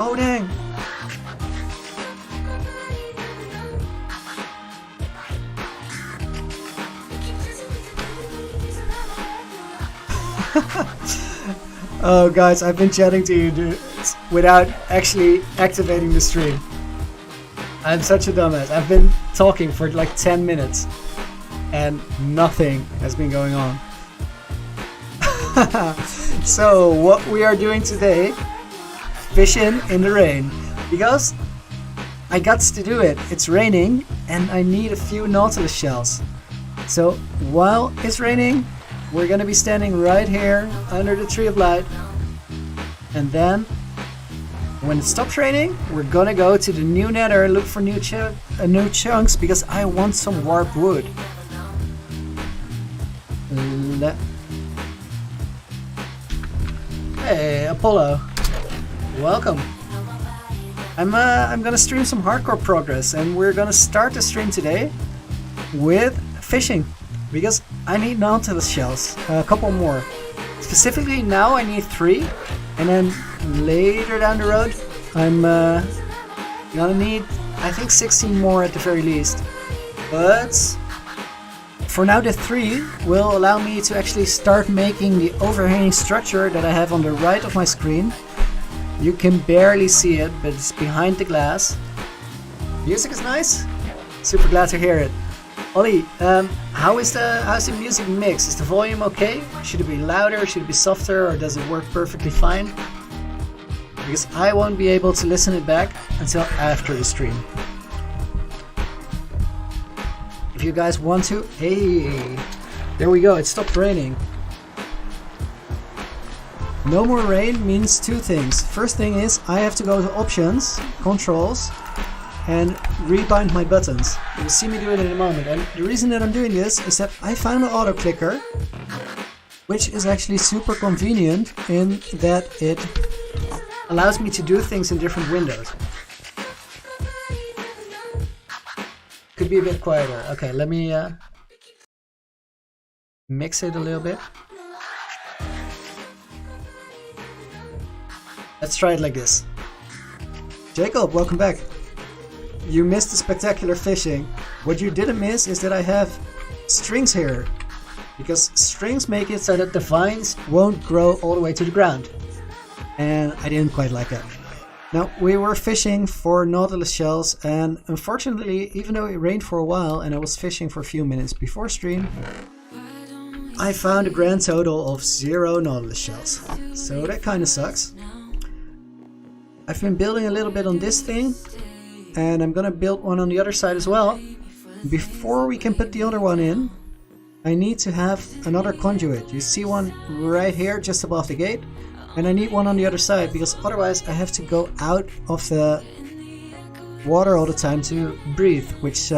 Oh dang! Oh guys, I've been chatting to you without actually activating the stream. I'm such a dumbass. I've been talking for like 10 minutes and nothing has been going on. So what we are doing today, fishing in the rain, because I got to do it. It's raining and I need a few Nautilus shells. So while it's raining, we're gonna be standing right here under the tree of light, and then when it stops raining, we're gonna go to the new nether and look for new chunks, because I want some warp wood. Hey Apollo, welcome. I'm gonna stream some hardcore progress, and we're gonna start the stream today with fishing, because I need Nautilus shells, a couple more. Specifically now I need 3, and then later down the road I'm gonna need, I think, 16 more at the very least. But for now the 3 will allow me to actually start making the overhanging structure that I have on the right of my screen. You can barely see it, but it's behind the glass. Music is nice. Super glad to hear it. Ollie, how's the music mix? Is the volume okay? Should it be louder? Should it be softer? Or does it work perfectly fine? Because I won't be able to listen it back until after the stream. If you guys want to, hey, there we go. It stopped raining. No more rain means 2 things. First thing is I have to go to options, controls, and rebind my buttons. You'll see me do it in a moment. And the reason that I'm doing this is that I found an auto clicker, which is actually super convenient in that it allows me to do things in different windows. Could be a bit quieter. Okay, let me mix it a little bit. Let's try it like this. Jacob, welcome back. You missed the spectacular fishing. What you didn't miss is that I have strings here, because strings make it so that the vines won't grow all the way to the ground, and I didn't quite like that. Now, we were fishing for Nautilus shells, and unfortunately, even though it rained for a while and I was fishing for a few minutes before stream, I found a grand total of 0 Nautilus shells. So that kind of sucks. I've been building a little bit on this thing, and I'm gonna build one on the other side as well. Before we can put the other one in, I need to have another conduit. You see one right here just above the gate, and I need one on the other side, because otherwise I have to go out of the water all the time to breathe, which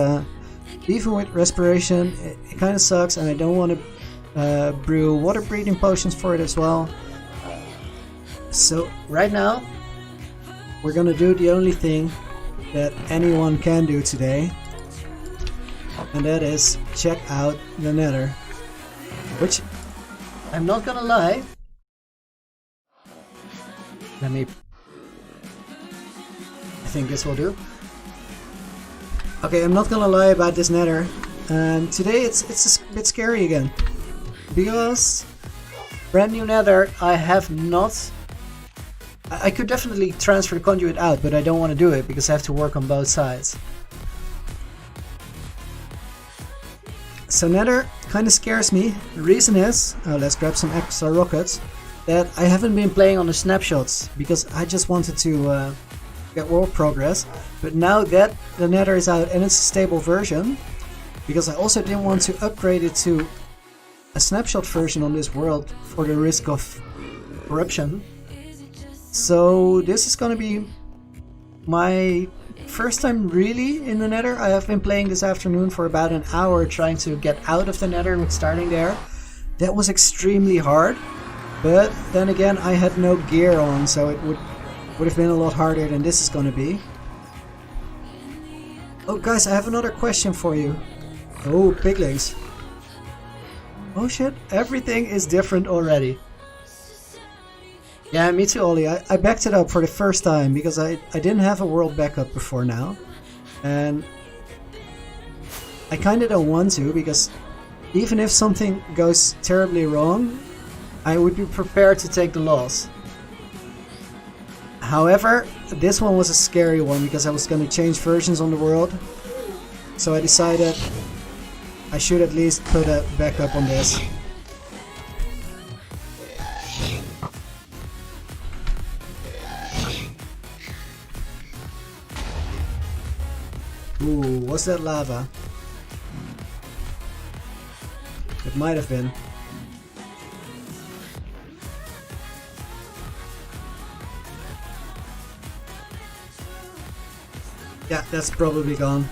even with respiration it kind of sucks, and I don't want to brew water breathing potions for it as well. So right now we're gonna do the only thing that anyone can do today, and that is check out the nether, which I'm not gonna lie, I think this will do. Okay, I'm not gonna lie about this nether, and today it's a bit scary again, because brand new nether. I could definitely transfer the conduit out, but I don't want to do it because I have to work on both sides. So nether kind of scares me. The reason is, let's grab some extra rockets, that I haven't been playing on the snapshots because I just wanted to get world progress. But now that the nether is out and it's a stable version, because I also didn't want to upgrade it to a snapshot version on this world for the risk of corruption. So this is gonna be my first time really in the nether. I have been playing this afternoon for about an hour trying to get out of the nether with starting there. That was extremely hard, but then again I had no gear on, so it would have been a lot harder than this is gonna be. Oh guys, I have another question for you. Oh, piglings. Oh shit, everything is different already. Yeah, me too, Ollie. I backed it up for the first time because I didn't have a world backup before now. And I kind of don't want to, because even if something goes terribly wrong, I would be prepared to take the loss. However, this one was a scary one because I was going to change versions on the world. So I decided I should at least put a backup on this. Ooh, was that lava? It might have been. Yeah, that's probably gone.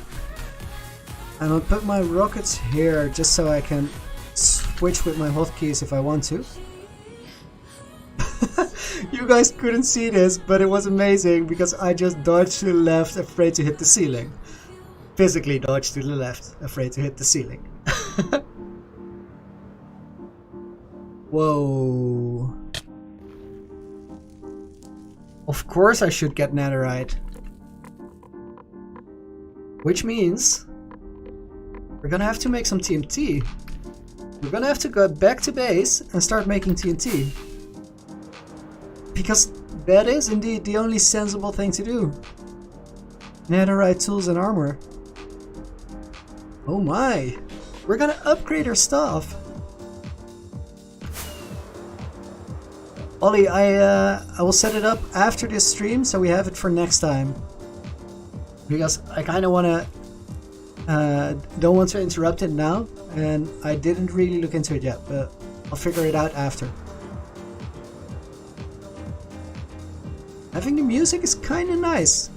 And I'll put my rockets here just so I can switch with my hotkeys if I want to. You guys couldn't see this, but it was amazing because I just dodged to the left, afraid to hit the ceiling. Physically dodged to the left, afraid to hit the ceiling. Whoa. Of course I should get netherite. Which means we're gonna have to make some TNT. We're gonna have to go back to base and start making TNT. Because that is indeed the only sensible thing to do. Netherite tools and armor. Oh my! We're gonna upgrade our stuff. Ollie, I will set it up after this stream so we have it for next time. Because I kind of want to, don't want to interrupt it now, and I didn't really look into it yet, but I'll figure it out after. Having the music is kind of nice.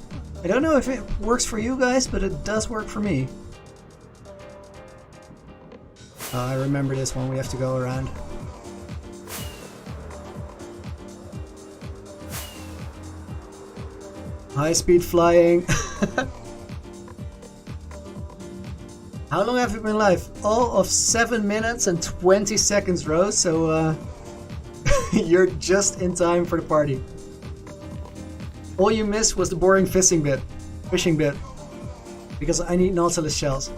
I don't know if it works for you guys, but it does work for me. I remember this one, we have to go around. High speed flying. How long have you been live? All of 7 minutes and 20 seconds, Rose, so you're just in time for the party. All you missed was the boring fishing bit. Because I need Nautilus shells.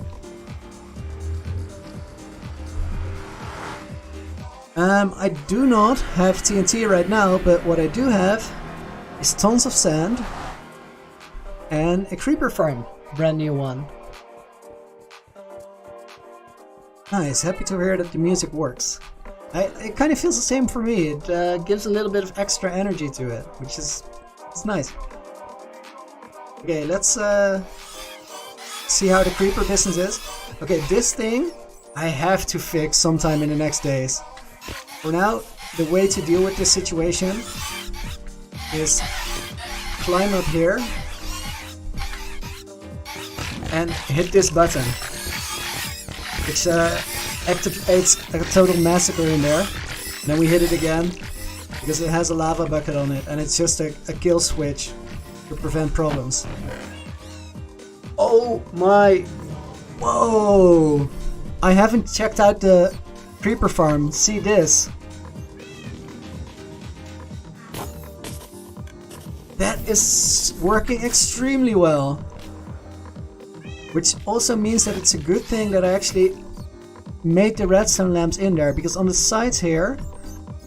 I do not have TNT right now, but what I do have is tons of sand and a creeper farm, brand new one. Nice, happy to hear that the music works. It kind of feels the same for me. It gives a little bit of extra energy to it, which is nice. Okay, let's see how the creeper business is. Okay, this thing I have to fix sometime in the next days. For now, the way to deal with this situation is climb up here and hit this button, which activates a total massacre in there. And then we hit it again because it has a lava bucket on it, and it's just a kill switch to prevent problems. Oh my! Whoa! I haven't checked out the creeper farm. See this? That is working extremely well. Which also means that it's a good thing that I actually made the redstone lamps in there, because on the sides here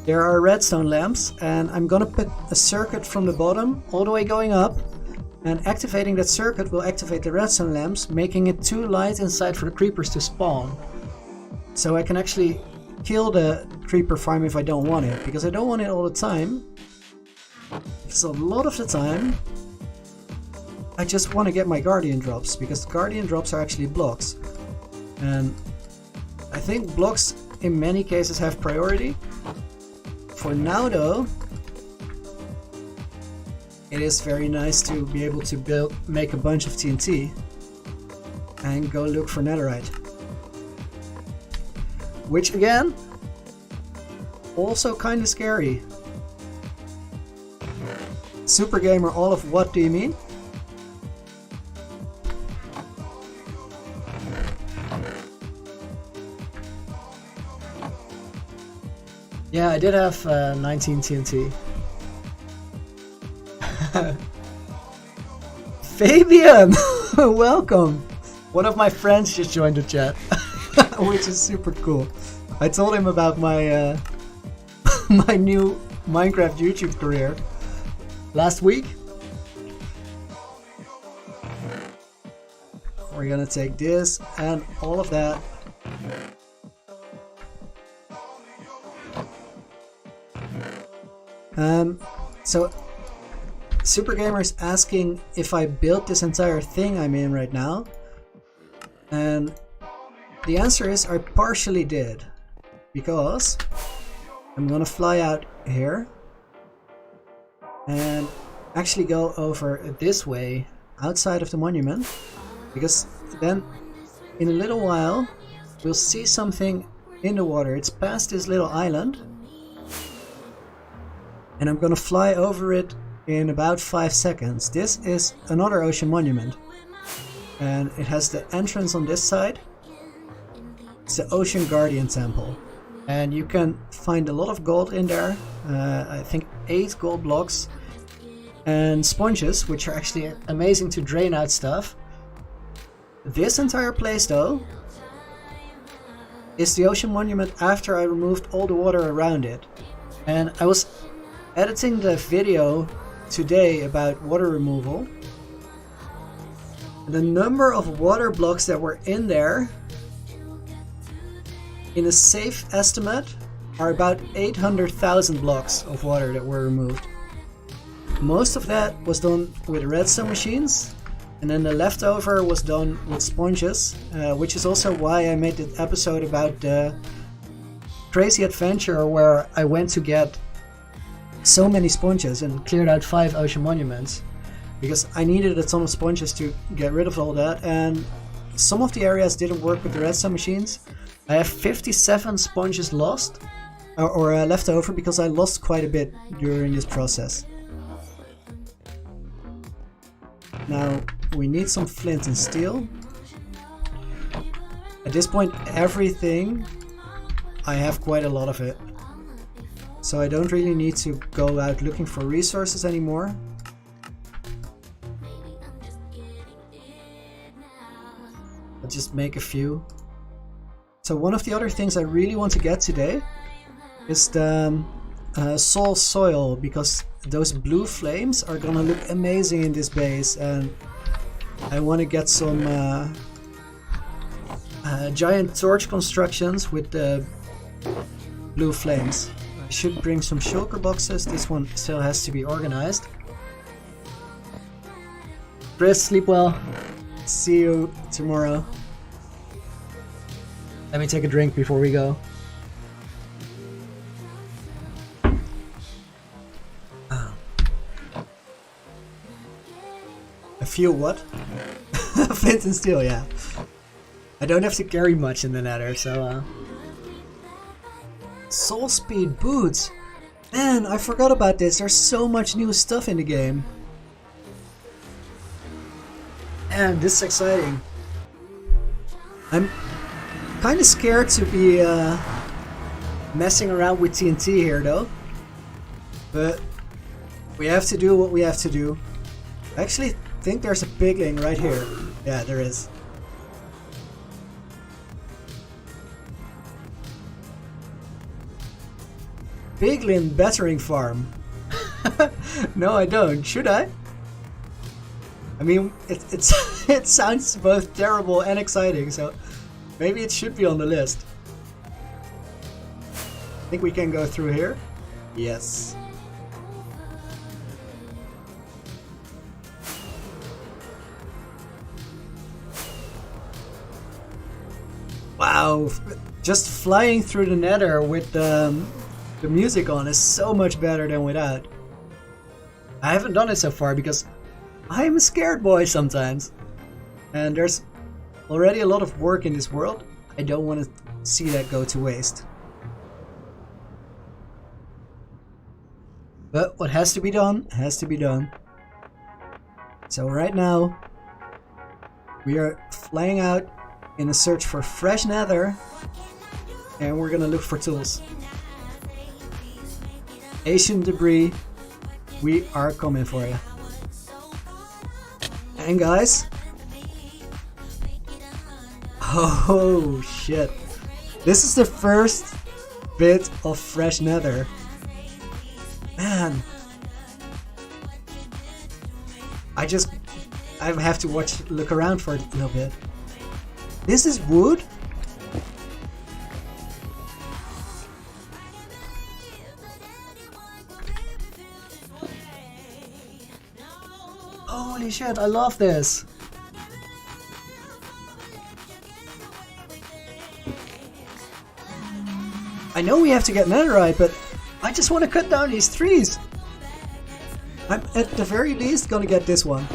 there are redstone lamps, and I'm gonna put a circuit from the bottom all the way going up, and activating that circuit will activate the redstone lamps, making it too light inside for the creepers to spawn. So I can actually kill the creeper farm if I don't want it, because I don't want it all the time. Because a lot of the time I just want to get my guardian drops, because the guardian drops are actually blocks. And I think blocks in many cases have priority. For now though, it is very nice to be able to make a bunch of TNT and go look for netherite. Which again, also kinda scary. Super gamer, all of what do you mean? Yeah, I did have 19 TNT. Fabian, welcome. One of my friends just joined the chat, which is super cool. I told him about my my new Minecraft YouTube career last week. We're gonna take this and all of that. So Super Gamer is asking if I built this entire thing I'm in right now, and the answer is I partially did, because I'm gonna fly out here and actually go over this way outside of the monument, because then in a little while we'll see something in the water. It's past this little island, and I'm gonna fly over it in about 5 seconds. This is another ocean monument, and it has the entrance on this side. It's the Ocean Guardian Temple, and you can find a lot of gold in there. I think 8 gold blocks and sponges, which are actually amazing to drain out stuff. This entire place though is the ocean monument after I removed all the water around it. And I was editing the video today about water removal. The number of water blocks that were in there, in a safe estimate, are about 800,000 blocks of water that were removed. Most of that was done with redstone machines, and then the leftover was done with sponges, which is also why I made the episode about the crazy adventure where I went to get so many sponges and cleared out 5 ocean monuments, because I needed a ton of sponges to get rid of all that, and some of the areas didn't work with the redstone machines. I have 57 sponges lost, or left over, because I lost quite a bit during this process. Now we need some flint and steel. At this point everything, I have quite a lot of it, so I don't really need to go out looking for resources anymore. I'll just make a few. So one of the other things I really want to get today is the soul soil, because those blue flames are gonna look amazing in this base, and I want to get some giant torch constructions with the blue flames. I should bring some shulker boxes. This one still has to be organized. Chris, sleep well. See you tomorrow. Let me take a drink before we go. A few what? Flint and steel, yeah. I don't have to carry much in the nether, so Soul Speed boots! Man, I forgot about this. There's so much new stuff in the game. And this is exciting. I'm kind of scared to be messing around with TNT here though. But we have to do what we have to do. I actually think there's a pigling right here. Yeah, there is. Piglin battering farm. No, I don't. Should I? I mean, it sounds both terrible and exciting, so maybe it should be on the list. Think we can go through here? Yes. Wow, just flying through the nether with the music on is so much better than without. I haven't done it so far because I'm a scared boy sometimes. And there's already a lot of work in this world. I don't want to see that go to waste. But what has to be done, has to be done. So right now, we are flying out in a search for fresh nether, and we're gonna look for tools. Asian debris, we are coming for you. And guys, oh shit, this is the first bit of fresh nether. Man, I have to look around for it a little bit. This is wood? Holy shit, I love this. I know we have to get netherite, but I just want to cut down these trees. I'm at the very least gonna get this one.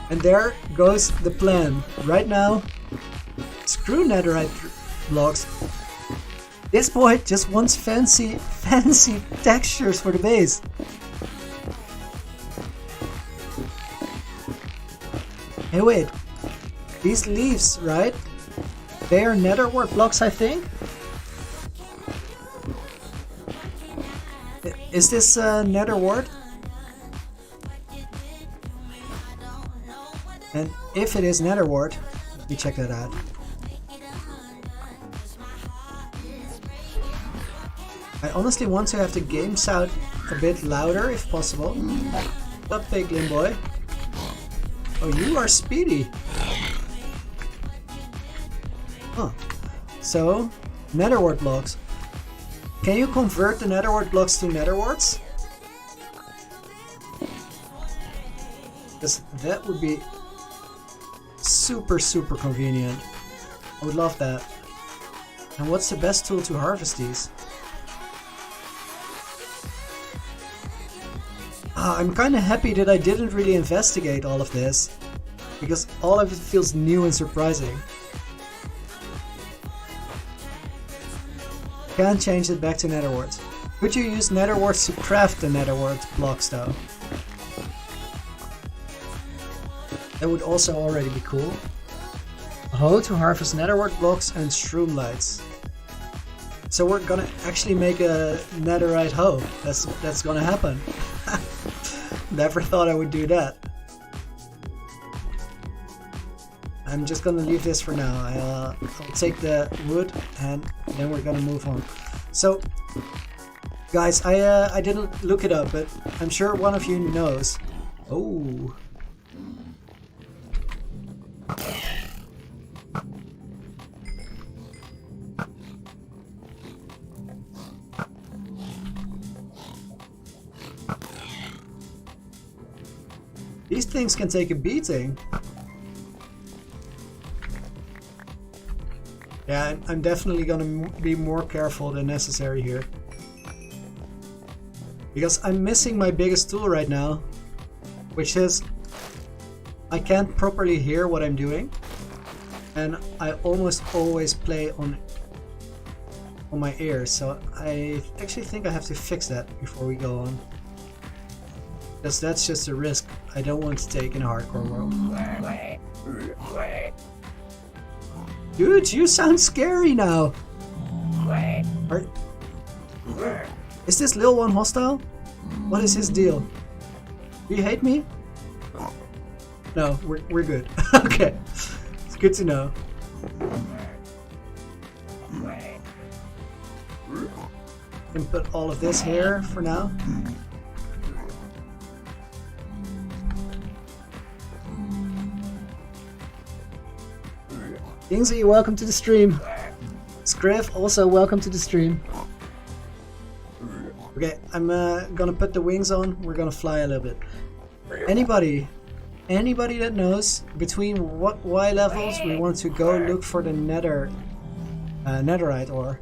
And there goes the plan. Right now, screw netherite blocks. This boy just wants fancy textures for the base. Hey wait, these leaves, right? They are netherwort blocks, I think? Is this netherwort? And if it is netherwort, let me check that out. I honestly want to have the game sound a bit louder if possible. What up, piglin boy? Oh, you are speedy. Huh. So, netherwort blocks. Can you convert the netherwort blocks to netherworts? Because that would be super convenient. I would love that. And what's the best tool to harvest these? I'm kinda happy that I didn't really investigate all of this, because all of it feels new and surprising. Can't change it back to netherworts. Could you use netherworts to craft the netherwort blocks though? That would also already be cool. A hoe to harvest netherwort blocks and shroom lights. So we're gonna actually make a netherite hoe. That's gonna happen. Never thought I would do that. I'm just gonna leave this for now. I'll take the wood and then we're gonna move on. So, guys, I didn't look it up, but I'm sure one of you knows. Oh. These things can take a beating. Yeah, I'm definitely gonna be more careful than necessary here. Because I'm missing my biggest tool right now, which is I can't properly hear what I'm doing, and I almost always play on my ears, so I actually think I have to fix that before we go on. Because that's just a risk I don't want to take in a hardcore world. Dude, you sound scary now! Is this Lil One hostile? What is his deal? Do you hate me? No, we're good. Okay, it's good to know. Can put all of this here for now. Kingsley, welcome to the stream. Scriff, also welcome to the stream. Okay, I'm gonna put the wings on. We're gonna fly a little bit. Anybody that knows between what Y levels we want to go look for the netherite ore?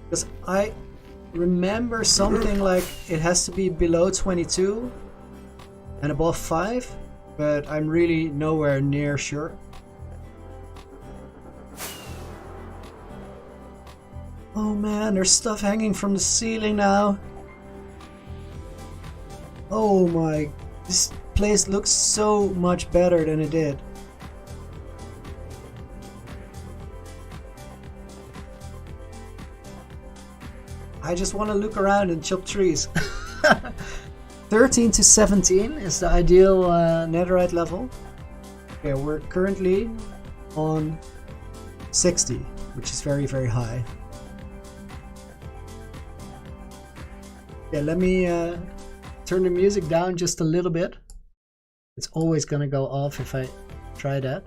Because I remember something like it has to be below 22 and above 5, but I'm really nowhere near sure. Oh man, there's stuff hanging from the ceiling now. Oh my, this place looks so much better than it did. I just want to look around and chop trees. 13 to 17 is the ideal netherite level. Okay, we're currently on 60, which is very, very high. Yeah, let me turn the music down just a little bit. It's always gonna go off if I try that.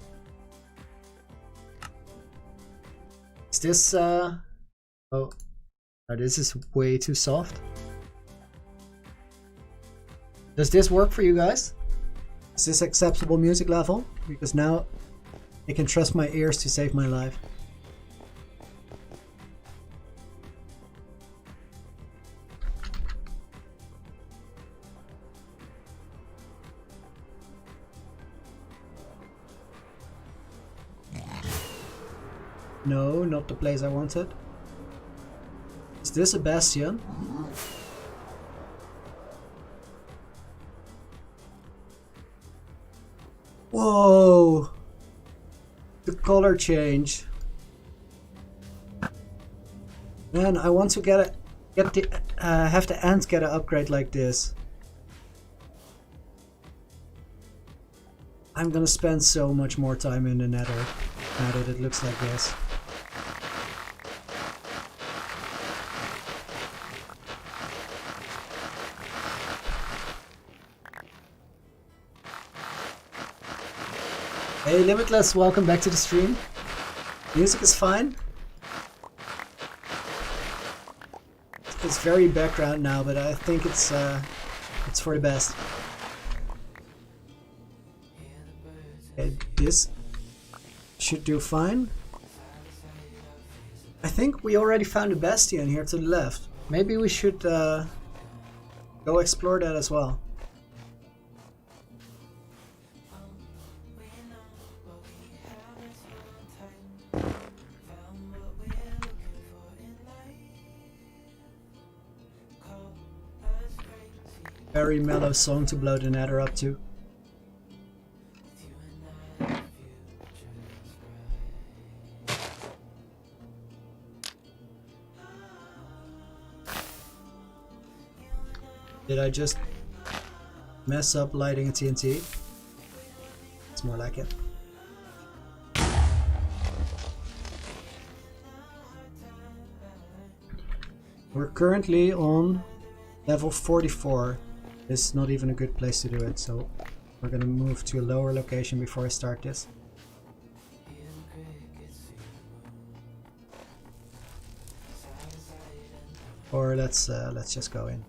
Is this oh, this is way too soft. Does this work for you guys? Is this acceptable music level? Because now I can trust my ears to save my life. No, not the place I wanted. Is this a bastion? Whoa! The color change. Man, I want to have the ant get an upgrade like this. I'm gonna spend so much more time in the nether now that it looks like this. Hey Limitless, welcome back to the stream. Music is fine. It's very background now, but I think it's for the best. Okay, this should do fine. I think we already found a bastion here to the left. Maybe we should go explore that as well. Very mellow song to blow the nether up to. Did I just mess up lighting a TNT? It's more like it. We're currently on level 44. This is not even a good place to do it, so we're gonna move to a lower location before I start this. Or let's just go in.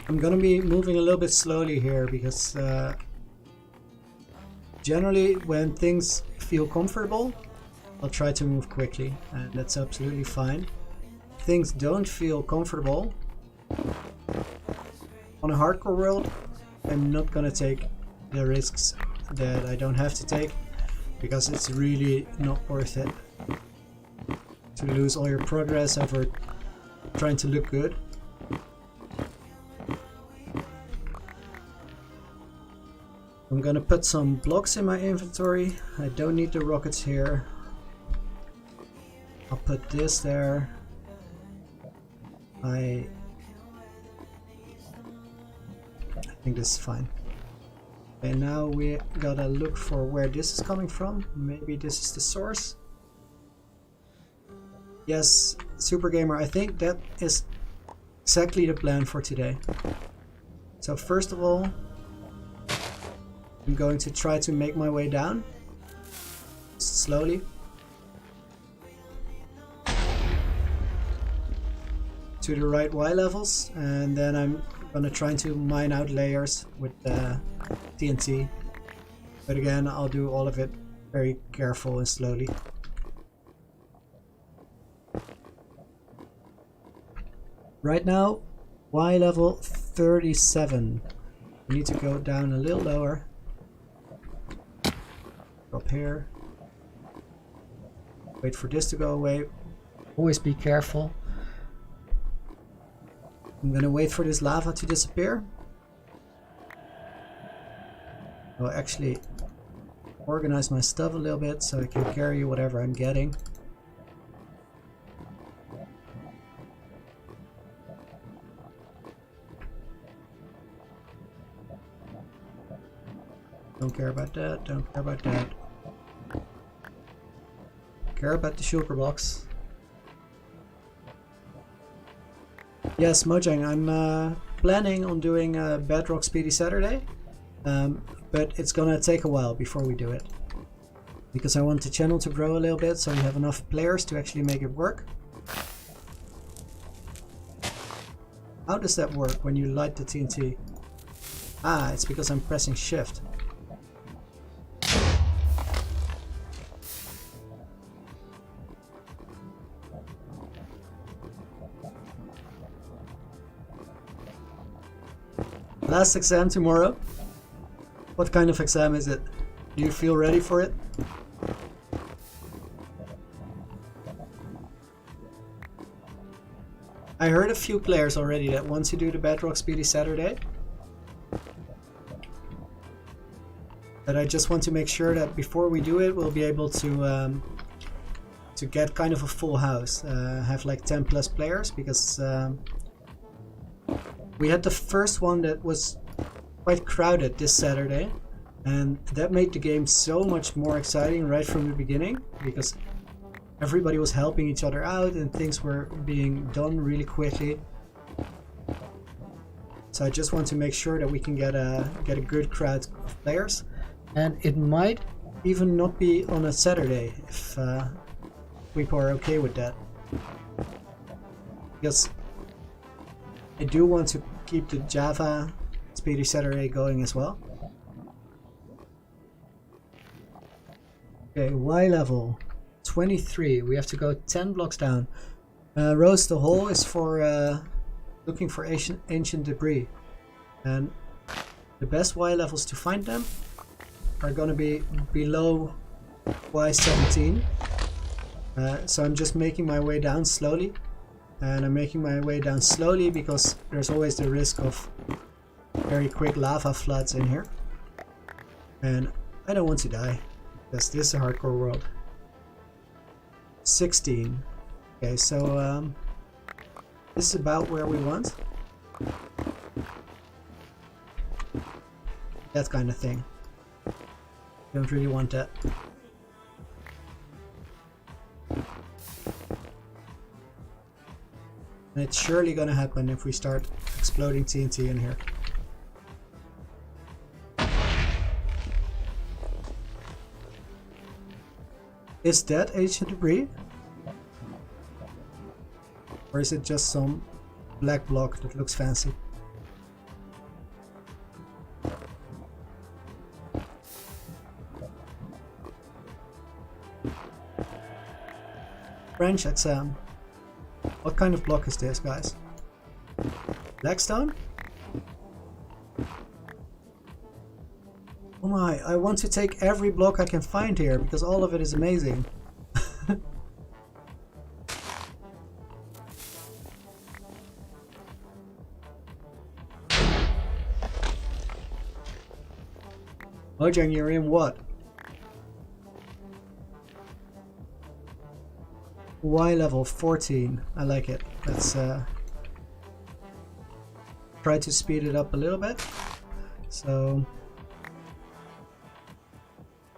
I'm gonna be moving a little bit slowly here because generally when things feel comfortable, I'll try to move quickly, and that's absolutely fine. If things don't feel comfortable on a hardcore world, I'm not gonna take the risks that I don't have to take, because it's really not worth it to lose all your progress over trying to look good. I'm gonna put some blocks in my inventory. I don't need the rockets here. I'll put this there. I think this is fine. Okay, now we gotta look for where this is coming from. Maybe this is the source. Yes, Super Gamer, I think that is exactly the plan for today. So first of all, I'm going to try to make my way down slowly to the right Y levels, and then I'm gonna try to mine out layers with TNT. But again, I'll do all of it very careful and slowly. Right now, Y level 37. We need to go down a little lower. Up here. Wait for this to go away. Always be careful. I'm gonna wait for this lava to disappear. I'll actually organize my stuff a little bit so I can carry whatever I'm getting. Don't care about that, don't care about that. Care about the shulker box. Yes, Mojang, I'm planning on doing a Bedrock Speedy Saturday, but it's gonna take a while before we do it. Because I want the channel to grow a little bit so we have enough players to actually make it work. How does that work when you light the TNT? Ah, it's because I'm pressing shift. Last exam tomorrow. What kind of exam is it? Do you feel ready for it? I heard a few players already that want to do the Bedrock Speedy Saturday. But I just want to make sure that before we do it, we'll be able to get kind of a full house. Have like 10 plus players, because we had the first one that was quite crowded this Saturday, and that made the game so much more exciting right from the beginning, because everybody was helping each other out and things were being done really quickly. So I just want to make sure that we can get a good crowd of players, and it might even not be on a Saturday if people are okay with that, because I do want to keep the Java Speedy Saturday going as well. Okay, Y level 23. We have to go 10 blocks down. Rose the hole is for looking for ancient debris, and the best Y levels to find them are gonna be below Y17. So I'm just making my way down slowly. And I'm making my way down slowly because there's always the risk of very quick lava floods in here. And I don't want to die, because this is a hardcore world. 16. Okay, so this is about where we want. That kind of thing. Don't really want that. And it's surely gonna happen if we start exploding TNT in here. Is that ancient debris? Or is it just some black block that looks fancy? French exam. What kind of block is this, guys? Blackstone? Oh my, I want to take every block I can find here because all of it is amazing. Mojang, you're in what? Y level 14. I like it. Let's try to speed it up a little bit. So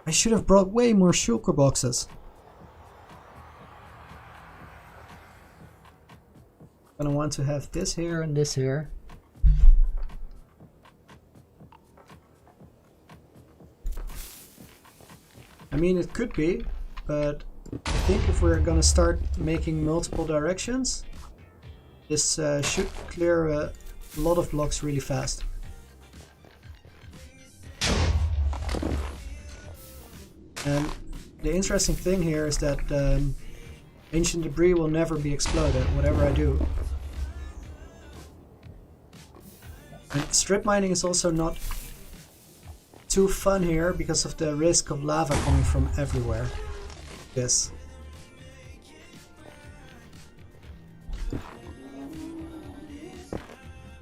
I should have brought way more shulker boxes. I'm gonna want to have this here and this here. I mean, it could be, but I think if we're gonna start making multiple directions, this should clear a lot of blocks really fast. And the interesting thing here is that ancient debris will never be exploded, whatever I do. And strip mining is also not too fun here because of the risk of lava coming from everywhere. Yes.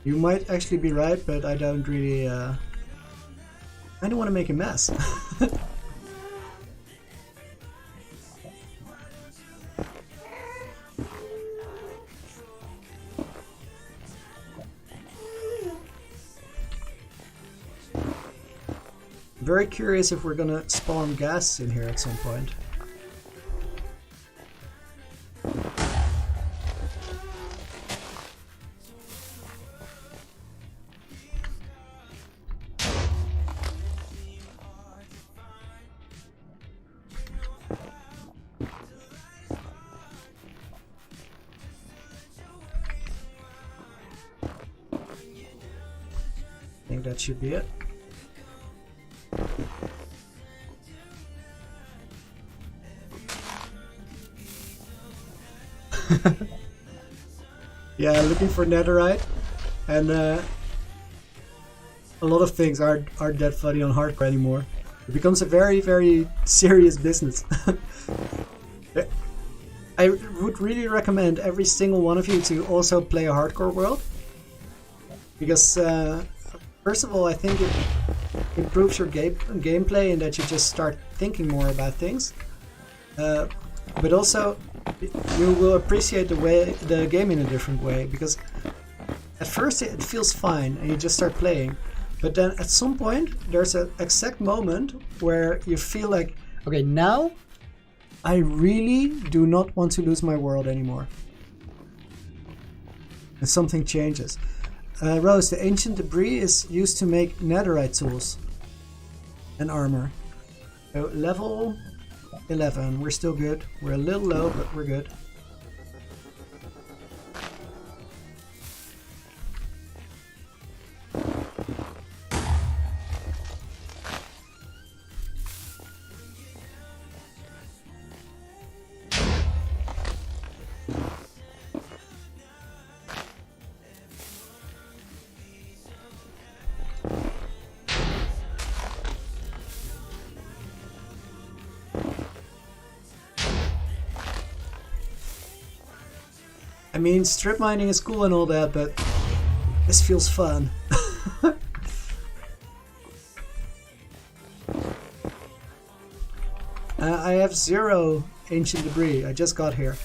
You might actually be right, but I don't really I don't want to make a mess. Very curious if we're gonna spawn gas in here at some point. I think that should be it. Yeah, looking for netherite, and a lot of things aren't that funny on hardcore anymore. It becomes a very, very serious business. I would really recommend every single one of you to also play a hardcore world, because first of all, I think it improves your gameplay in that you just start thinking more about things, but also you will appreciate the game in a different way, because at first it feels fine and you just start playing, but then at some point there's an exact moment where you feel like, okay, now I really do not want to lose my world anymore, and something changes. Rose, the ancient debris is used to make netherite tools and armor. So level 11, we're still good. We're a little low, but we're good. I mean, strip mining is cool and all that, but this feels fun. I have 0 ancient debris. I just got here.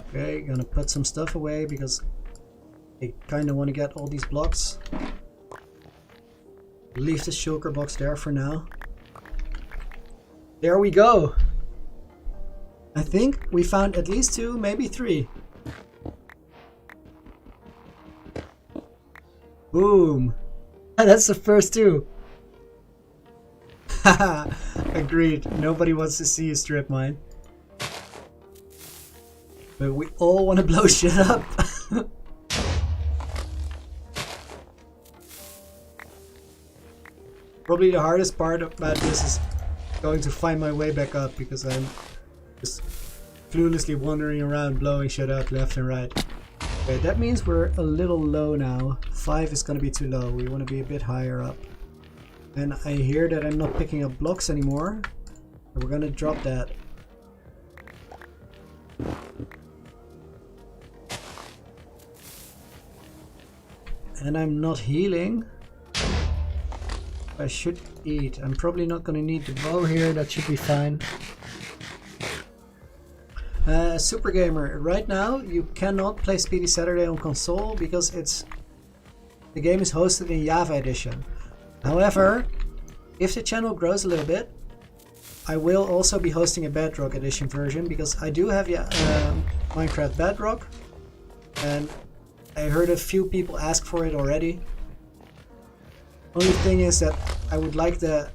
Okay, gonna put some stuff away because I kind of want to get all these blocks. Leave the shulker box there for now. There we go. I think we found at least 2, maybe 3. Boom. That's the first 2. Haha, agreed. Nobody wants to see a strip mine. But we all want to blow shit up. Probably the hardest part about this is going to find my way back up, because I'm just cluelessly wandering around blowing shit up left and right. Okay, that means we're a little low now. 5 is going to be too low. We want to be a bit higher up. And I hear that I'm not picking up blocks anymore. So we're going to drop that. And I'm not healing. I should eat. I'm probably not gonna need the bow here. That should be fine. Super Gamer, right now you cannot play Speedy Saturday on console because the game is hosted in Java Edition. However, if the channel grows a little bit, I will also be hosting a Bedrock Edition version, because I do have Minecraft Bedrock, and I heard a few people ask for it already. Only thing is that I would like the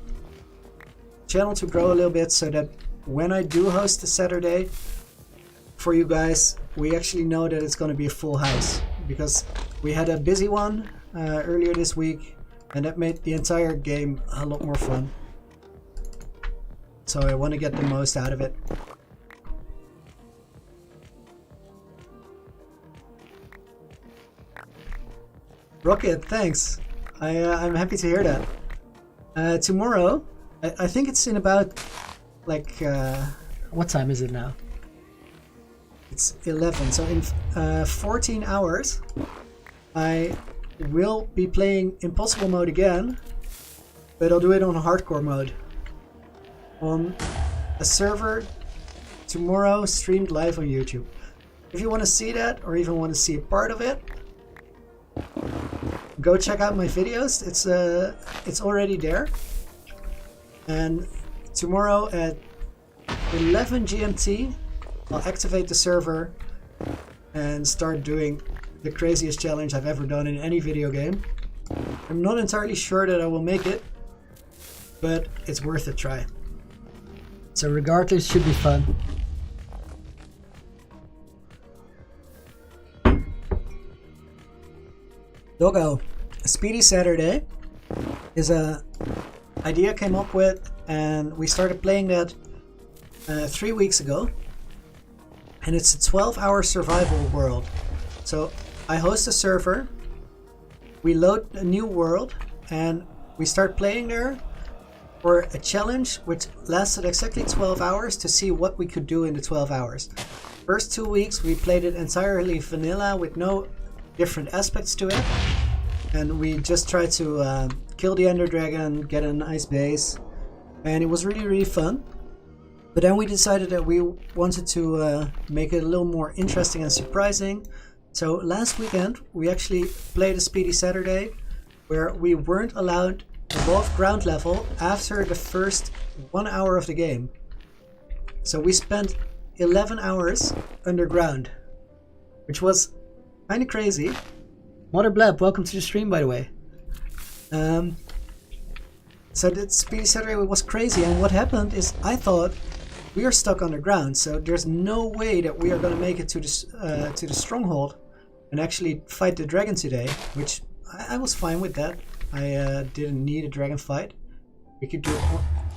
channel to grow a little bit, so that when I do host a Saturday for you guys, we actually know that it's going to be a full house, because we had a busy one earlier this week, and that made the entire game a lot more fun. So I want to get the most out of it. Rocket, thanks. I'm happy to hear that. Tomorrow, I think it's in about, like, what time is it now? It's 11, so in 14 hours, I will be playing Impossible mode again, but I'll do it on hardcore mode. On a server tomorrow, streamed live on YouTube. If you want to see that, or even want to see a part of it, go check out my videos. It's already there. And tomorrow at 11 GMT, I'll activate the server and start doing the craziest challenge I've ever done in any video game. I'm not entirely sure that I will make it, but it's worth a try. So regardless, should be fun. Doggo, Speedy Saturday is a idea I came up with, and we started playing that 3 weeks ago. And it's a 12-hour survival world. So I host a server, we load a new world, and we start playing there for a challenge which lasted exactly 12 hours to see what we could do in the 12 hours. First 2 weeks we played it entirely vanilla with no different aspects to it. And we just tried to kill the Ender Dragon, get a nice base, and it was really fun. But then we decided that we wanted to make it a little more interesting and surprising. So last weekend we actually played a Speedy Saturday where we weren't allowed above ground level after the first 1 hour of the game. So we spent 11 hours underground, which was kind of crazy. Mother Blab, welcome to the stream, by the way. So that Speedy Saturday was crazy, and what happened is I thought we are stuck underground, so there's no way that we are going to make it to the stronghold and actually fight the dragon today, which I was fine with that. I didn't need a dragon fight. We could do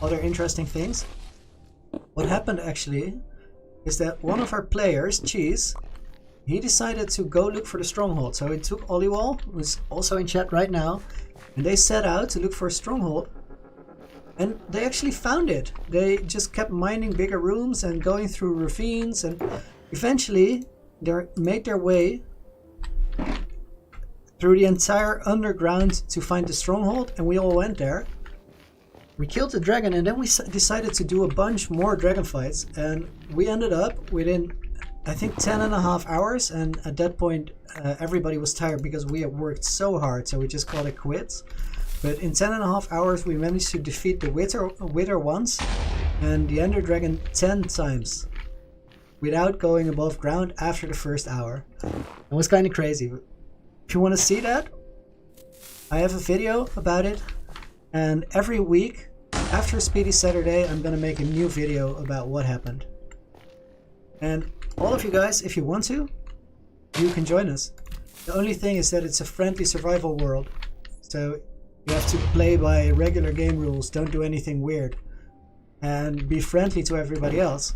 other interesting things. What happened actually is that one of our players, Cheese, he decided to go look for the stronghold. So he took Oliwall, who's also in chat right now, and they set out to look for a stronghold. And they actually found it. They just kept mining bigger rooms and going through ravines, and eventually they made their way through the entire underground to find the stronghold, and we all went there. We killed the dragon, and then we decided to do a bunch more dragon fights, and we ended up within, I think, 10.5 hours, and at that point everybody was tired because we had worked so hard, so we just called it quits. But in 10.5 hours we managed to defeat the Wither once and the Ender Dragon 10 times without going above ground after the first hour. It was kind of crazy. If you want to see that, I have a video about it, and every week after Speedy Saturday I'm gonna make a new video about what happened. And all of you guys, if you want to, you can join us. The only thing is that it's a friendly survival world, so you have to play by regular game rules, don't do anything weird, and be friendly to everybody else.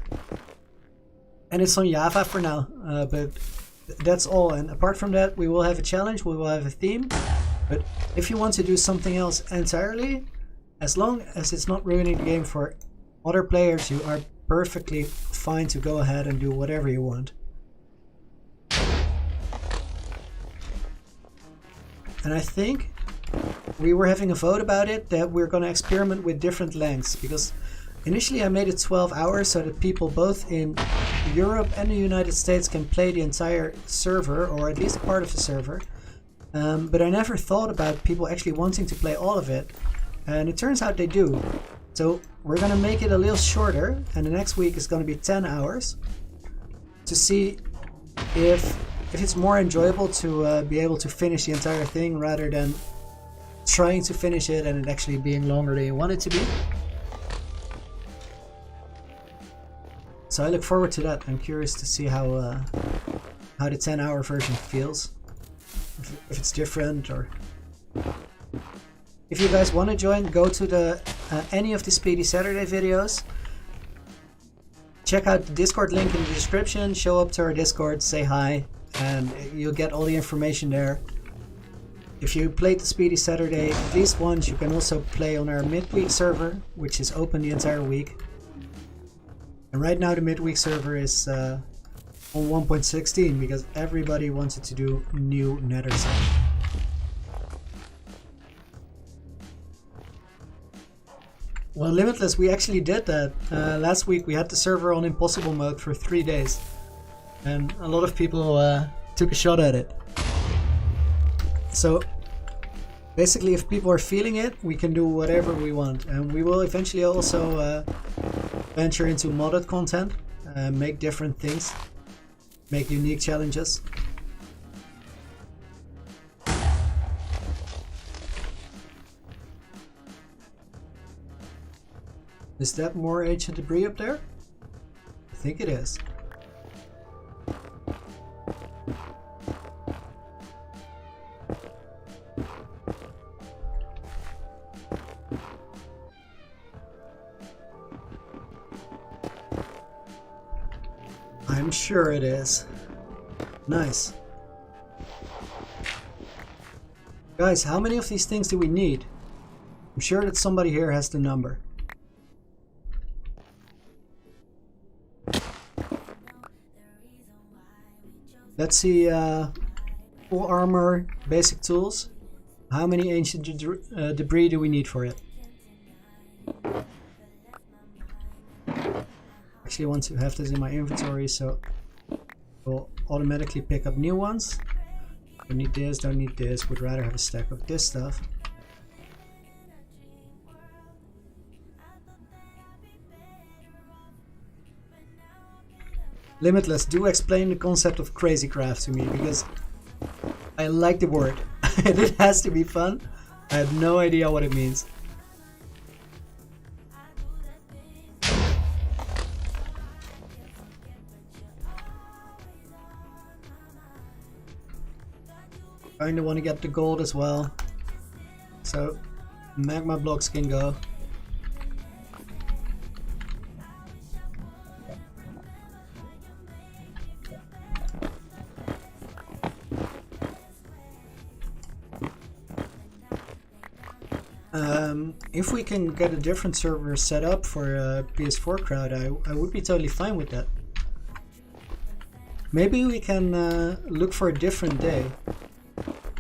And it's on Java for now, but that's all. And apart from that, we will have a challenge, we will have a theme, but if you want to do something else entirely, as long as it's not ruining the game for other players, you are perfectly fine to go ahead and do whatever you want. And I think we were having a vote about it that we're going to experiment with different lengths, because initially I made it 12 hours so that people both in Europe and the United States can play the entire server, or at least part of the server. But I never thought about people actually wanting to play all of it, and it turns out they do. So we're going to make it a little shorter, and the next week is going to be 10 hours to see if it's more enjoyable to be able to finish the entire thing rather than trying to finish it and it actually being longer than you want it to be. So I look forward to that. I'm curious to see how the 10-hour version feels, if it's different, or if you guys want to join, go to the any of the Speedy Saturday videos. Check out the Discord link in the description, show up to our Discord, say hi, and you'll get all the information there. If you played the Speedy Saturday at least once, you can also play on our midweek server, which is open the entire week. And right now the midweek server is on 1.16 because everybody wanted to do new nether set. Well, Limitless, we actually did that. Last week we had the server on impossible mode for 3 days. And a lot of people took a shot at it. So basically, if people are feeling it, we can do whatever we want. And we will eventually also venture into modded content, make different things, make unique challenges. Is that more ancient debris up there? I think it is. I'm sure it is. Nice. Guys, how many of these things do we need? I'm sure that somebody here has the number. Let's see, full armor, basic tools. How many ancient debris do we need for it? Actually, I want to have this in my inventory, so we'll automatically pick up new ones. Don't need this, don't need this. Would rather have a stack of this stuff. Limitless, do explain the concept of crazy craft to me, because I like the word and it has to be fun. I have no idea what it means. Kinda want to get the gold as well, so magma blocks can go. If we can get a different server set up for PS4 crowd, I would be totally fine with that. Maybe we can look for a different day,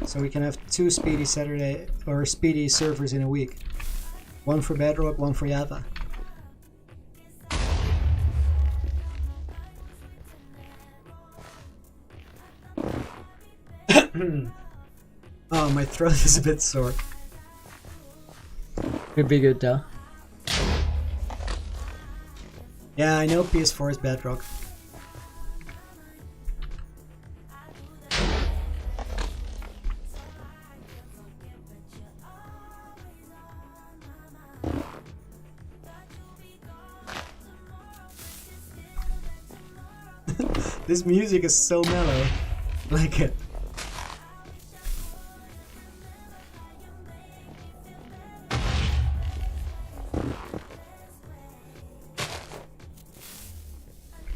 so we can have 2 speedy Saturday or speedy servers in a week. One for Bedrock, one for Java. Oh, my throat is a bit sore. Could be good though. Yeah, I know PS4 is Bedrock. This music is so mellow. I like it.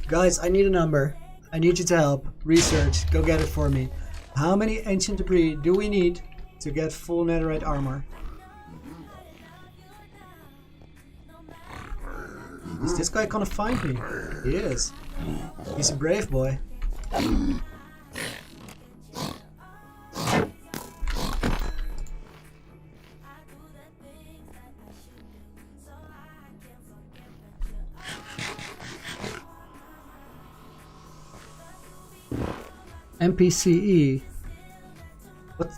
Guys, I need a number. I need you to help. Research. Go get it for me. How many ancient debris do we need to get full netherite armor? Is this guy gonna find me? He is. He's a brave boy. MPCE.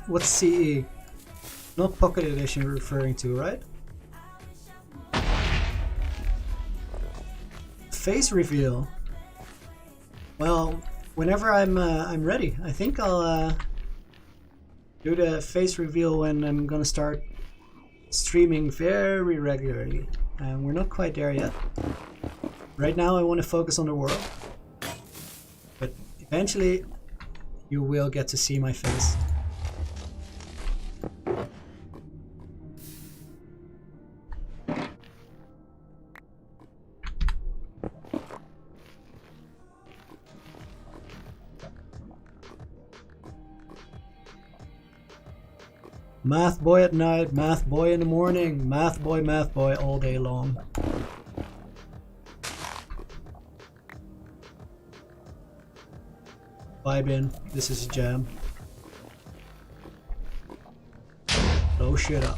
What's CE? Not Pocket Edition you're referring to, right? Face reveal. Well, whenever I'm ready. I think I'll do the face reveal when I'm gonna start streaming very regularly. And we're not quite there yet. Right now I want to focus on the world. But eventually you will get to see my face. Math boy at night, math boy in the morning, math boy all day long. Vibe in. This is a jam. Blow shit up.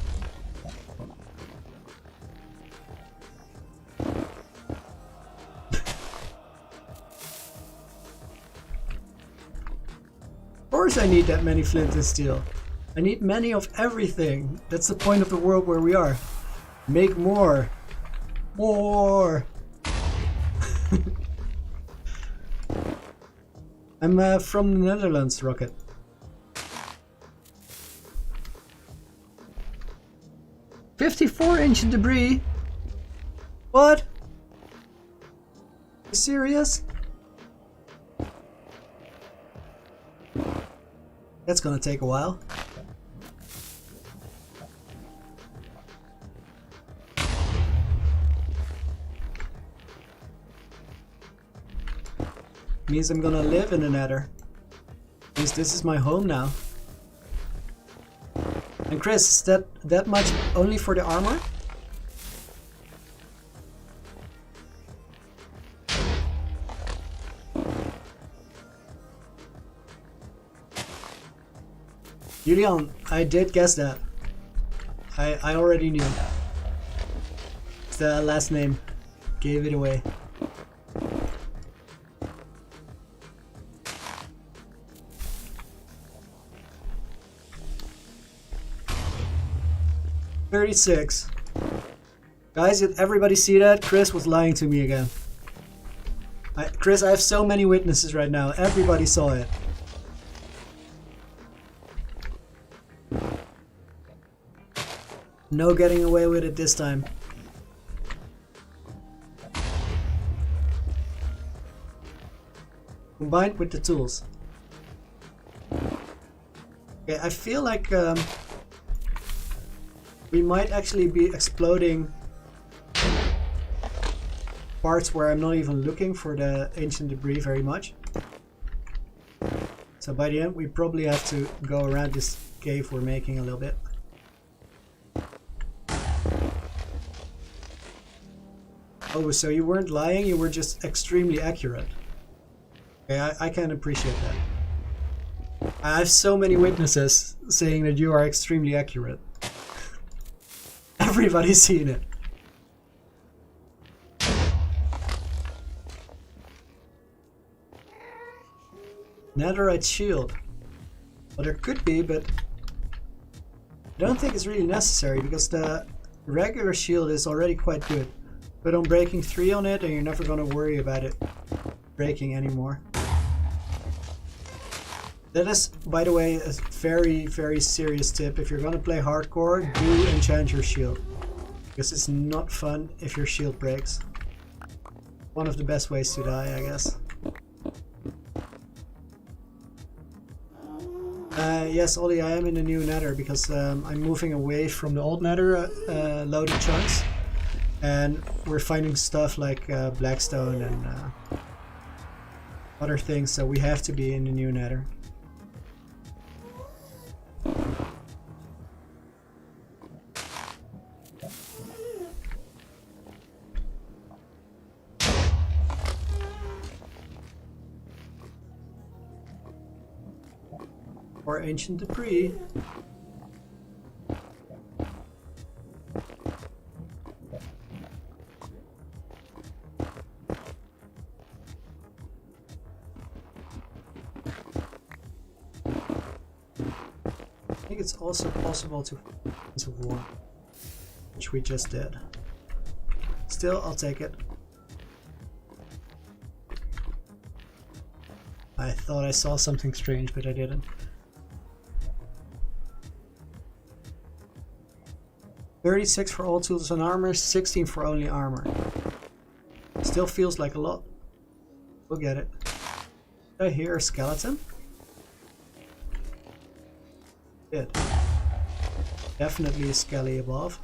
Of course I need that many flint and steel. I need many of everything. That's the point of the world where we are. Make more. More. I'm from the Netherlands, Rocket. "54 ancient debris? What? You serious? That's gonna take a while. Means I'm gonna live in the Nether. Means this is my home now. And Chris, is that much only for the armor? Julian, I did guess that. I already knew. The last name gave it away. $36. Guys, did everybody see that? Chris was lying to me again. Chris, I have so many witnesses right now. Everybody saw it. No getting away with it this time. Combined with the tools. Okay, I feel like we might actually be exploding parts where I'm not even looking for the ancient debris very much. So by the end we probably have to go around this cave we're making a little bit. Oh, so you weren't lying, you were just extremely accurate. Okay, I can appreciate that. I have so many witnesses saying that you are extremely accurate. Everybody's seen it. Netherite shield. Well, there could be, but I don't think it's really necessary because the regular shield is already quite good. Put on breaking 3 on it and you're never gonna worry about it breaking anymore. That is, by the way, a very, very serious tip. If you're gonna play hardcore, do enchant your shield. Because it's not fun if your shield breaks. One of the best ways to die, I guess. Yes, Ollie, I am in the new Nether because I'm moving away from the old Nether loaded chunks. And we're finding stuff like Blackstone and other things, so we have to be in the new Nether. Or ancient debris. I think it's also possible to into war, which we just did. Still, I'll take it. I thought I saw something strange, but I didn't. 36 for all tools and armor, 16 for only armor. Still feels like a lot. We'll get it. Did I hear a skeleton? Did. Definitely a skelly above.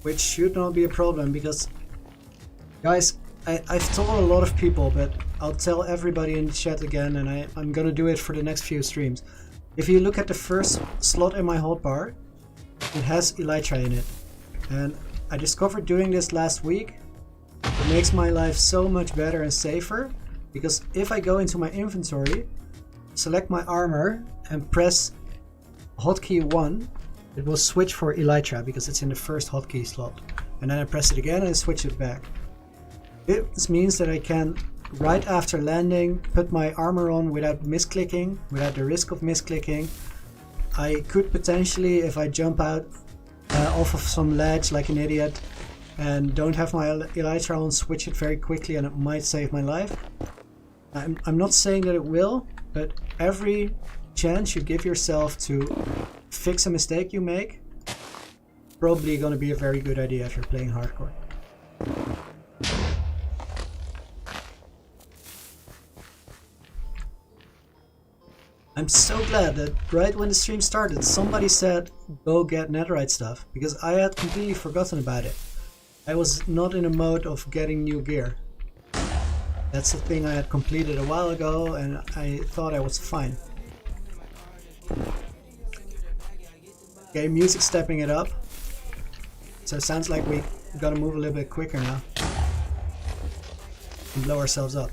Which should not be a problem because, guys, I've told a lot of people, but I'll tell everybody in the chat again, and I'm gonna do it for the next few streams. If you look at the first slot in my hotbar, it has elytra in it. And I discovered doing this last week It makes my life so much better and safer, because if I go into my inventory, select my armor and press hotkey 1, it will switch for Elytra because it's in the first hotkey slot. And then I press it again and I switch it back. This means that I can, right after landing, put my armor on without misclicking, without the risk of misclicking. I could potentially, if I jump out off of some ledge like an idiot and don't have my Elytra on, switch it very quickly and it might save my life. I'm not saying that it will, but every chance you give yourself to fix a mistake you make, probably going to be a very good idea if you're playing hardcore. I'm so glad that right when the stream started, somebody said go get netherite stuff, because I had completely forgotten about it. I was not in a mode of getting new gear. That's the thing I had completed a while ago and I thought I was fine. Okay, music stepping it up. So it sounds like we gotta move a little bit quicker now and blow ourselves up.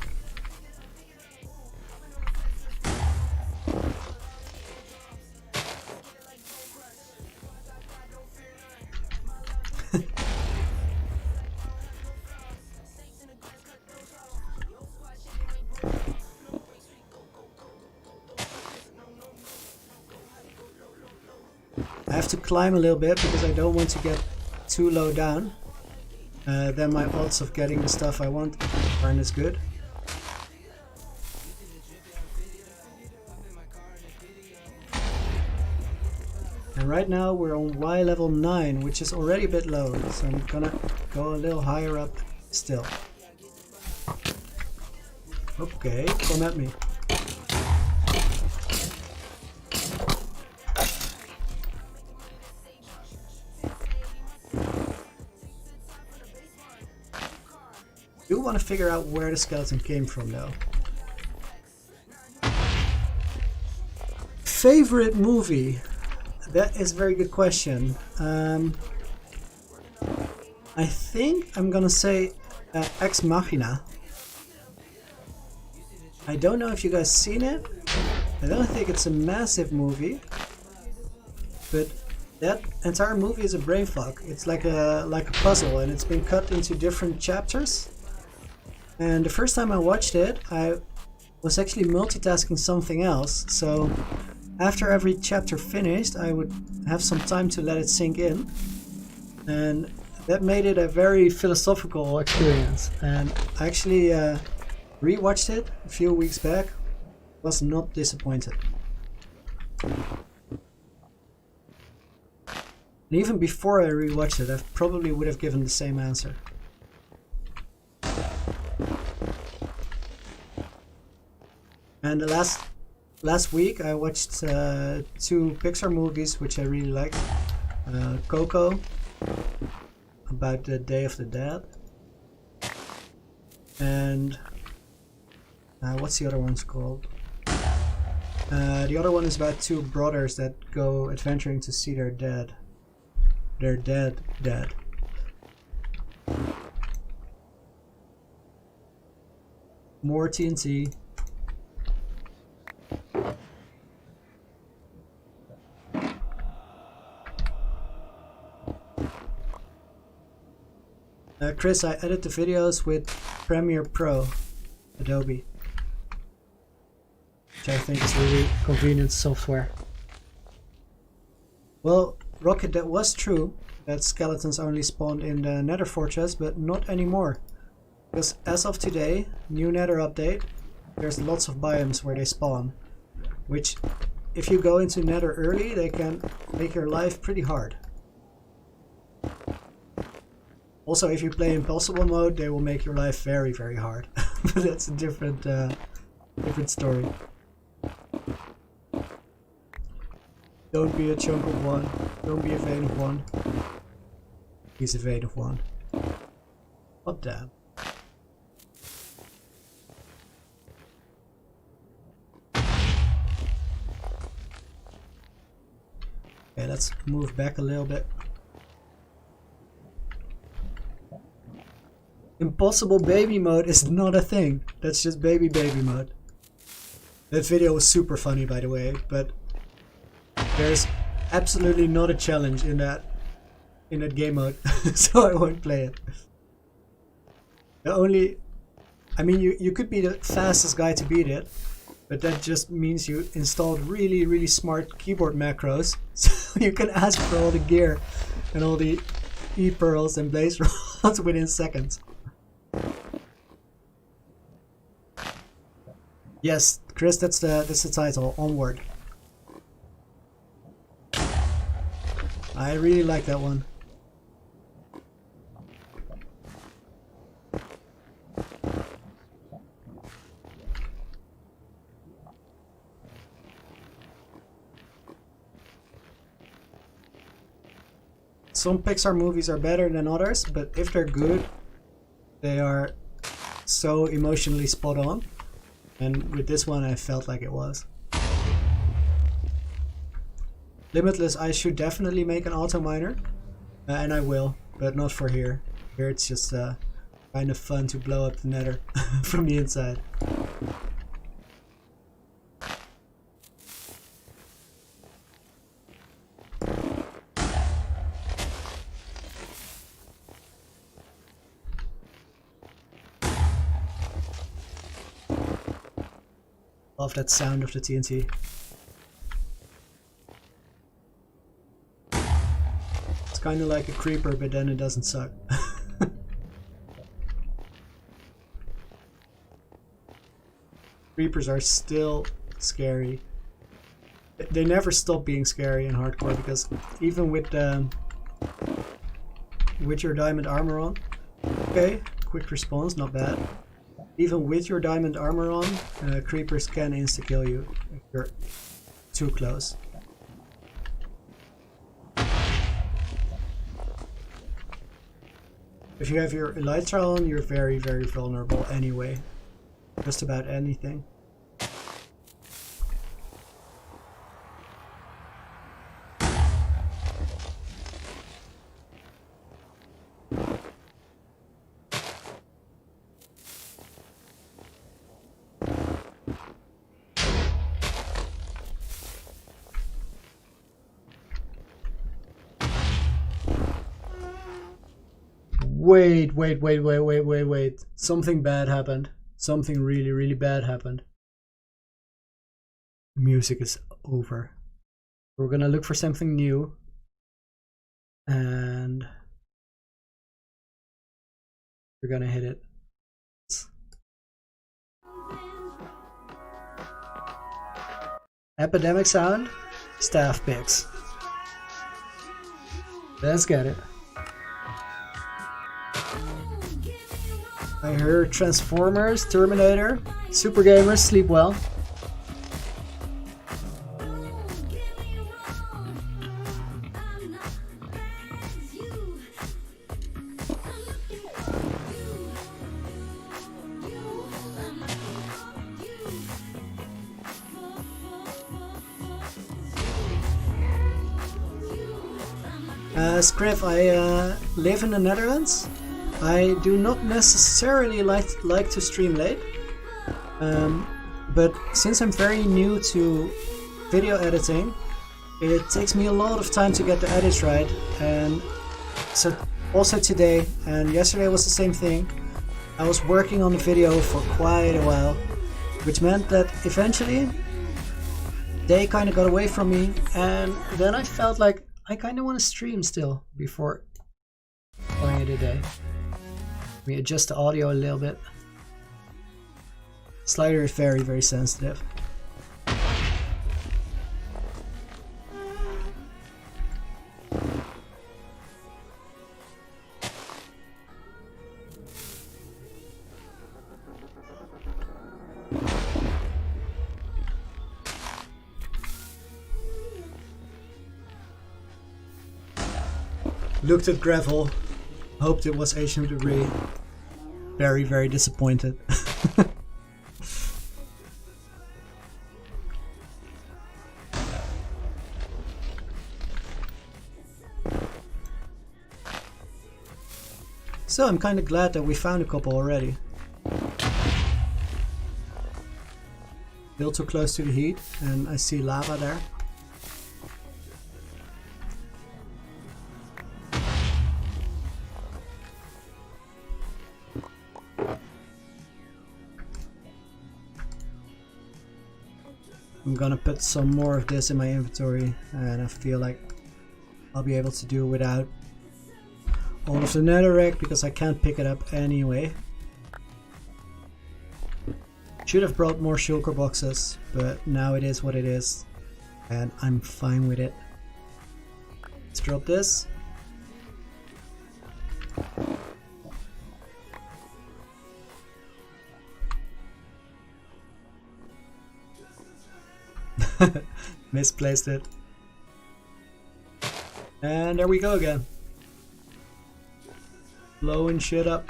I have to climb a little bit because I don't want to get too low down. Then my odds of getting the stuff I want aren't as good. And right now we're on Y level 9, which is already a bit low, so I'm gonna go a little higher up still. Okay, come at me. I do want to figure out where the skeleton came from though. Favorite movie? That is a very good question. I think I'm gonna say Ex Machina. I don't know if you guys seen it. I don't think it's a massive movie, but that entire movie is a brain fuck. It's like a puzzle, and it's been cut into different chapters. And the first time I watched it, I was actually multitasking something else. So after every chapter finished, I would have some time to let it sink in. And that made it a very philosophical experience. And I actually rewatched it a few weeks back. Was not disappointed. And even before I rewatched it, I probably would have given the same answer. And the last week I watched 2 Pixar movies which I really liked. Coco, about the Day of the Dead, and what's the other one's called? The other one is about 2 brothers that go adventuring to see their dead. Their dead. More TNT. Chris, I edit the videos with Premiere Pro, Adobe, which I think is really convenient software. Well, Rocket, that was true, that skeletons only spawned in the Nether Fortress, but not anymore. Because as of today, new Nether update, there's lots of biomes where they spawn, which if you go into Nether early, they can make your life pretty hard. Also, if you play impossible mode, they will make your life very, very hard. But that's a different story. Don't be a chunk of one. Don't be a vein of one. He's a vein of one. What damn? Okay, let's move back a little bit. Impossible baby mode is not a thing. That's just baby mode. That video was super funny, by the way, but there's absolutely not a challenge in that game mode, so I won't play it. The only, I mean, you could be the fastest guy to beat it, but that just means you installed really smart keyboard macros, so you can ask for all the gear and all the E-pearls and blaze rods within seconds. Yes, Chris, that's the title. Onward. I really like that one. Some Pixar movies are better than others, but if they're good, they are so emotionally spot on. And with this one I felt like it was. Limitless, I should definitely make an auto miner. And I will, but not for here. Here it's just kind of fun to blow up the nether from the inside. Love that sound of the TNT. It's kind of like a creeper, but then it doesn't suck. Creepers are still scary. They never stop being scary in hardcore, because even with your diamond armor on, okay, quick response, not bad. Even with your diamond armor on, creepers can insta-kill you if you're too close. If you have your elytra on, you're very vulnerable anyway. Just about anything. Wait. Something bad happened. Something really bad happened. Music is over. We're gonna look for something new. And we're gonna hit it. Epidemic sound, staff picks. Let's get it. I heard Transformers, Terminator, Super Gamers, sleep well. Scriff, I live in the Netherlands. I do not necessarily like to stream late, but since I'm very new to video editing, it takes me a lot of time to get the edits right, and so also today and yesterday was the same thing. I was working on the video for quite a while, which meant that eventually they kind of got away from me, and then I felt like I kind of want to stream still before calling it a day. Let me adjust the audio a little bit. Slider is very sensitive. Looked at gravel, hoped it was ancient debris. Very disappointed. So I'm kind of glad that we found a couple already. Still too close to the heat, and I see lava there. I'm gonna put some more of this in my inventory, and I feel like I'll be able to do without all of the netherrack because I can't pick it up anyway. Should have brought more shulker boxes, but now it is what it is, and I'm fine with it. Let's drop this. Misplaced it. And there we go again. Blowing shit up.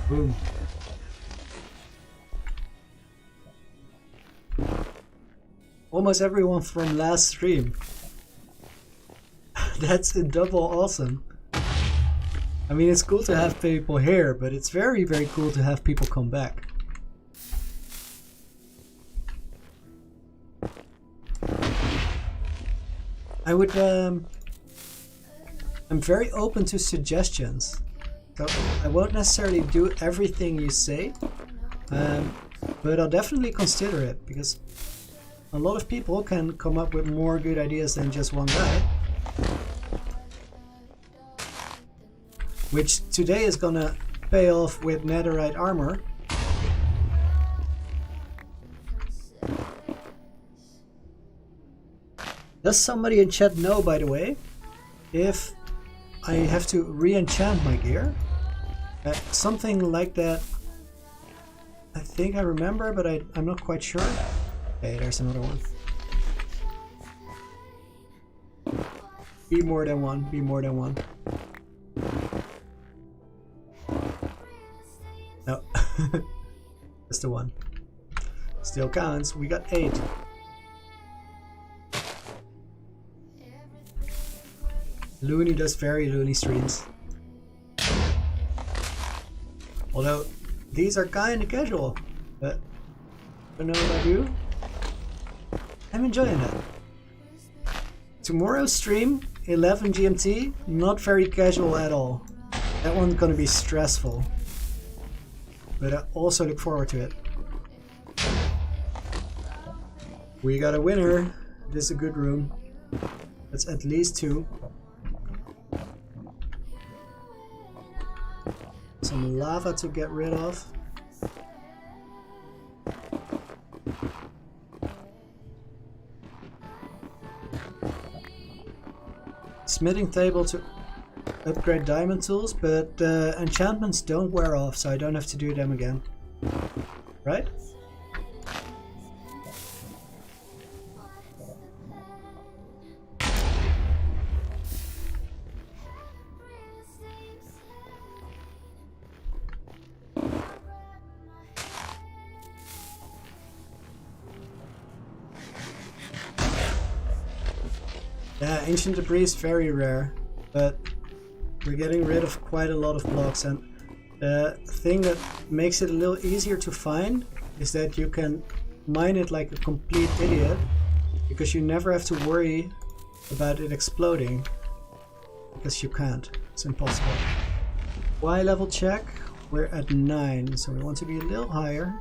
Boom. Almost everyone from last stream. That's a double awesome. I mean, it's cool to have people here, but it's very, very cool to have people come back. I would, I'm very open to suggestions. So I won't necessarily do everything you say, but I'll definitely consider it, because a lot of people can come up with more good ideas than just one guy. Which today is gonna pay off with netherite armor. Does somebody in chat know, by the way, if I have to re-enchant my gear? Something like that. I think I remember, but I'm not quite sure. Okay, there's another one. Be more than one, be more than one. No, just the one. Still counts, we got 8. Loony does very loony streams. Although, these are kinda casual, but I don't know about you. I'm enjoying it. Tomorrow's stream, 11 GMT, not very casual at all. That one's gonna be stressful. But I also look forward to it. We got a winner. This is a good room. That's at least 2. Some lava to get rid of. Smithing table to upgrade diamond tools, but enchantments don't wear off, so I don't have to do them again. Right? Yeah, ancient debris is very rare, but we're getting rid of quite a lot of blocks, and the thing that makes it a little easier to find is that you can mine it like a complete idiot, because you never have to worry about it exploding, because you can't. It's impossible. Y level check, we're at 9, so we want to be a little higher.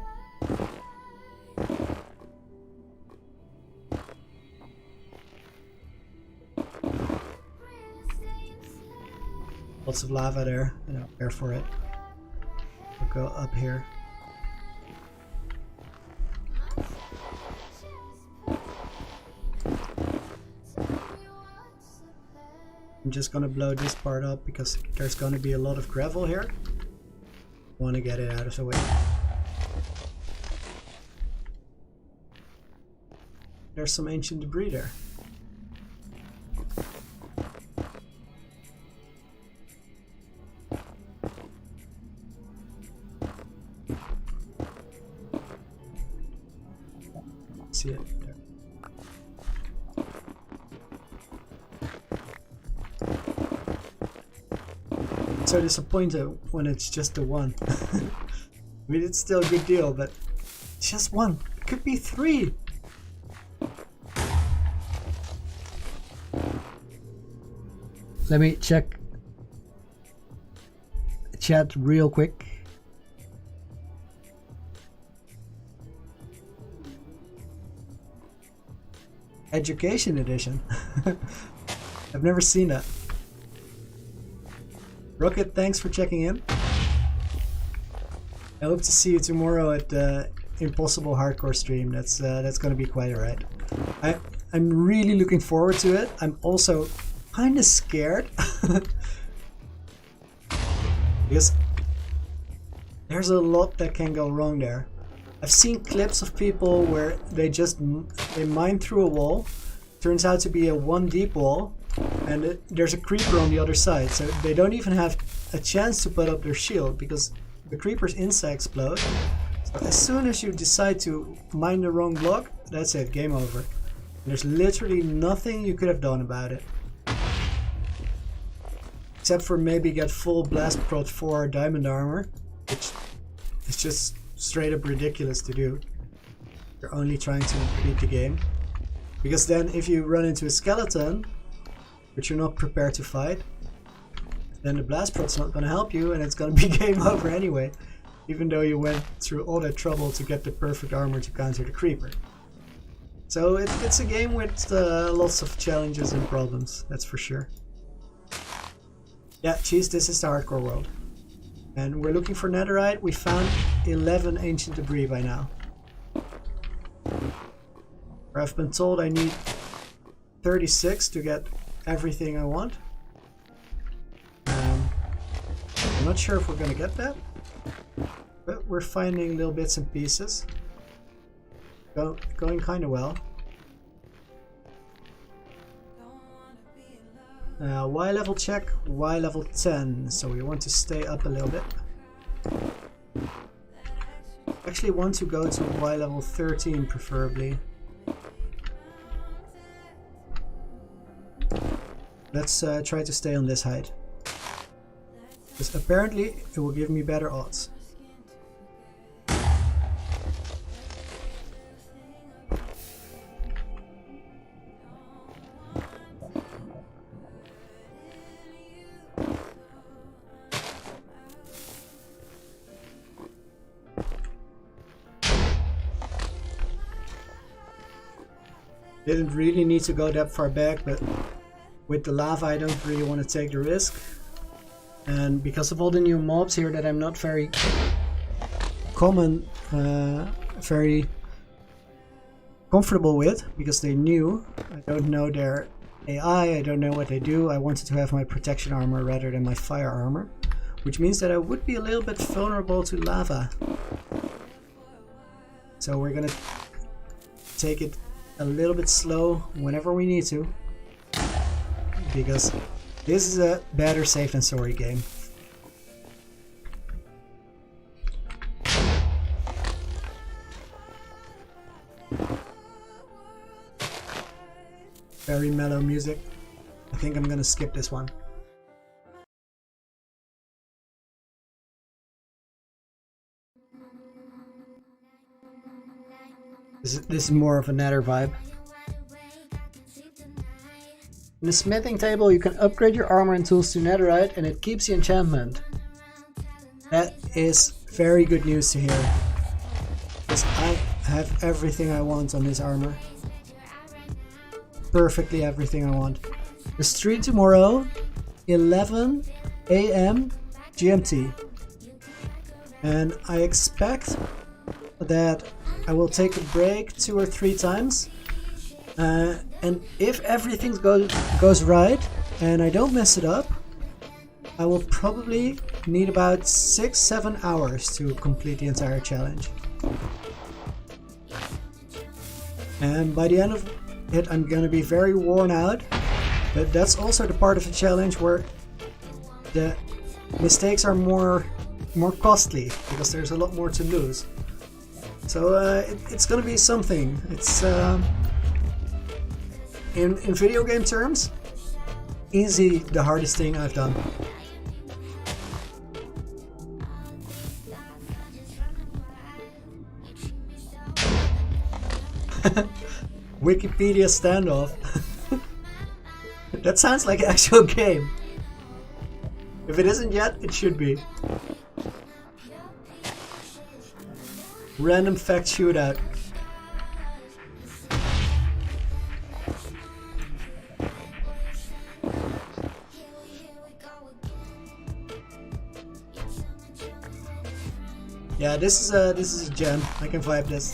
Lots of lava there, I don't care for it. We'll go up here. I'm just gonna blow this part up because there's gonna be a lot of gravel here. Want to get it out of the way. There's some ancient debris there. See it there. so disappointed when it's just the one. I mean, it's still a good deal, but it's just one. It could be 3. Let me check chat real quick. Education edition. I've never seen that. Rocket, thanks for checking in. I hope to see you tomorrow at the Impossible Hardcore stream. That's gonna be quite alright. I'm really looking forward to it. I'm also kind of scared because there's a lot that can go wrong there. I've seen clips of people where they mine through a wall. Turns out to be a 1 deep wall, and there's a creeper on the other side, so they don't even have a chance to put up their shield because the creeper's inside explode. So as soon as you decide to mine the wrong block, that's it, game over. And there's literally nothing you could have done about it. Except for maybe get full Blast Prot 4 diamond armor, which is just straight up ridiculous to do. You're only trying to beat the game. Because then if you run into a skeleton, which you're not prepared to fight, then the Blast Prot's not going to help you and it's going to be game over anyway. Even though you went through all that trouble to get the perfect armor to counter the creeper. So it's a game with lots of challenges and problems, that's for sure. Yeah, Cheese, this is the Hardcore World. And we're looking for netherite. We found 11 ancient debris by now. I've been told I need 36 to get everything I want. I'm not sure if we're gonna get that, but we're finding little bits and pieces. Going kind of well. Y level check, Y level 10, so we want to stay up a little bit. Actually want to go to Y level 13 preferably. Let's try to stay on this height. Because apparently it will give me better odds. Didn't really need to go that far back, but with the lava I don't really want to take the risk. And because of all the new mobs here that I'm not very very comfortable with, because they're new, I don't know their AI, I don't know what they do. I wanted to have my protection armor rather than my fire armor, which means that I would be a little bit vulnerable to lava. So we're gonna take it a little bit slow whenever we need to, because this is a better safe than sorry game. Very mellow music. I think I'm gonna skip this one. This is more of a nether vibe. In the smithing table you can upgrade your armor and tools to netherite and it keeps the enchantment. That is very good news to hear. Because I have everything I want on this armor. Perfectly everything I want. The stream tomorrow, 11 AM GMT. And I expect that I will take a break 2 or 3 times. And if everything goes right and I don't mess it up, I will probably need about 6-7 hours to complete the entire challenge. And by the end of it I'm gonna be very worn out, but that's also the part of the challenge where the mistakes are more costly, because there's a lot more to lose. So it's gonna be something. It's in video game terms, easy the hardest thing I've done. Wikipedia standoff. That sounds like an actual game. If it isn't yet, it should be. Random fact shootout. Yeah, this is a gem. I can vibe this.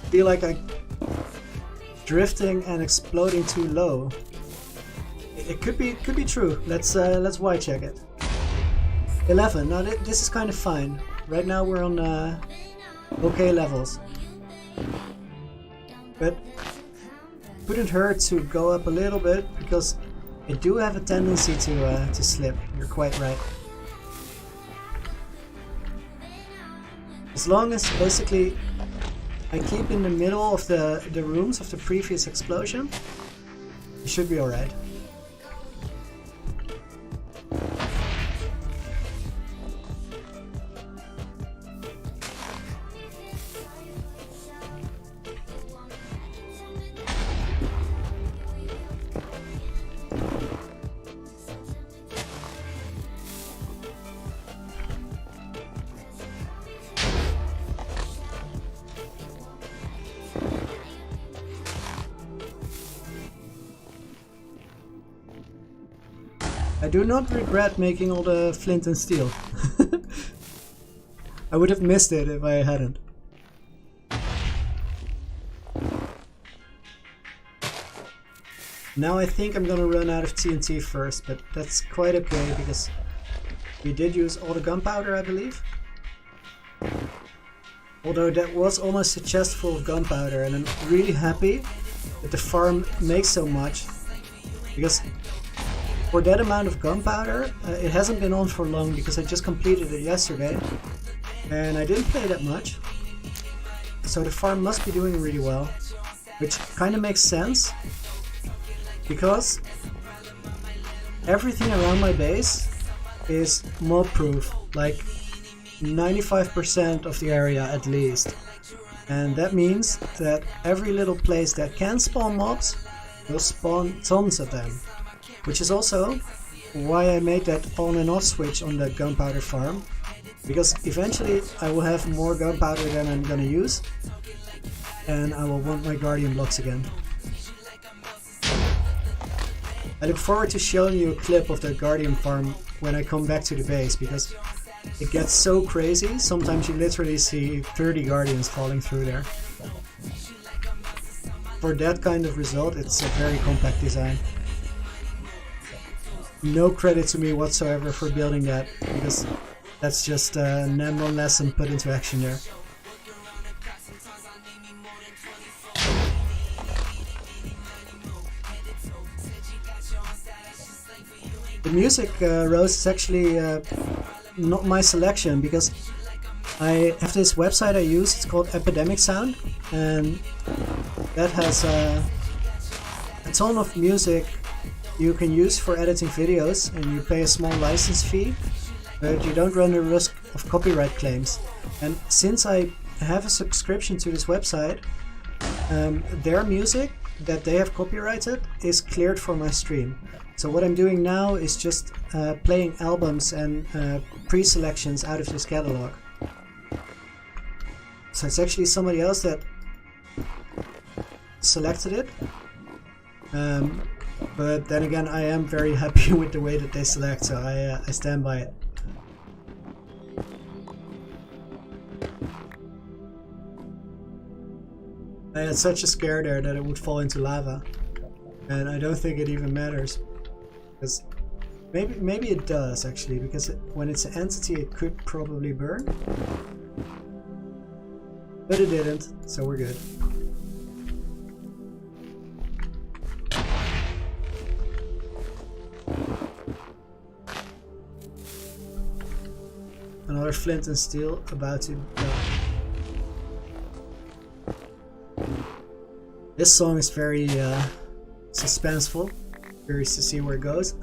Feel like I'm drifting and exploding too low. It could be true. Let's Y check it. 11. Now this is kind of fine. Right now we're on okay levels. But couldn't hurt to go up a little bit because I do have a tendency to slip. You're quite right. As long as basically I keep in the middle of the rooms of the previous explosion, it should be alright. I do not regret making all the flint and steel. I would have missed it if I hadn't. Now I think I'm gonna run out of TNT first, but that's quite okay because we did use all the gunpowder, I believe. Although that was almost a chest full of gunpowder, and I'm really happy that the farm makes so much because for that amount of gunpowder, it hasn't been on for long because I just completed it yesterday and I didn't play that much. So the farm must be doing really well, which kind of makes sense because everything around my base is mob proof, like 95% of the area at least. And that means that every little place that can spawn mobs will spawn tons of them. Which is also why I made that on and off switch on the gunpowder farm. Because eventually I will have more gunpowder than I'm gonna use. And I will want my guardian blocks again. I look forward to showing you a clip of the guardian farm when I come back to the base. Because it gets so crazy, sometimes you literally see 30 guardians falling through there. For that kind of result, it's a very compact design. No credit to me whatsoever for building that, because that's just a Namron lesson put into action there. The music, Rose, is actually not my selection, because I have this website I use, it's called Epidemic Sound, and that has a ton of music you can use for editing videos, and you pay a small license fee, but you don't run the risk of copyright claims. And since I have a subscription to this website, their music that they have copyrighted is cleared for my stream. So what I'm doing now is just playing albums and pre-selections out of this catalog. So it's actually somebody else that selected it. But then again, I am very happy with the way that they select, so I stand by it. I had such a scare there that it would fall into lava, and I don't think it even matters, because maybe it does actually, because when it's an entity it could probably burn, but it didn't, so we're good. Another flint and steel about to go. This song is very suspenseful. Curious to see where it goes.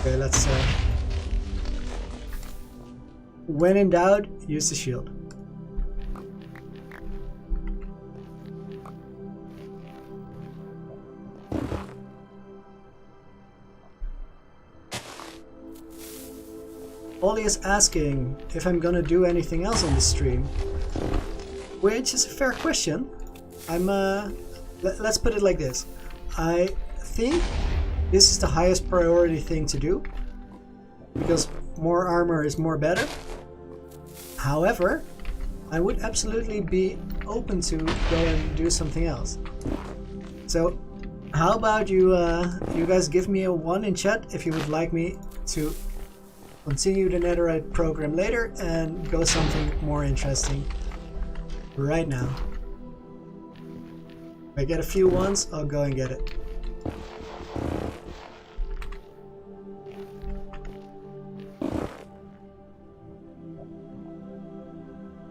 Okay, let's when in doubt, use the shield. Ollie is asking if I'm gonna do anything else on the stream, which is a fair question. Let's put it like this. I think this is the highest priority thing to do, because more armor is more better. However, I would absolutely be open to go and do something else. So, how about you guys give me a 1 in chat if you would like me to continue the netherite program later and go something more interesting right now. If I get a few ones, I'll go and get it.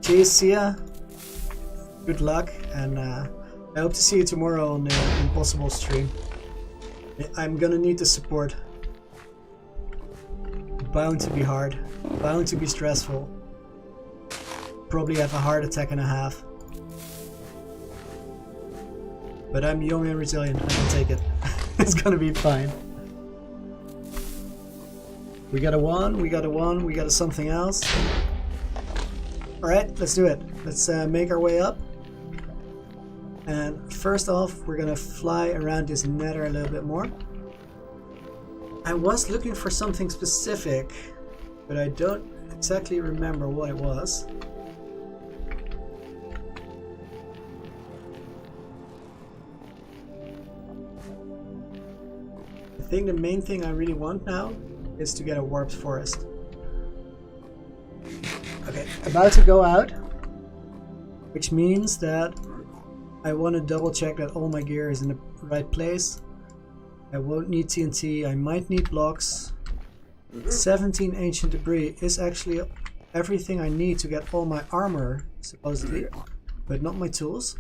Cheers, see ya. Good luck, and I hope to see you tomorrow on the Impossible stream. I'm gonna need the support. Bound to be hard, bound to be stressful. Probably have a heart attack and a half. But I'm young and resilient, I can take it. It's gonna be fine. We got a 1, we got a 1, we got a something else. Alright, let's do it. Let's make our way up. And first off, we're gonna fly around this nether a little bit more. I was looking for something specific, but I don't exactly remember what it was. I think the main thing I really want now is to get a warped forest. Okay, about to go out, which means that I want to double check that all my gear is in the right place. I won't need TNT, I might need blocks. 17 ancient debris is actually everything I need to get all my armor, supposedly, but not my tools.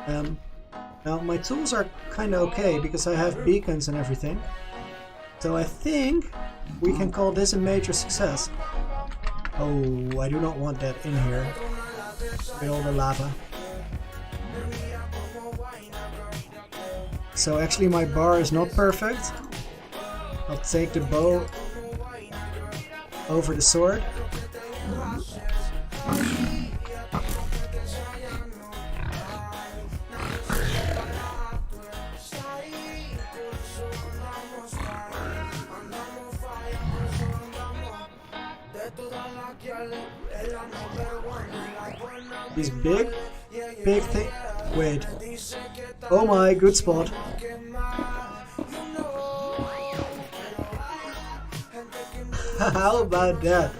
Now my tools are kinda okay because I have beacons and everything. So I think we can call this a major success. Oh, I do not want that in here with all the lava. So actually my bar is not perfect. I'll take the bow over the sword. These big thing. Wait. Oh my, good spot. How about that?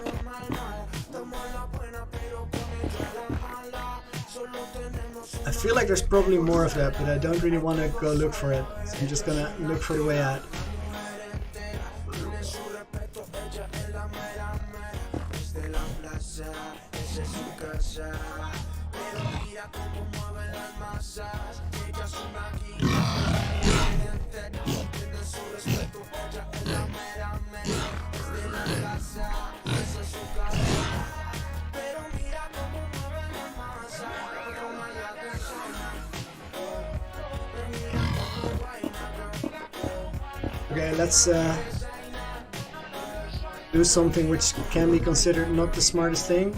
I feel like there's probably more of that, but I don't really want to go look for it. So I'm just gonna look for the way out. Okay, let's do something which can be considered not the smartest thing.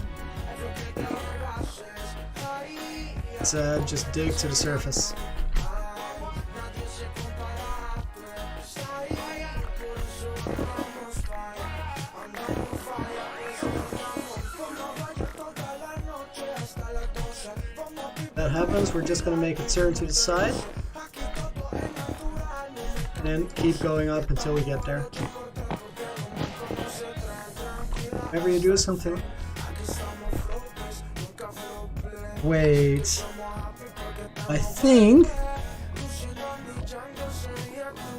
Let's just dig to the surface. That happens, we're just gonna make a turn to the side and keep going up until we get there. Whenever you do something. Wait. I think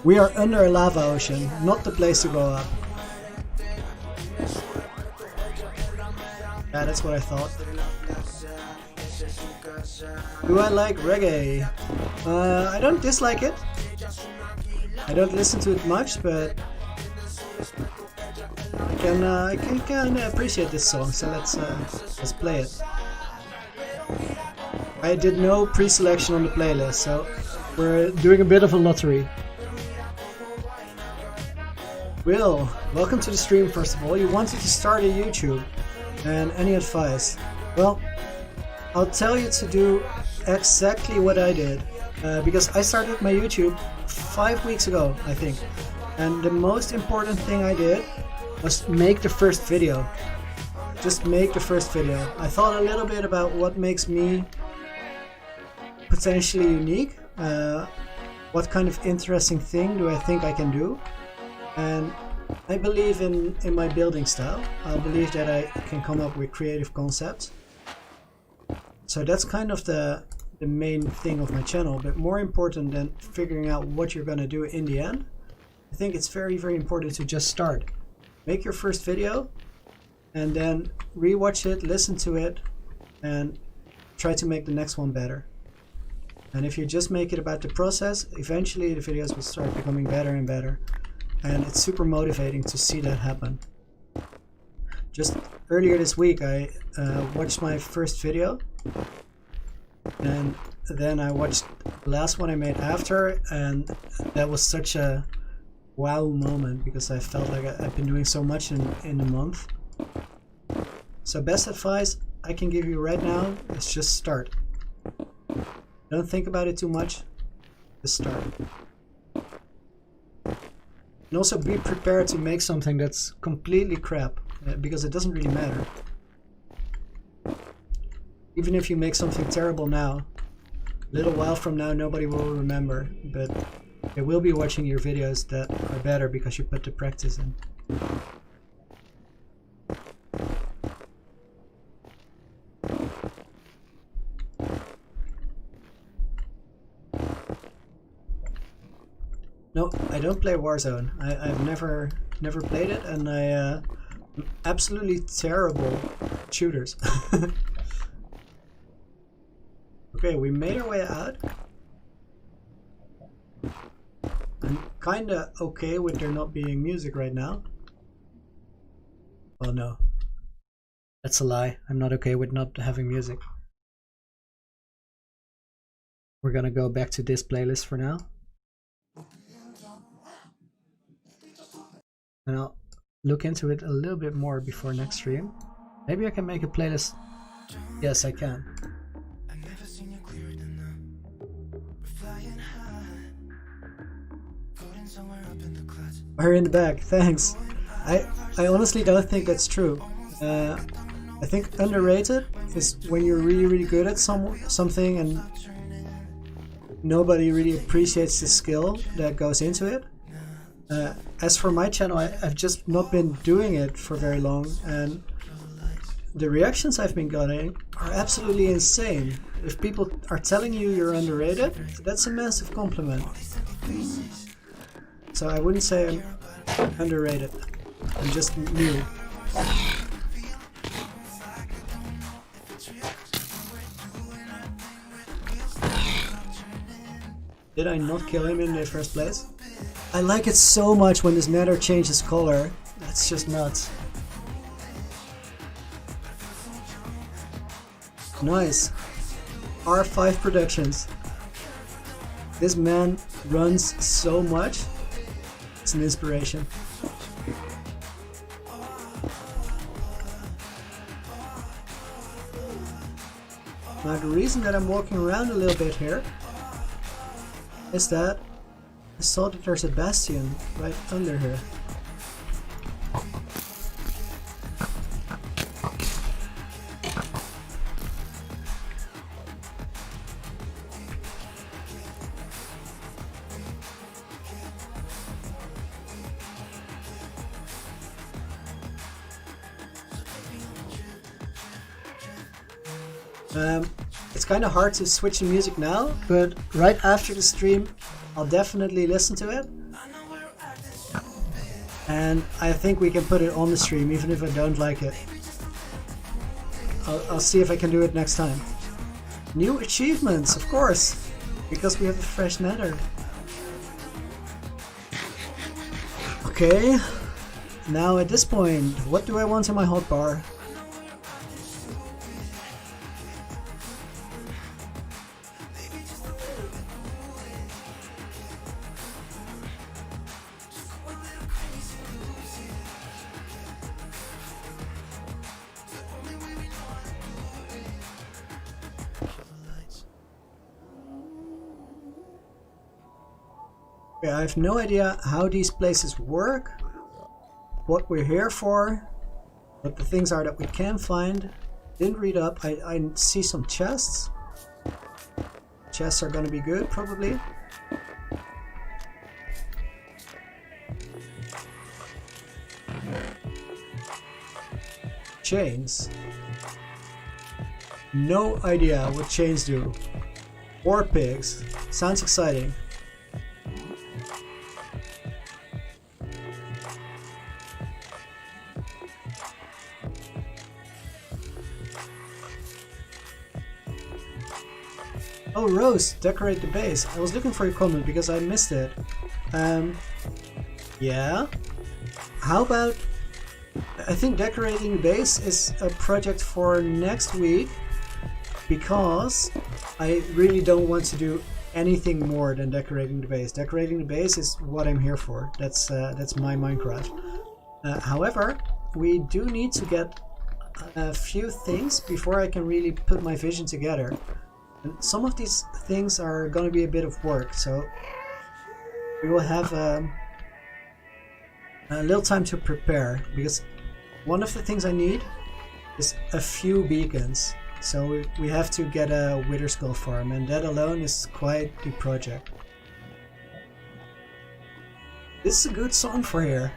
we are under a lava ocean, not the place to go up. Yeah, that's what I thought. Do I like reggae? I don't dislike it. I don't listen to it much, but I can kind of appreciate this song. So let's play it. I did no pre-selection on the playlist, so we're doing a bit of a lottery. Will, welcome to the stream. First of all, you wanted to start a YouTube, and any advice? Well, I'll tell you to do exactly what I did, because I started my YouTube 5 weeks ago, I think, and the most important thing I did was make the first video. Just make the first video. I thought a little bit about what makes me potentially unique, what kind of interesting thing do I think I can do, and I believe in my building style. I believe that I can come up with creative concepts. So that's kind of the main thing of my channel, but more important than figuring out what you're gonna do in the end, I think it's very, very important to just start. Make your first video and then rewatch it, listen to it, and try to make the next one better. And if you just make it about the process, eventually the videos will start becoming better and better. And it's super motivating to see that happen. Just earlier this week I watched my first video, and then I watched the last one I made after, and that was such a wow moment because I felt like I've been doing so much in a month. So best advice I can give you right now is just start. Don't think about it too much, just start. And also be prepared to make something that's completely crap, because it doesn't really matter. Even if you make something terrible now, a little while from now nobody will remember, but they will be watching your videos that are better because you put the practice in. No, I don't play Warzone. I've never played it, and I'm absolutely terrible at shooters. Okay, we made our way out. I'm kinda okay with there not being music right now. Well, no. That's a lie. I'm not okay with not having music. We're gonna go back to this playlist for now. And I'll look into it a little bit more before next stream. Maybe I can make a playlist. Yes, I can. We're in the back, thanks. I honestly don't think that's true. I think underrated is when you're really, really good at something and nobody really appreciates the skill that goes into it. As for my channel, I've just not been doing it for very long, and the reactions I've been getting are absolutely insane. If people are telling you you're underrated, that's a massive compliment. So I wouldn't say I'm underrated. I'm just new. Did I not kill him in the first place? I like it so much when this nether changes color. That's just nuts. Nice. R5 Productions. This man runs so much. It's an inspiration. Now the reason that I'm walking around a little bit here is that I saw that there's a bastion right under here. It's kind of hard to switch the music now, but right after the stream I'll definitely listen to it, and I think we can put it on the stream even if I don't like it. I'll see if I can do it next time. New achievements, of course. Because we have a fresh nether. Okay. Now at this point, what do I want in my hotbar? Okay, I have no idea how these places work, what we're here for, what the things are that we can find. Didn't read up. I see some chests. Chests are gonna be good, probably. Chains. No idea what chains do. War pigs. Sounds exciting. Oh, Rose, decorate the base. I was looking for your comment because I missed it. Yeah. How about... I think decorating the base is a project for next week, because I really don't want to do anything more than decorating the base. Decorating the base is what I'm here for. That's my Minecraft. However, we do need to get a few things before I can really put my vision together. And some of these things are going to be a bit of work, so we will have a little time to prepare, because one of the things I need is a few beacons. So we have to get a Wither Skull farm, and that alone is quite the project. This is a good song for here.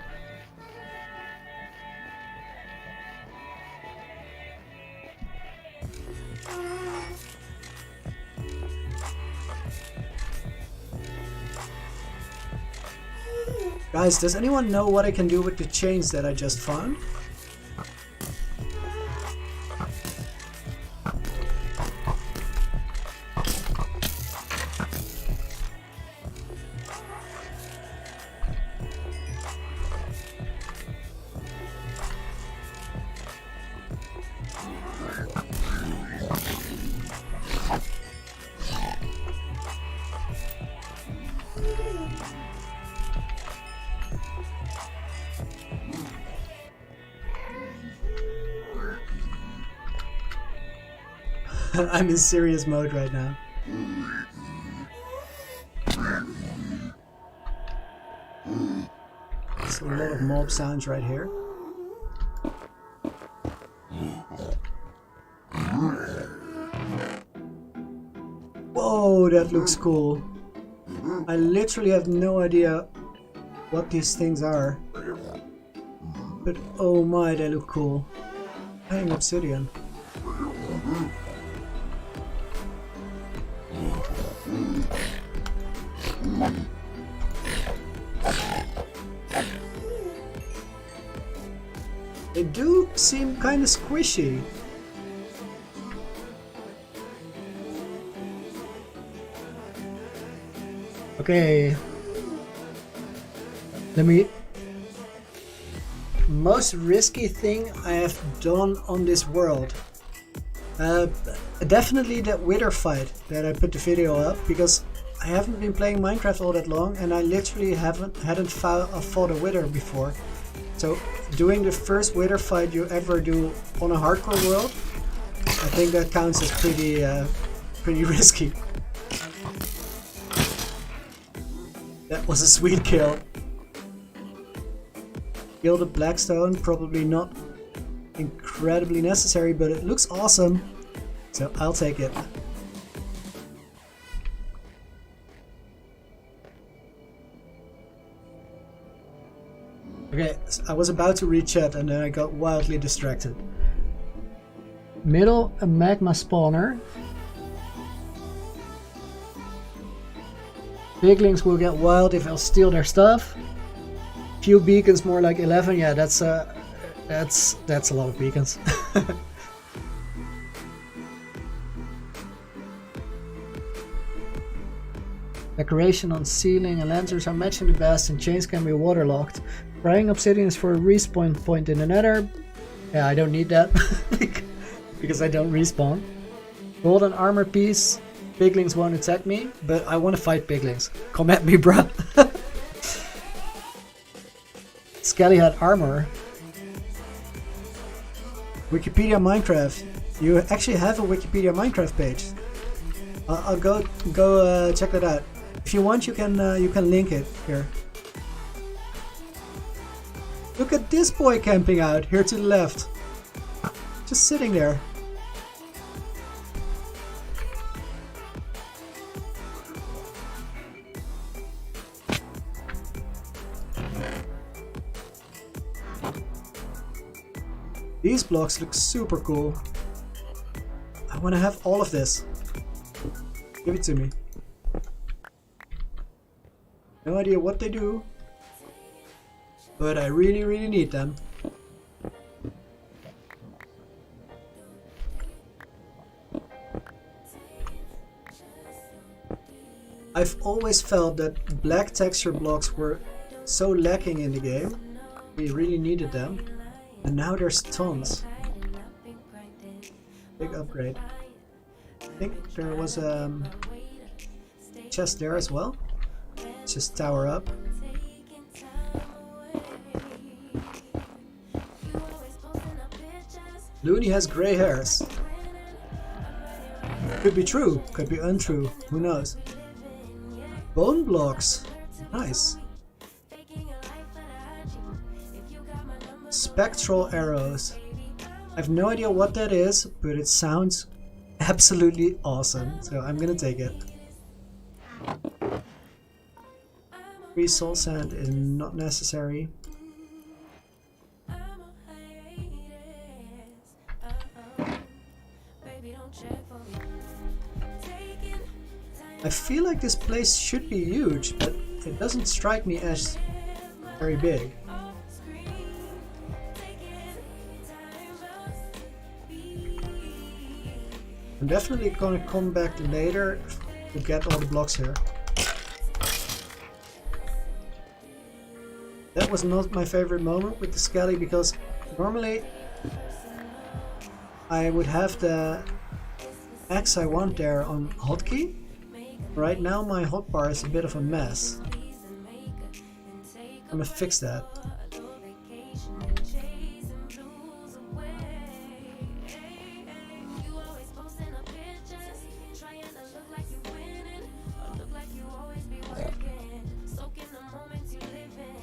Guys, does anyone know what I can do with the chains that I just found? I'm in serious mode right now. There's a lot of mob sounds right here. Whoa, that looks cool. I literally have no idea what these things are. But oh my, they look cool. Playing obsidian. They do seem kind of squishy. Okay. Let me... Most risky thing I have done on this world. Definitely that Wither fight that I put the video up, because I haven't been playing Minecraft all that long and I literally hadn't fought a Wither before. So doing the first Wither fight you ever do on a hardcore world, I think that counts as pretty risky. That was a sweet kill. Kill the Blackstone, probably not incredibly necessary, but it looks awesome, so I'll take it. Okay, so I was about to read chat and then I got wildly distracted. Middle, a magma spawner. Piglings will get wild if I'll steal their stuff. Few beacons, more like 11. Yeah, that's a lot of beacons. Decoration on ceiling and lanterns are matching the bastion. Chains can be waterlocked. Frying obsidian is for a respawn point in the nether. Yeah, I don't need that because I don't respawn. Golden armor piece. Piglings won't attack me, but I want to fight piglings. Come at me, bruh. Skelly had armor. Wikipedia Minecraft. You actually have a Wikipedia Minecraft page. I'll go check that out. If you want, you can link it here. Look at this boy camping out here to the left, just sitting there. These blocks look super cool. I want to have all of this. Give it to me. No idea what they do, but I really need them. I've always felt that black texture blocks were so lacking in the game. We really needed them. And now there's tons. Big upgrade. I think there was a chest there as well. Just tower up. Loony has grey hairs. Could be true, could be untrue, who knows. Bone blocks. Nice. Spectral arrows. I have no idea what that is, but it sounds absolutely awesome, so I'm gonna take it. 3 soul sand is not necessary. I feel like this place should be huge, but it doesn't strike me as very big. I'm definitely gonna come back later to get all the blocks here. That was not my favorite moment with the Skelly, because normally I would have the axe I want there on hotkey. Right now my hotbar is a bit of a mess. I'm gonna fix that.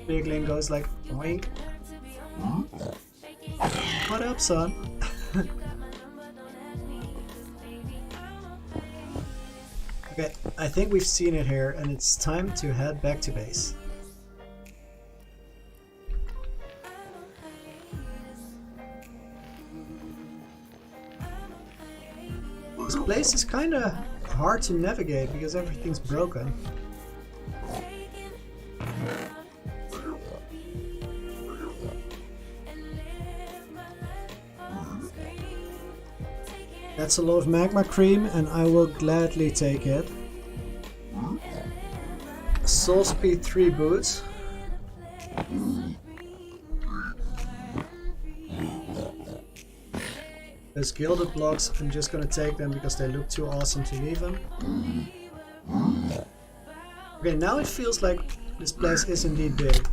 Pigling goes like boink. What up, son? Okay, I think we've seen it here, and it's time to head back to base. This place is kinda hard to navigate because everything's broken. That's a lot of magma cream, and I will gladly take it. Soul Speed 3 boots. Those gilded blocks, I'm just gonna take them because they look too awesome to leave them. Okay, now it feels like this place is indeed big.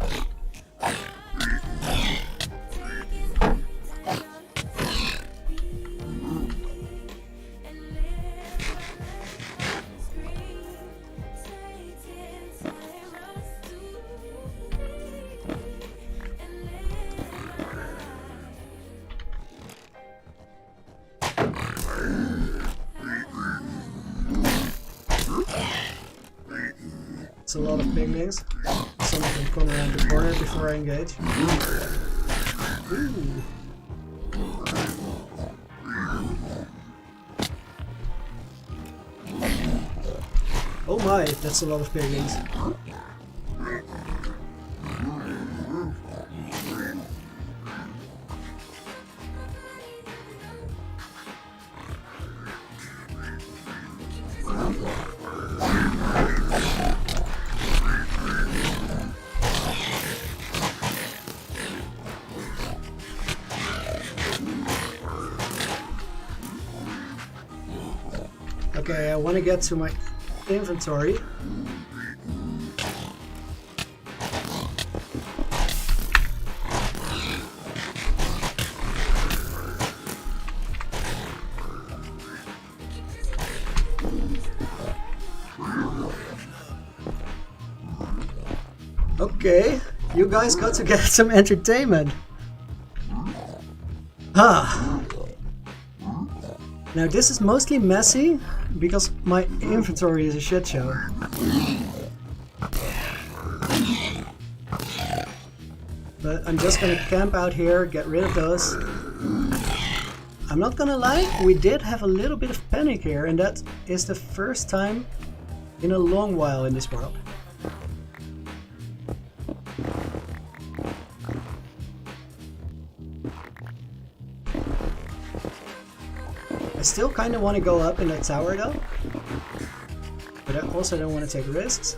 It's a lot of piglings. Some of them come around the corner before I engage. Ooh. Oh my, that's a lot of piglings. I want to get to my inventory. Okay, you guys got to get some entertainment. Ah. Now this is mostly messy because my inventory is a shit show. But I'm just gonna camp out here, get rid of those. I'm not gonna lie, we did have a little bit of panic here, and that is the first time in a long while in this world. I still kind of want to go up in that tower though, but I also don't want to take risks.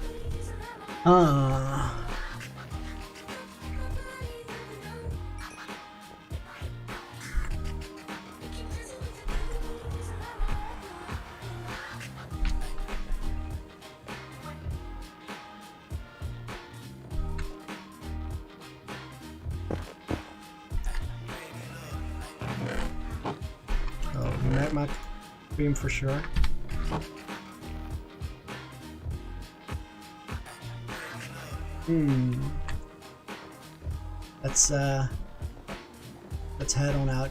Magma beam for sure. Let's head on out.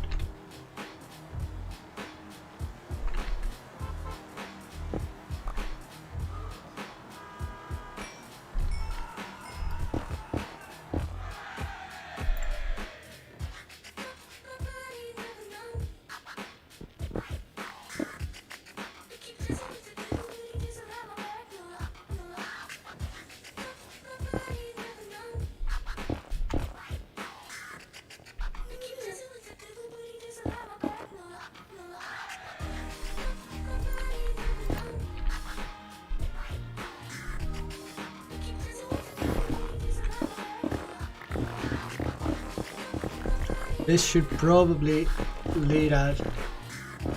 This should probably lead out.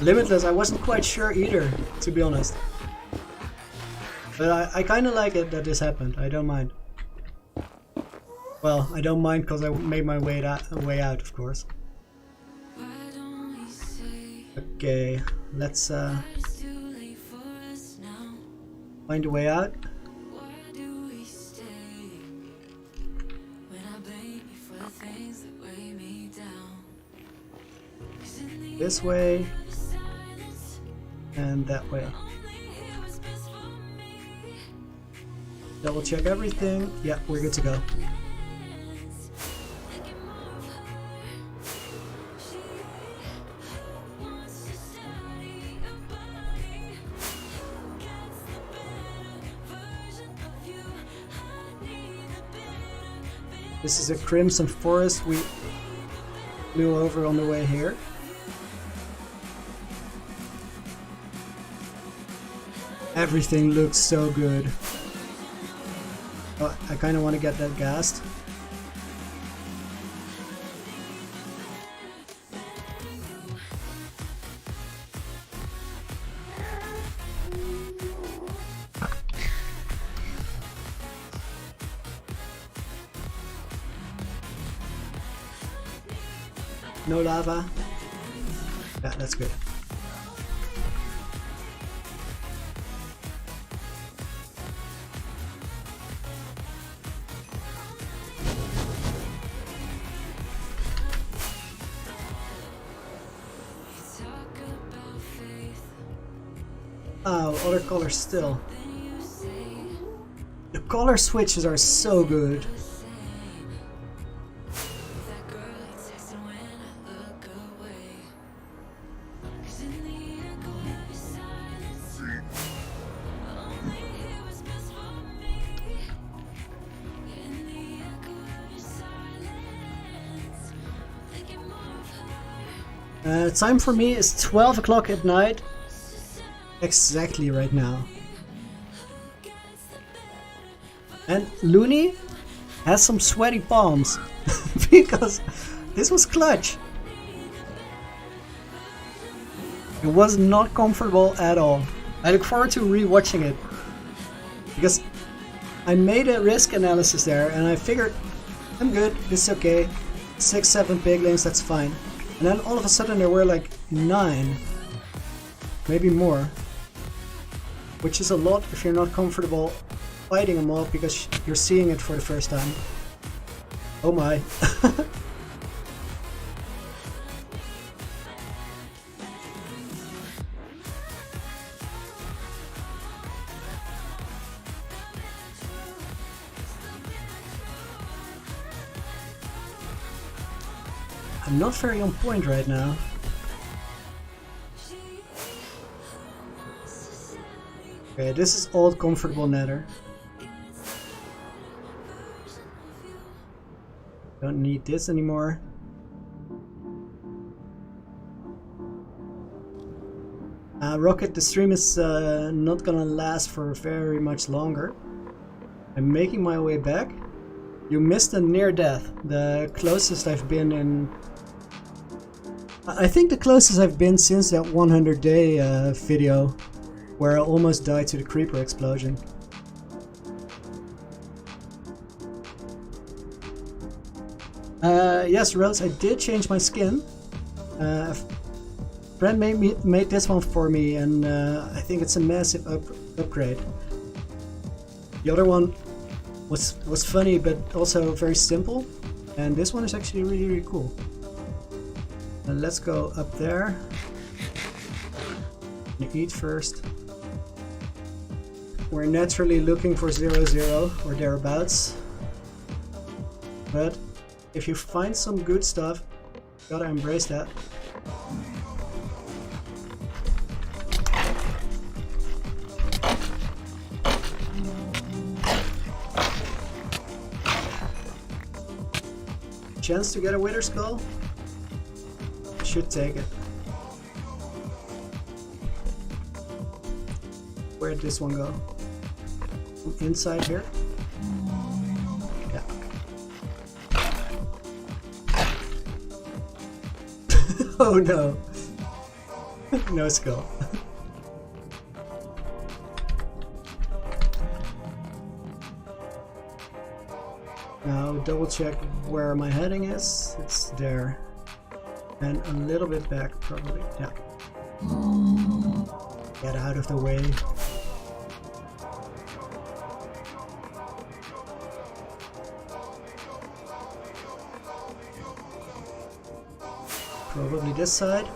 Limitless, I wasn't quite sure either, to be honest. But I kind of like it that this happened, I don't mind. Well, I don't mind because I made my way out, of course. Okay, let's find a way out. This way and that way. Double check everything. Yeah, we're good to go. This is a crimson forest we flew over on the way here. Everything looks so good. Oh, I kind of want to get that gassed. No lava. Yeah, that's good. Oh, other colors still. The color switches are so good. Time for me is 12 o'clock at night. Exactly right now. And Loony has some sweaty palms because this was clutch. It was not comfortable at all. I look forward to re-watching it, because I made a risk analysis there and I figured I'm good, this is okay, 6-7 piglins, that's fine. And then all of a sudden there were like 9, maybe more, which is a lot if you're not comfortable fighting a mob because you're seeing it for the first time. Oh my. I'm not very on point right now. Okay, this is old comfortable nether. Don't need this anymore. Rocket, the stream is not gonna last for very much longer. I'm making my way back. You missed a near death. The closest I've been in... I think the closest I've been since that 100 day video where I almost died to the creeper explosion. Yes, Rose, I did change my skin. A friend made this one for me, and I think it's a massive upgrade. The other one was funny, but also very simple, and this one is actually really cool. And let's go up there. You eat first. We're naturally looking for 0-0 or thereabouts, but if you find some good stuff, gotta embrace that. Chance to get a wither skull? Should take it. Where'd this one go? Inside here? Yeah. Oh no! No skull. Now double check where my heading is. It's there. And a little bit back, probably. Yeah. Get out of the way. Probably this side.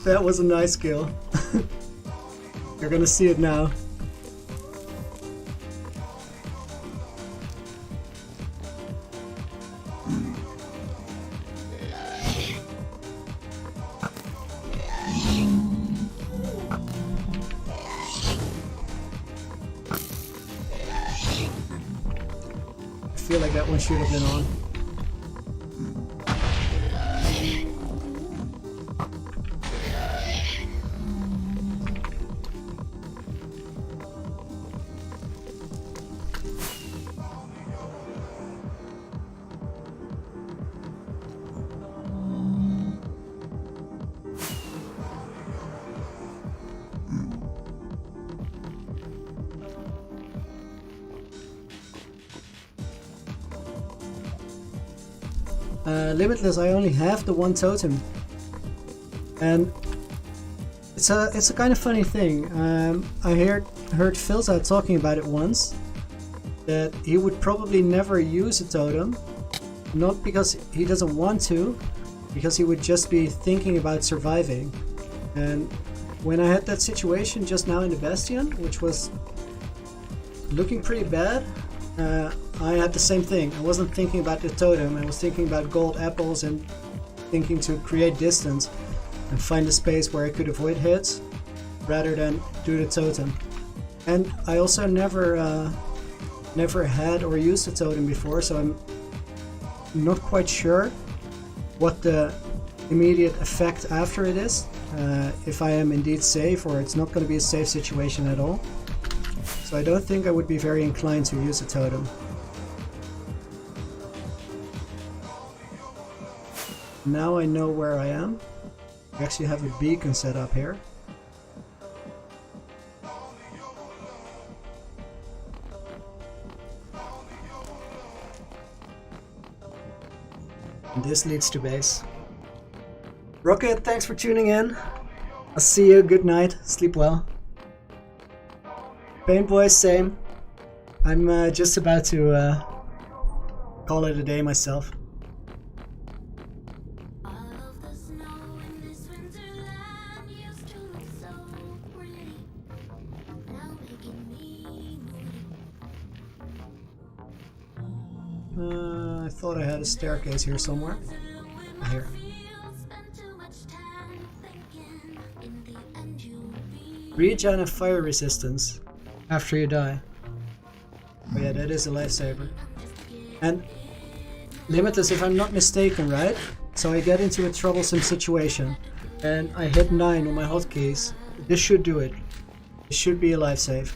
That was a nice kill. You're gonna see it now. I feel like that one should have been on. Limitless, I only have the one totem, and it's a kind of funny thing. I heard Philza talking about it once, that he would probably never use a totem, not because he doesn't want to, because he would just be thinking about surviving. And when I had that situation just now in the bastion, which was looking pretty bad, I had the same thing. I wasn't thinking about the totem, I was thinking about gold apples and thinking to create distance and find a space where I could avoid hits rather than do the totem. And I also never had or used a totem before, so I'm not quite sure what the immediate effect after it is, if I am indeed safe or it's not going to be a safe situation at all. So so I don't think I would be very inclined to use a totem. Now I know where I am. I actually have a beacon set up here. And this leads to base. Rocket, thanks for tuning in. I'll see you. Good night. Sleep well. Paint Boys, same. I'm just about to call it a day myself. I thought I had a staircase here somewhere. Here. Regen and fire resistance after you die. Oh yeah, that is a lifesaver. And Limitless, if I'm not mistaken, right? So I get into a troublesome situation and I hit 9 on my hotkeys. This should do it. It should be a life save.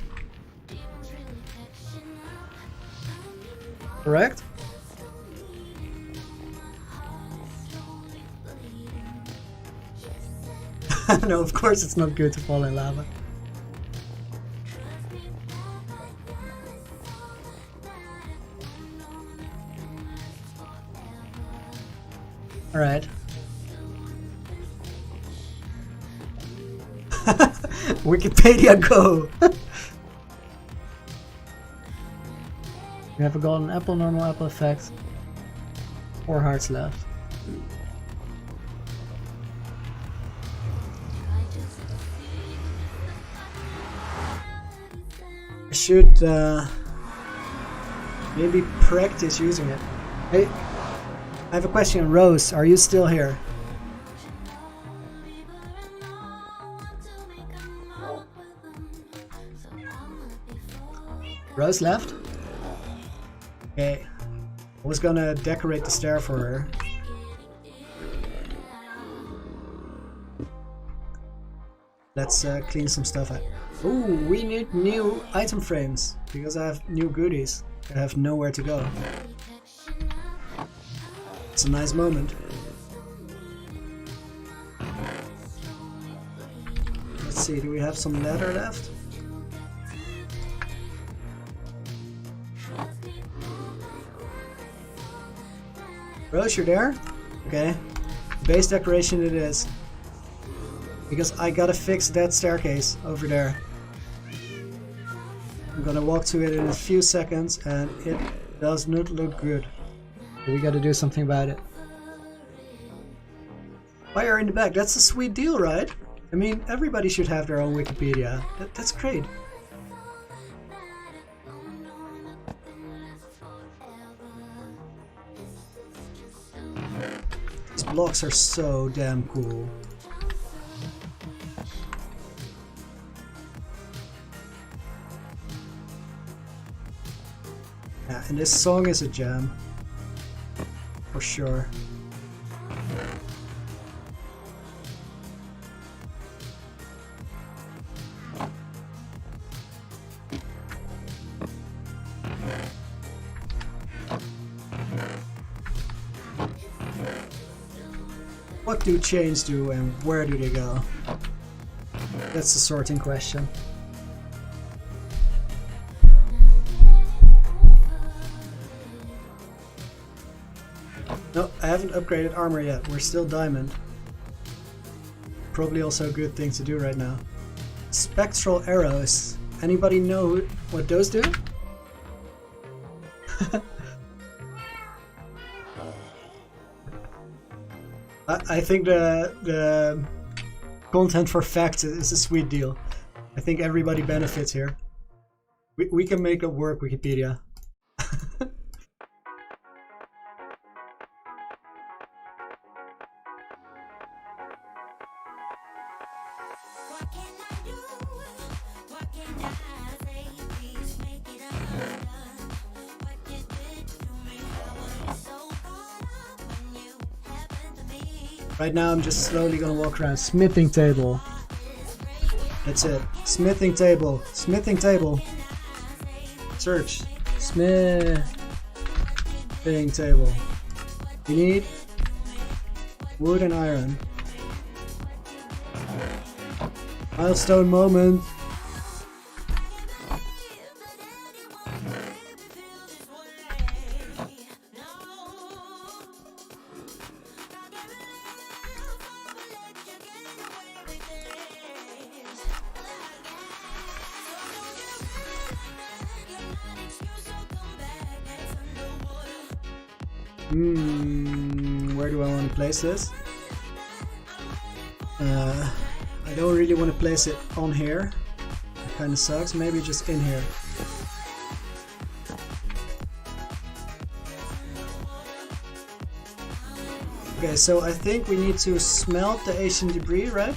Correct? No, of course it's not good to fall in lava. Alright. Wikipedia, go! You have a golden apple, normal apple effect. 4 hearts left. I should maybe practice using it. Hey, I have a question. Rose, are you still here? Rose left? Okay. I was gonna decorate the stair for her. Let's clean some stuff out. Ooh, we need new item frames because I have new goodies. I have nowhere to go. It's a nice moment. Let's see, do we have some leather left? Rose, you're there? Okay. Base decoration it is. Because I gotta fix that staircase over there. I'm gonna walk to it in a few seconds and it does not look good. So we gotta do something about it. Fire in the back, that's a sweet deal, right? I mean, everybody should have their own Wikipedia. That's great. These blocks are so damn cool. Yeah, and this song is a jam. For sure. What do chains do and where do they go? That's the sorting question. No, I haven't upgraded armor yet. We're still diamond. Probably also a good thing to do right now. Spectral arrows. Anybody know what those do? I think the content for facts is a sweet deal. I think everybody benefits here. We can make it work, Wikipedia. Right now I'm just slowly gonna walk around. Smithing table. That's it. Smithing table. Smithing table. Search. Smithing table. We need wood and iron. Milestone moment. Where do I want to place this? I don't really want to place it on here. It kind of sucks. Maybe just in here. Okay, so I think we need to smelt the ancient debris, right?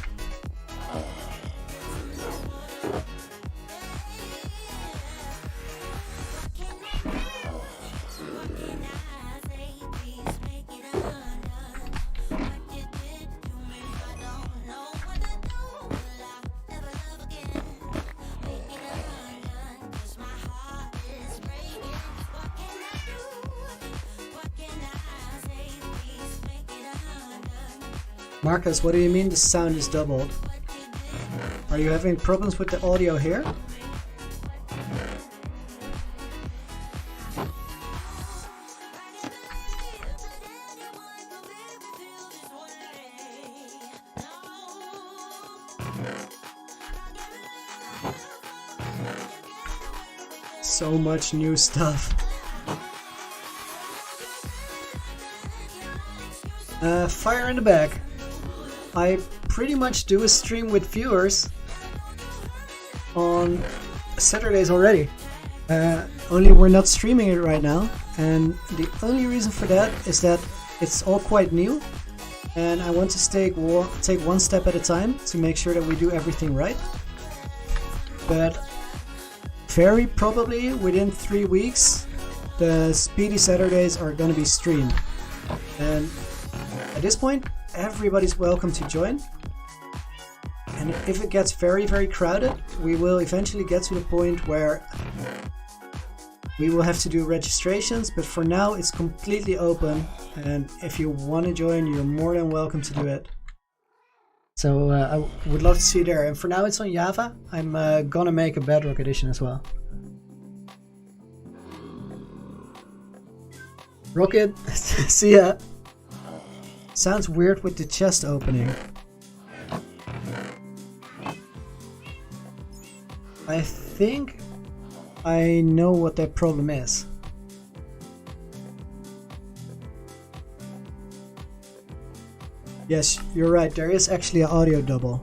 Marcus, what do you mean the sound is doubled? Are you having problems with the audio here? So much new stuff. Fire in the back. I pretty much do a stream with viewers on Saturdays already. Only we're not streaming it right now, and the only reason for that is that it's all quite new, and I want to take one step at a time to make sure that we do everything right. But very probably within 3 weeks, the Speedy Saturdays are going to be streamed, and at this point, everybody's welcome to join. And if it gets very, very crowded, we will eventually get to the point where we will have to do registrations, but for now it's completely open, and if you want to join, you're more than welcome to do it. So I would love to see you there, and for now it's on Java. I'm gonna make a Bedrock edition as well. Rocket, see ya! Sounds weird with the chest opening. I think I know what that problem is. Yes, you're right, there is actually an audio double.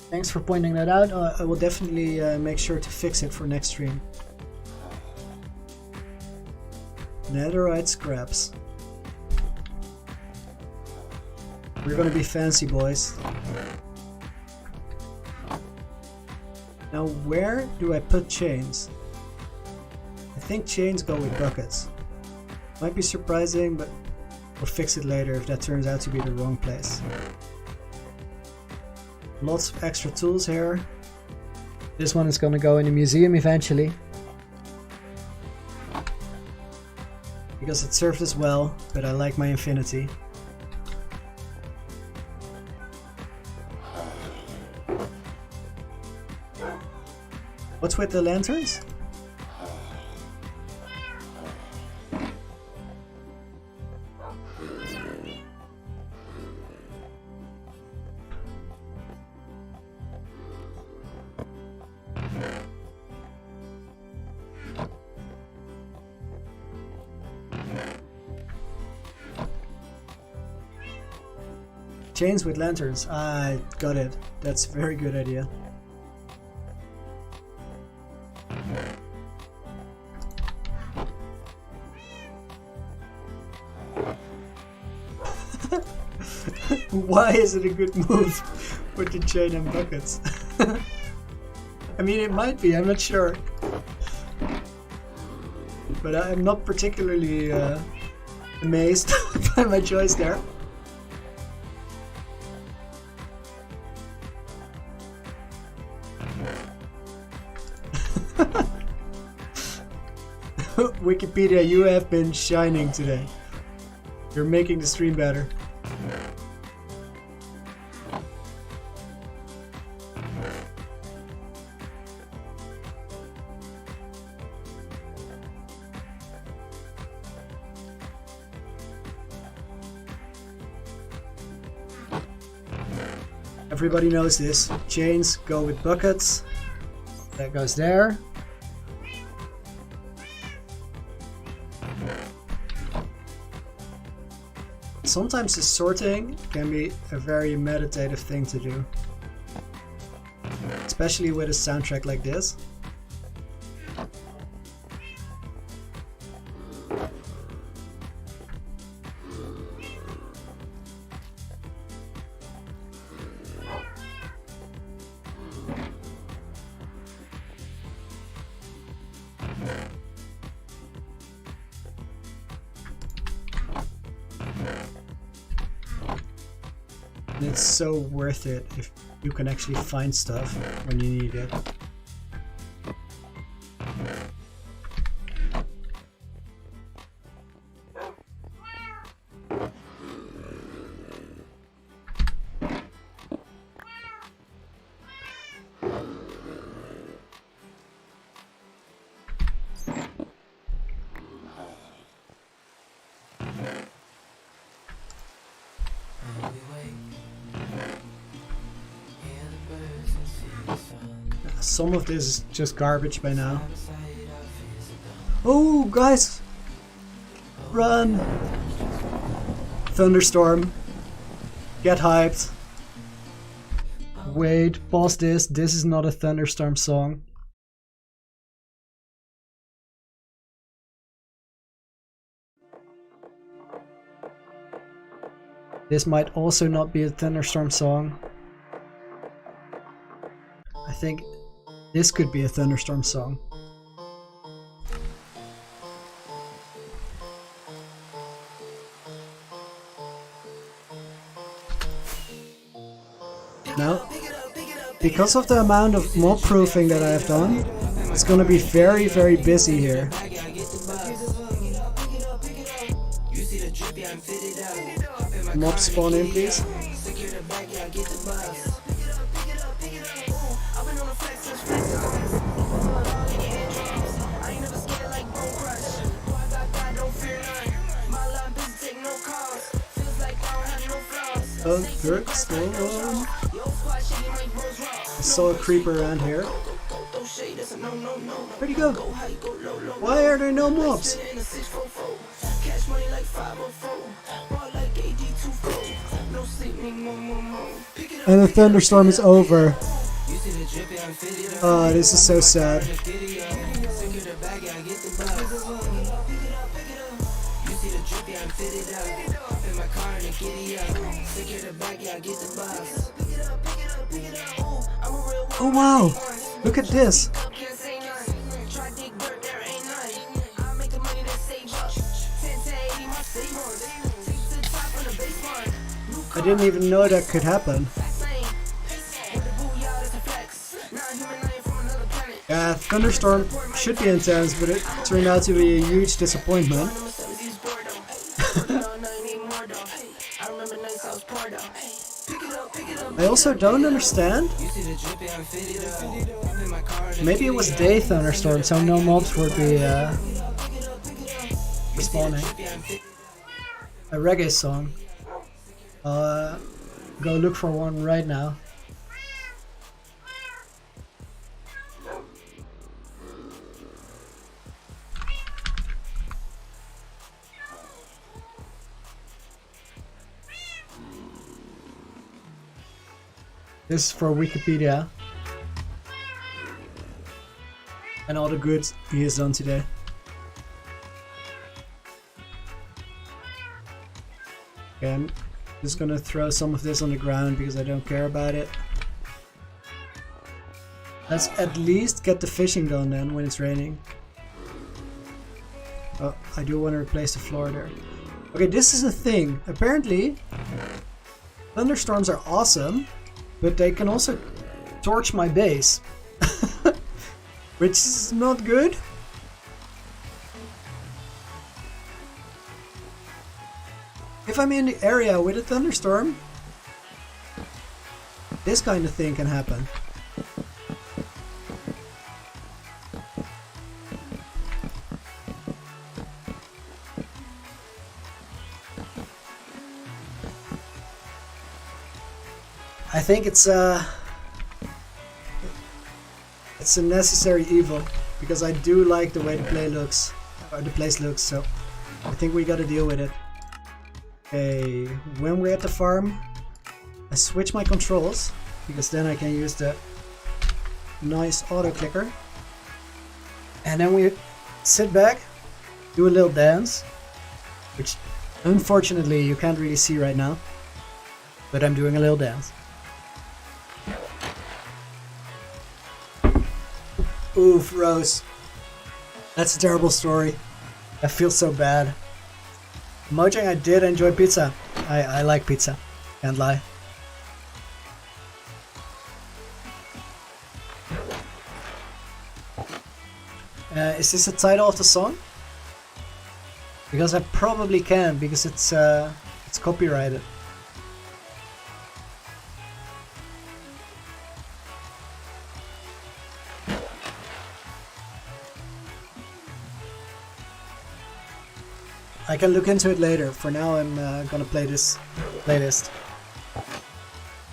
Thanks for pointing that out. I will definitely make sure to fix it for next stream. Netherite scraps. We're gonna be fancy, boys. Now, where do I put chains? I think chains go with buckets. Might be surprising, but we'll fix it later if that turns out to be the wrong place. Lots of extra tools here. This one is gonna go in a museum eventually, because it served us well, but I like my infinity. What's with the lanterns? Chains with lanterns. I got it. That's a very good idea. Why is it a good move with the chain and buckets? I mean, it might be, I'm not sure. But I'm not particularly amazed by my choice there. Wikipedia, you have been shining today. You're making the stream better. Everybody knows this. Chains go with buckets. That goes there. Sometimes the sorting can be a very meditative thing to do. Especially with a soundtrack like this. It's so worth it if you can actually find stuff when you need it. Some of this is just garbage by now. Oh, guys! Run! Thunderstorm. Get hyped. Wait, pause this. This is not a Thunderstorm song. This might also not be a Thunderstorm song. I think this could be a Thunderstorm song. Now, because of the amount of mob proofing that I have done, it's gonna be very, very busy here. Mob spawn in, please. Thunderstorm. I saw a creeper around here. Where'd he go? Why are there no mobs? And the thunderstorm is over. Oh, this is so sad. Oh wow! Look at this! I didn't even know that could happen. Yeah, Thunderstorm should be intense, but it turned out to be a huge disappointment. I also don't understand. Maybe it was day thunderstorm, so no mobs would be respawning. A reggae song. Go look for one right now. This is for Wikipedia. And all the good he has done today. Okay, I'm just gonna throw some of this on the ground because I don't care about it. Let's at least get the fishing done then when it's raining. Oh, I do want to replace the floor there. Okay, this is the thing. Apparently, thunderstorms are awesome, but they can also torch my base. Which is not good. if I'm in the area with a thunderstorm, this kind of thing can happen. I think it's a necessary evil, because I do like the way the place looks, so I think we gotta deal with it. Okay, when we're at the farm, I switch my controls, because then I can use the nice auto clicker. And then we sit back, do a little dance, which unfortunately you can't really see right now, but I'm doing a little dance. Oof, Rose. That's a terrible story. I feel so bad. Mojang, I did enjoy pizza. I like pizza. Can't lie. Is this the title of the song? Because I probably can, because it's copyrighted. I can look into it later. For now, I'm gonna play this playlist.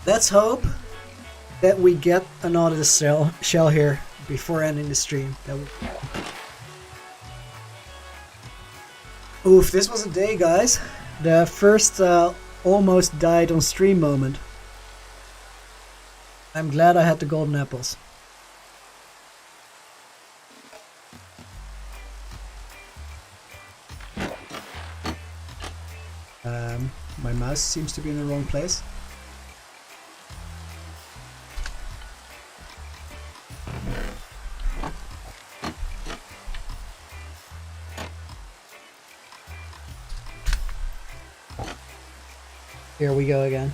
Let's hope that we get another shell here before ending the stream. Oof, this was a day, guys. The first almost died on stream moment. I'm glad I had the golden apples. My mouse seems to be in the wrong place. Here we go again.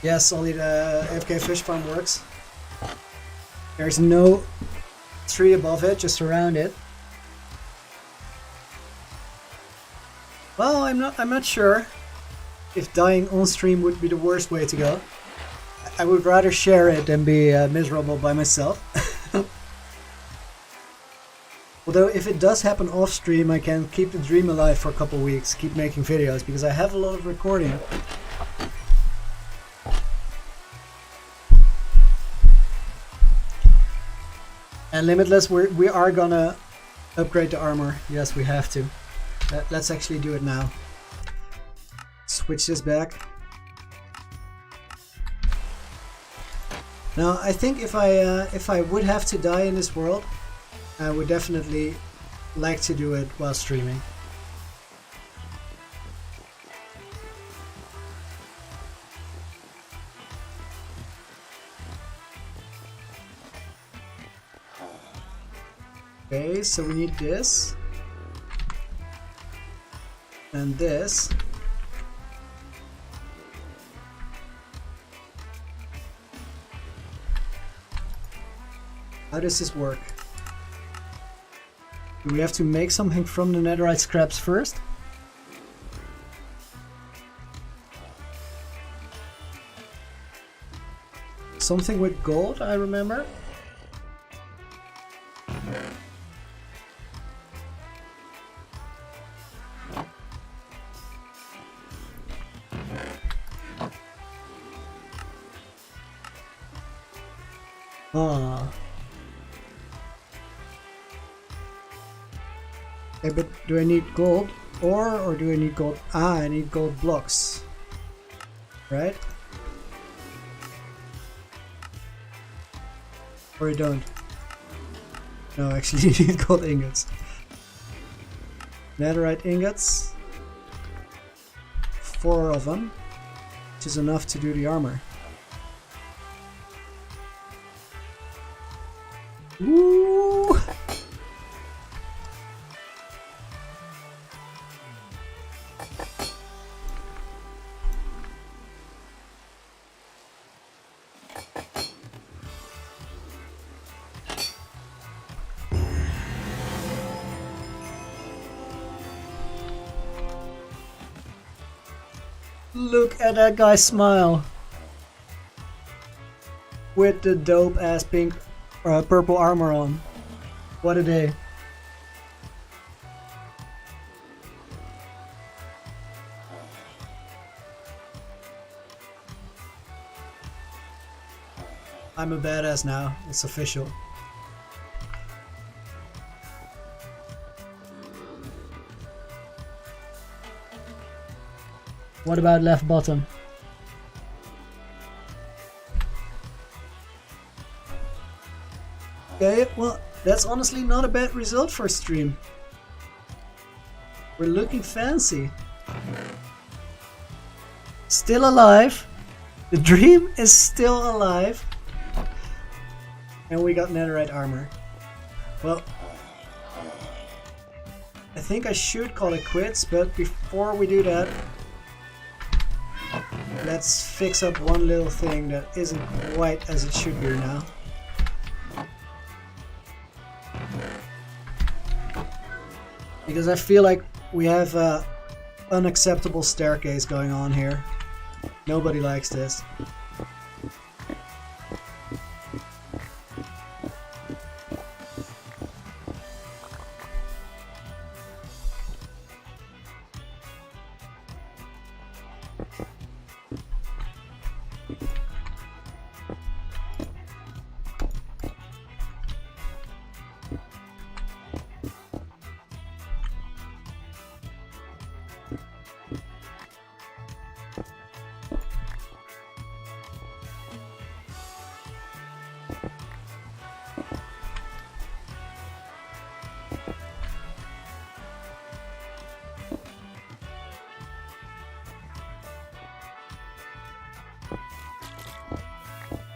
Yes, only the AFK fish farm works. There's no tree above it, just around it. Well, I'm not sure if dying on stream would be the worst way to go. I would rather share it than be miserable by myself. Although if it does happen off stream, I can keep the dream alive for a couple weeks, keep making videos, because I have a lot of recording. And Limitless, we are gonna upgrade the armor. Yes, we have to. Let's actually do it now. Switch this back. Now, I think if I would have to die in this world, I would definitely like to do it while streaming. Okay, so we need this. And this. How does this work? Do we have to make something from the netherite scraps first? Something with gold, I remember. Okay, but do I need gold or do I need gold? Ah, I need gold blocks. Right? Or I don't. No, actually you need gold ingots. Netherite ingots. 4 of them. Which is enough to do the armor. Woo! Look at that guy smile. With the dope ass pink purple armor on. What a day. I'm a badass now, it's official. What about left bottom? Okay, well, that's honestly not a bad result for a stream. We're looking fancy. Still alive. The dream is still alive. And we got netherite armor. Well, I think I should call it quits, but before we do that, let's fix up one little thing that isn't quite as it should be now. Because I feel like we have an unacceptable staircase going on here. Nobody likes this.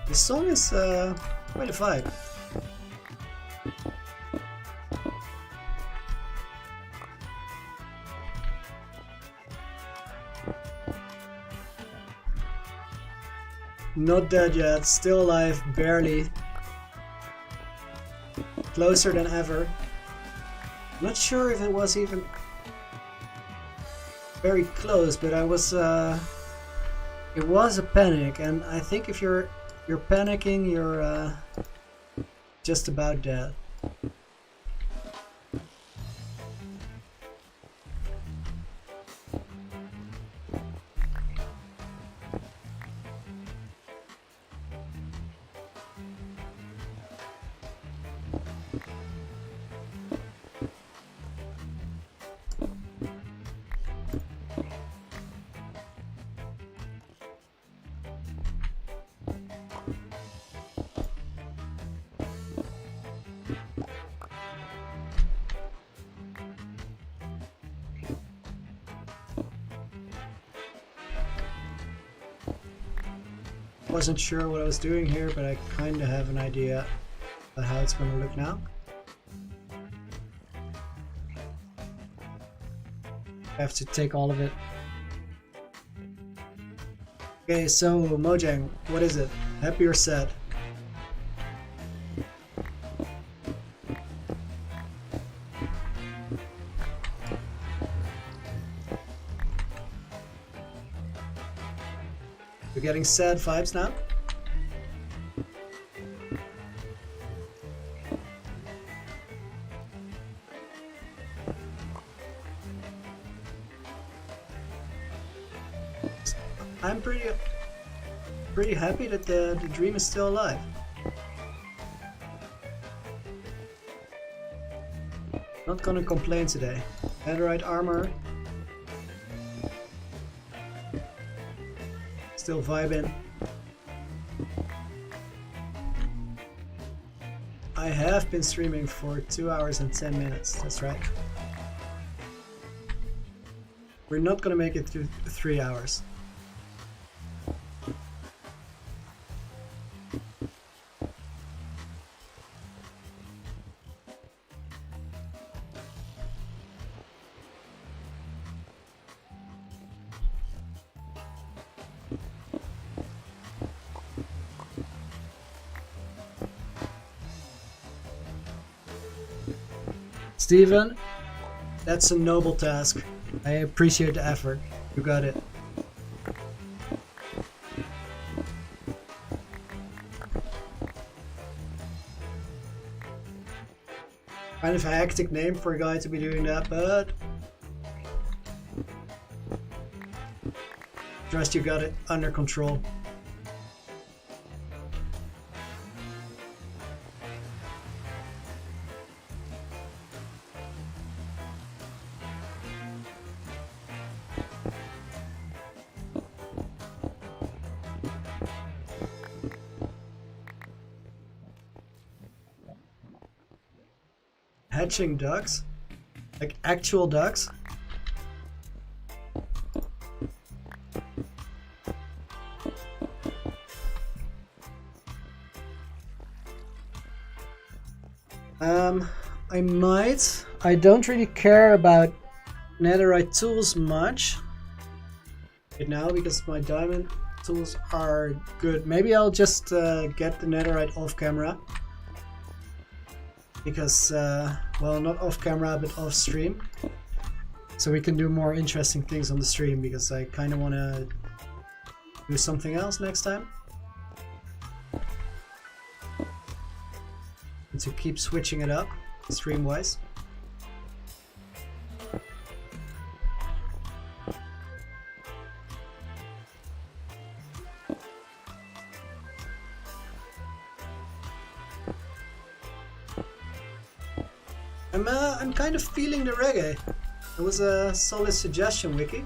This song is quite a vibe. Not dead yet, still alive, barely. Closer than ever. Not sure if it was even very close, but I was it was a panic, and I think if you're panicking, you're just about dead. Wasn't sure what I was doing here, but I kinda have an idea about how it's gonna look now. I have to take all of it. Okay, so Mojang, what is it? Happy or sad? You're getting sad vibes now? I'm pretty happy that the dream is still alive. Not gonna complain today. Netherite armor. Still vibing. I have been streaming for 2 hours and 10 minutes, that's right. We're not gonna make it to 3 hours. Steven, that's a noble task. I appreciate the effort. You got it. Kind of a hectic name for a guy to be doing that, but trust you got it under control. Hatching ducks? Like actual ducks? I might. I don't really care about netherite tools much right now because my diamond tools are good. Maybe I'll just get the netherite off camera. Because, well, not off camera, but off stream. So we can do more interesting things on the stream, because I kind of want to do something else next time. And to keep switching it up, stream-wise. I'm kind of feeling the reggae. It was a solid suggestion, Wiki.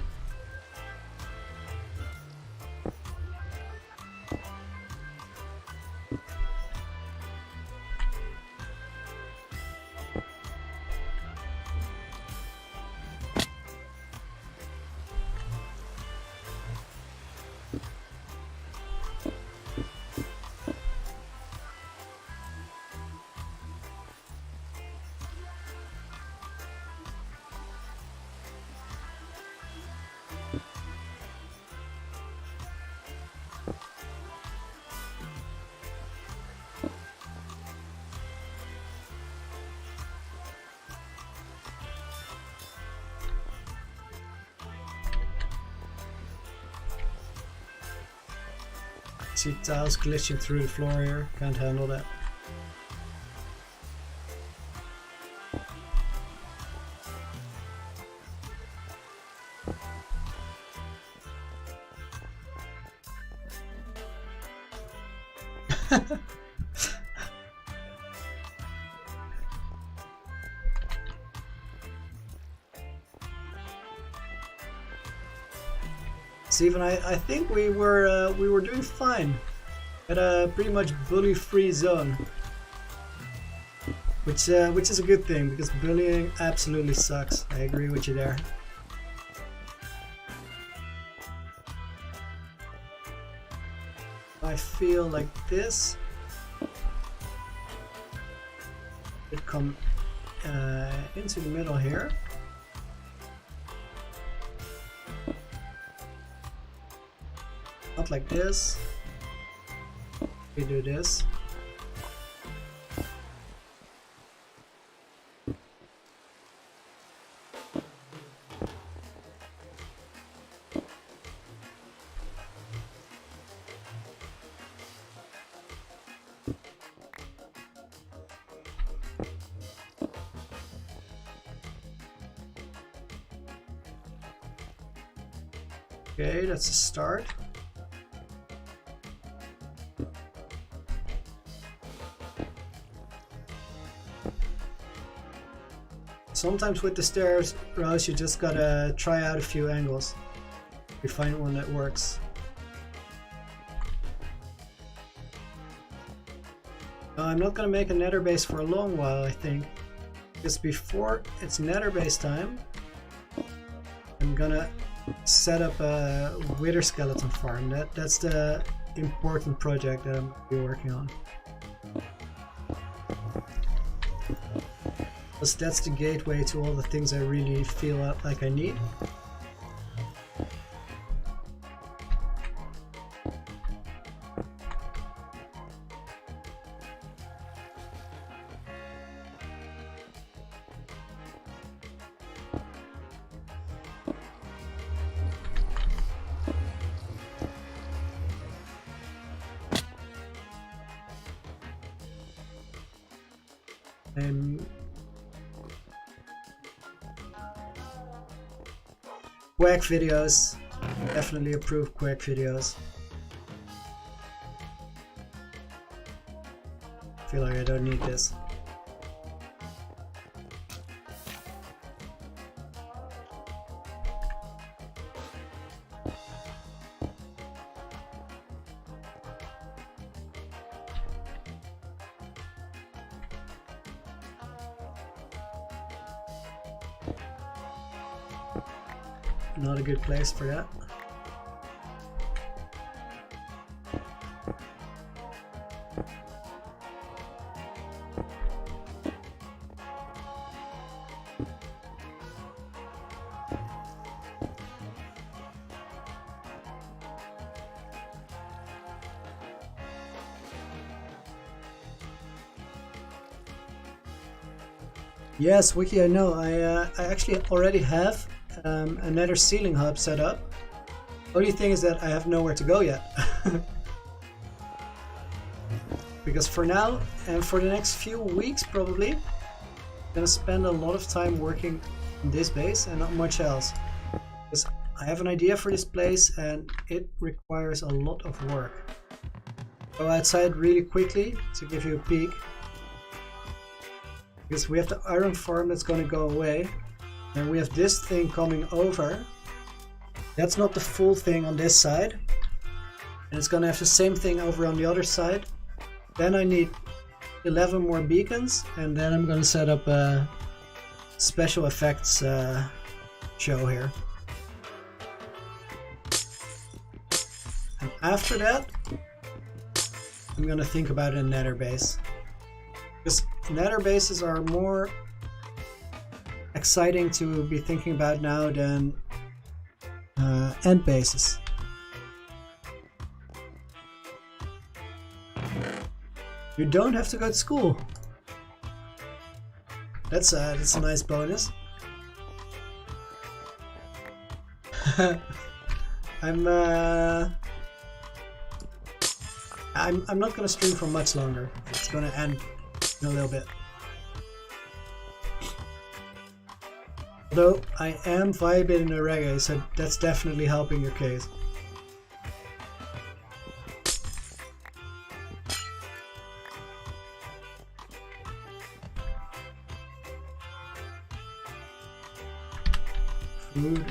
See tiles glitching through the floor here. Can't handle that. Steven, I think we were doing fine at a pretty much bully-free zone, which is a good thing because bullying absolutely sucks. I agree with you there. I feel like this would come into the middle here. Not like this. We do this. Okay, that's a start. Sometimes with the stairs, Rose, you just gotta try out a few angles. You find one that works. I'm not gonna make a nether base for a long while, I think. Because before it's nether base time, I'm gonna set up a wither skeleton farm. That's the important project that I'm gonna be working on. Because that's the gateway to all the things I really feel like I need. Quack videos. Definitely approve quack videos. I feel like I don't need this. Not a good place for that. Yes, Wiki, I know. I actually already have another ceiling hub set up. Only thing is that I have nowhere to go yet. Because for now, and for the next few weeks probably, I'm gonna spend a lot of time working on this base and not much else. Because I have an idea for this place and it requires a lot of work. Go outside really quickly to give you a peek. Because we have the iron farm that's gonna go away. And we have this thing coming over. That's not the full thing on this side. And it's gonna have the same thing over on the other side. Then I need 11 more beacons. And then I'm gonna set up a special effects show here. And after that, I'm gonna think about a nether base. Because nether bases are more exciting to be thinking about now than end bases. You don't have to go to school. That's a nice bonus. I'm not gonna stream for much longer. It's gonna end in a little bit. Although I am vibing in the reggae, so that's definitely helping your case. Food.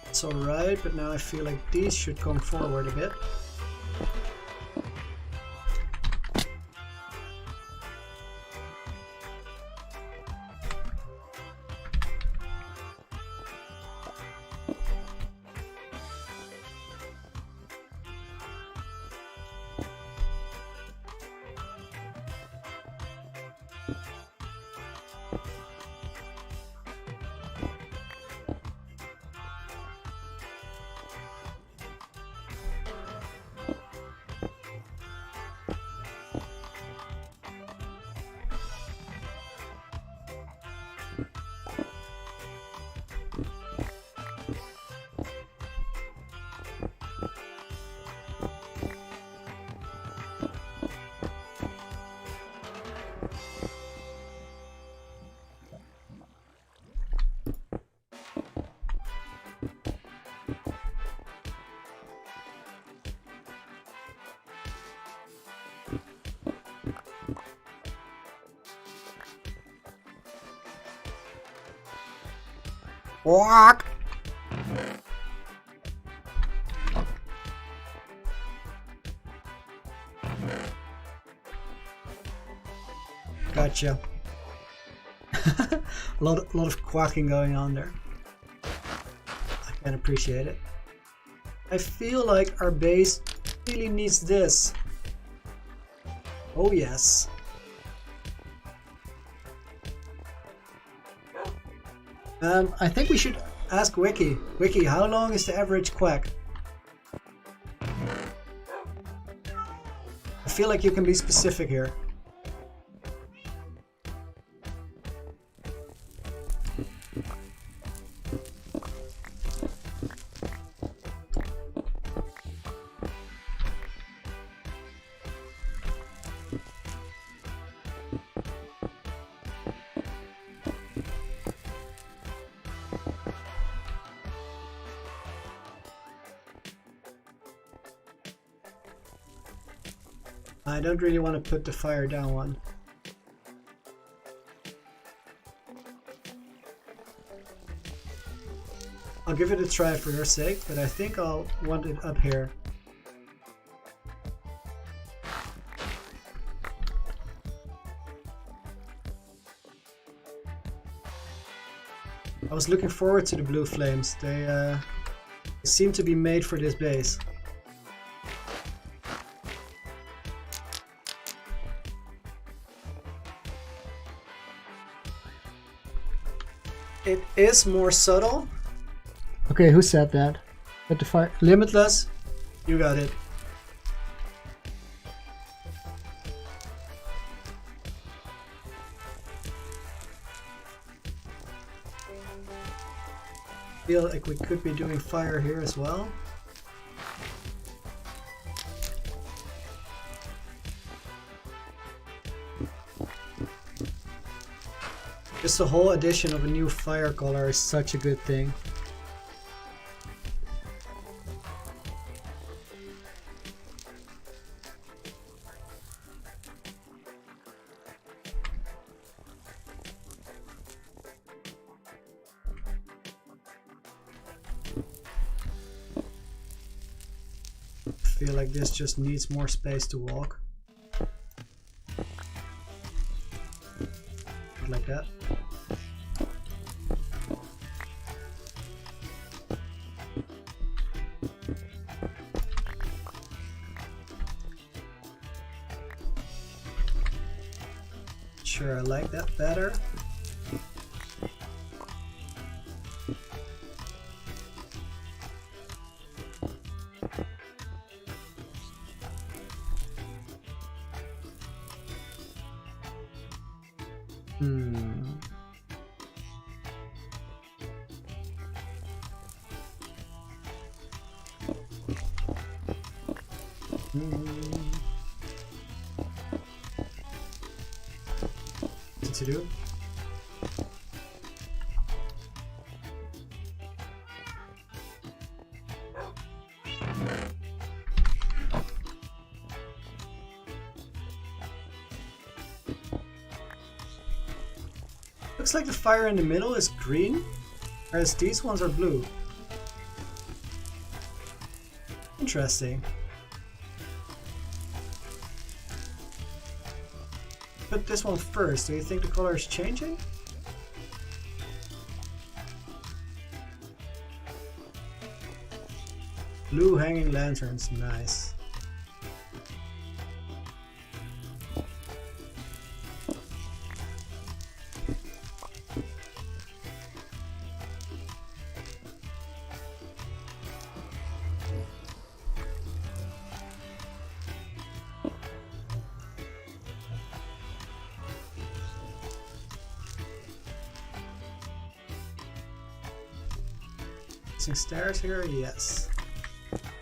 It's alright, but now I feel like these should come forward a bit. Walk. Gotcha. a lot of quacking going on there. I can appreciate it. I feel like our base really needs this. Oh yes. I think we should ask Wiki. Wiki, how long is the average quack? I feel like you can be specific here. I don't really want to put the fire down one. I'll give it a try for your sake, but I think I'll want it up here. I was looking forward to the blue flames. They seem to be made for this base. It is more subtle. Okay, who said that? At the fire. Limitless, you got it. Feel like we could be doing fire here as well. Just the whole addition of a new fire color is such a good thing. I feel like this just needs more space to walk. Like that. Sure, I like that better. What to do? Looks like the fire in the middle is green, whereas these ones are blue. Interesting. Put this one first. Do you think the color is changing? Blue hanging lanterns, nice. Stairs here? Yes.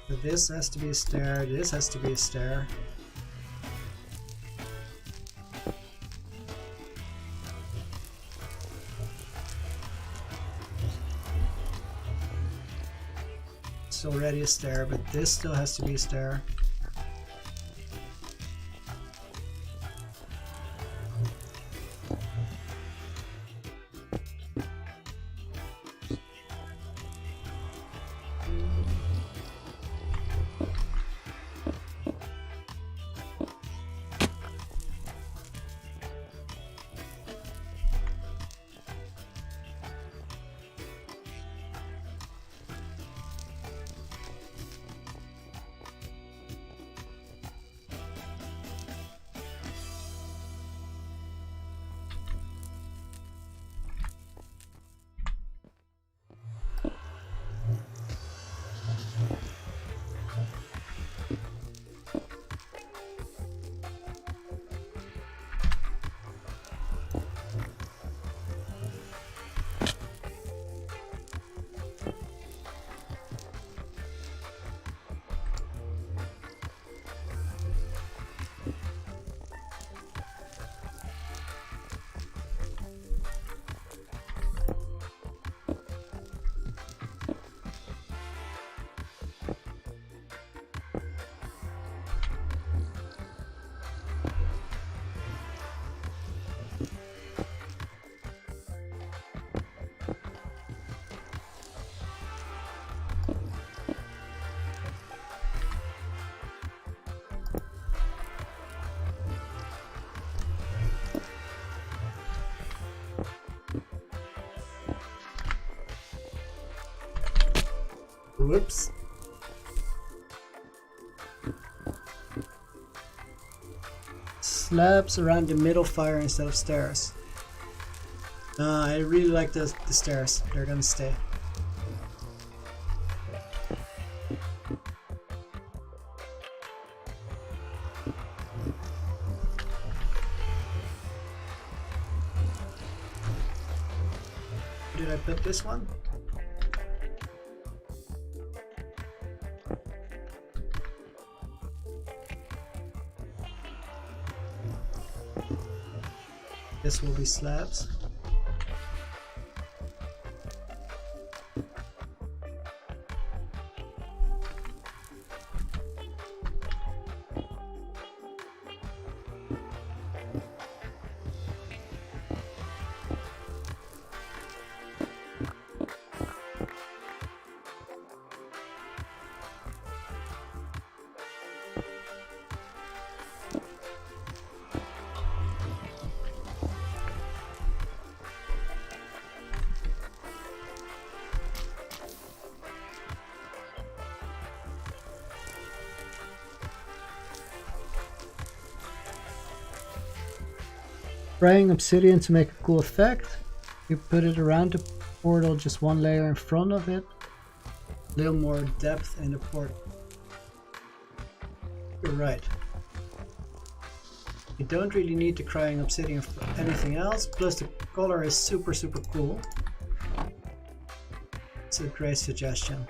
But this has to be a stair, this has to be a stair. It's already a stair, but this still has to be a stair. Whoops. Slabs around the middle fire instead of stairs. I really like the stairs. They're gonna stay. Did I put this one? This will be slabs. Spraying obsidian to make a cool effect. You put it around the portal, just one layer in front of it. A little more depth in the portal. You're right. You don't really need the crying obsidian for anything else, plus the color is super cool. It's a great suggestion.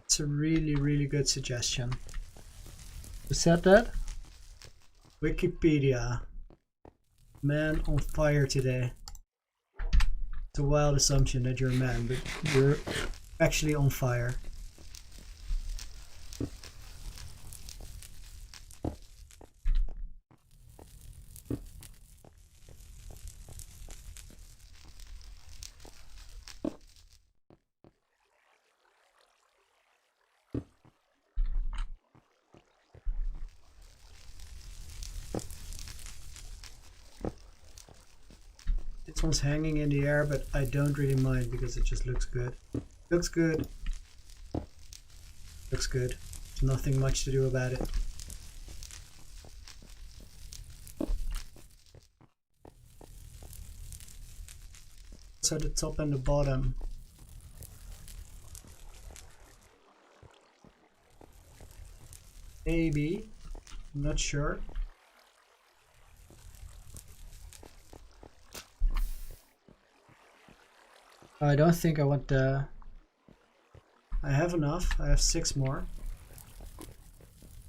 It's a really good suggestion. Who said that? Wikipedia. Man on fire today. It's a wild assumption that you're a man, but you're actually on fire. This one's hanging in the air, but I don't really mind because it just looks good. Looks good. Looks good. There's nothing much to do about it. So the top and the bottom. Maybe. I'm not sure. I don't think I want the... I have enough. I have 6 more.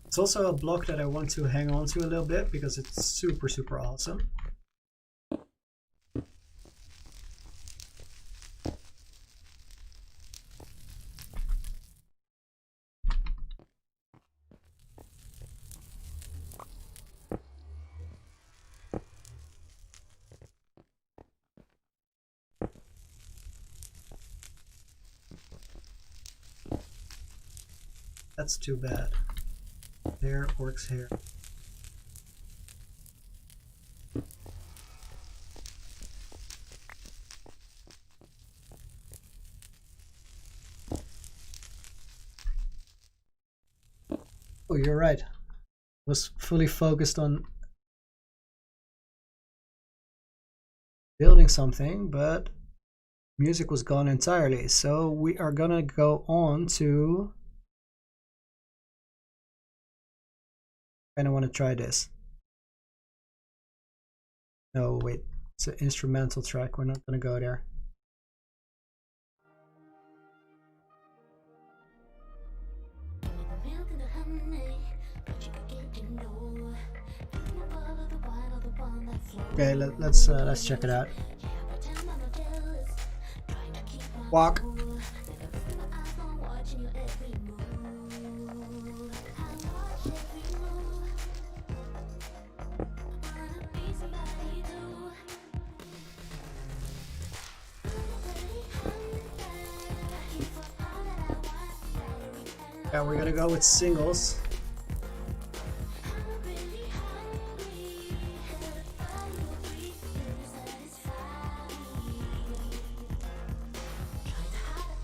It's also a block that I want to hang on to a little bit because it's super awesome. That's too bad. Hair works here. Oh, you're right. Was fully focused on building something, but music was gone entirely. So we are gonna go on to... I want to try this. No, wait. It's an instrumental track. We're not going to go there. Okay, let's check it out. Walk. Yeah, we're gonna go with singles.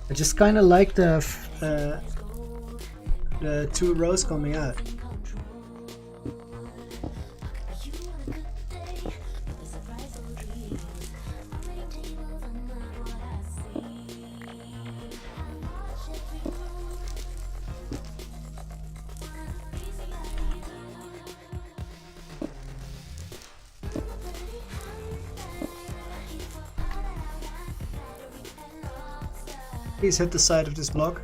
I just kind of like the two rows coming out. Please hit the side of this block.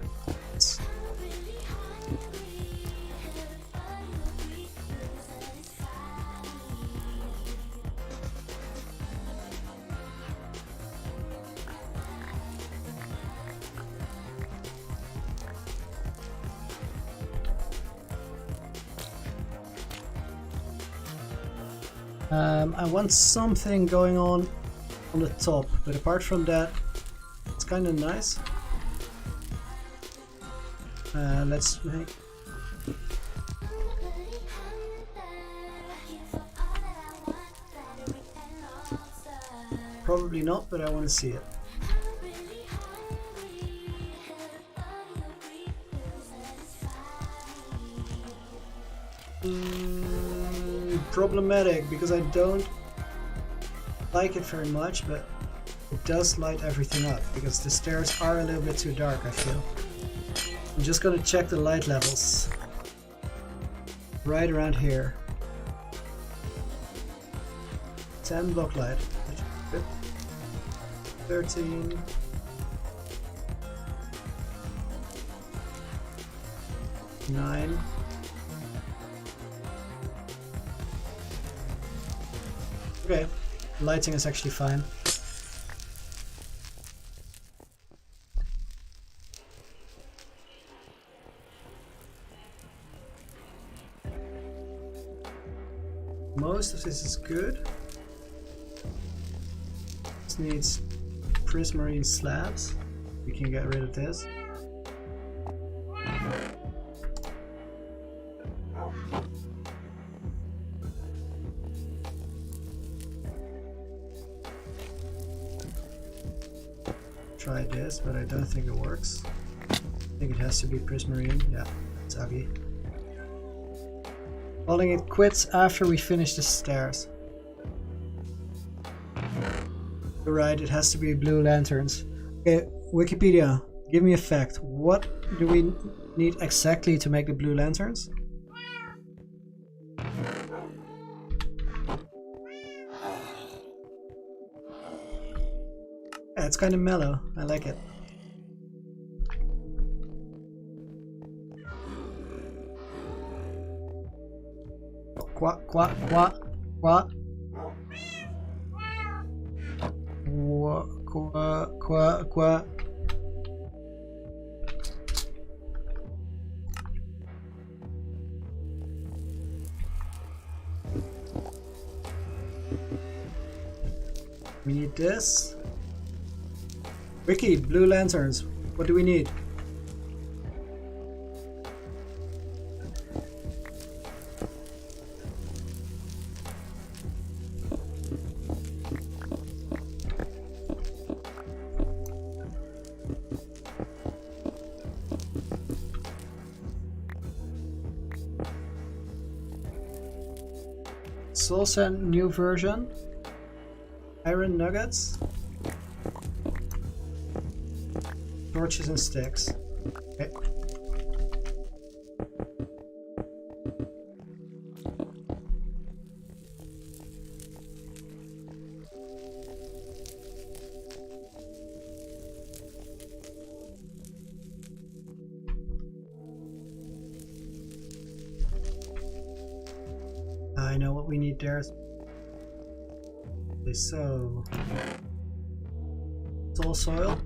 I want something going on the top, but apart from that, it's kind of nice. Let's make... Probably not, but I want to see it. Problematic, because I don't like it very much, but it does light everything up, because the stairs are a little bit too dark, I feel. I'm just gonna check the light levels. Right around here. 10 block light. 13. Nine. Okay, lighting is actually fine. Most of this is good. This needs prismarine slabs. We can get rid of this. Try this, but I don't think it works. I think it has to be prismarine. Yeah, it's ugly. Calling it quits after we finish the stairs. You're right, it has to be blue lanterns. Okay, Wikipedia, give me a fact. What do we need exactly to make the blue lanterns? Yeah, it's kind of mellow. I like it. Quack, quack, quack, quack. Quack, quack, quack. We need this. Wiki, blue lanterns. What do we need? Soul Sand new version. Iron nuggets. Torches and sticks. Okay. I know what we need there. Okay, so it's all soil.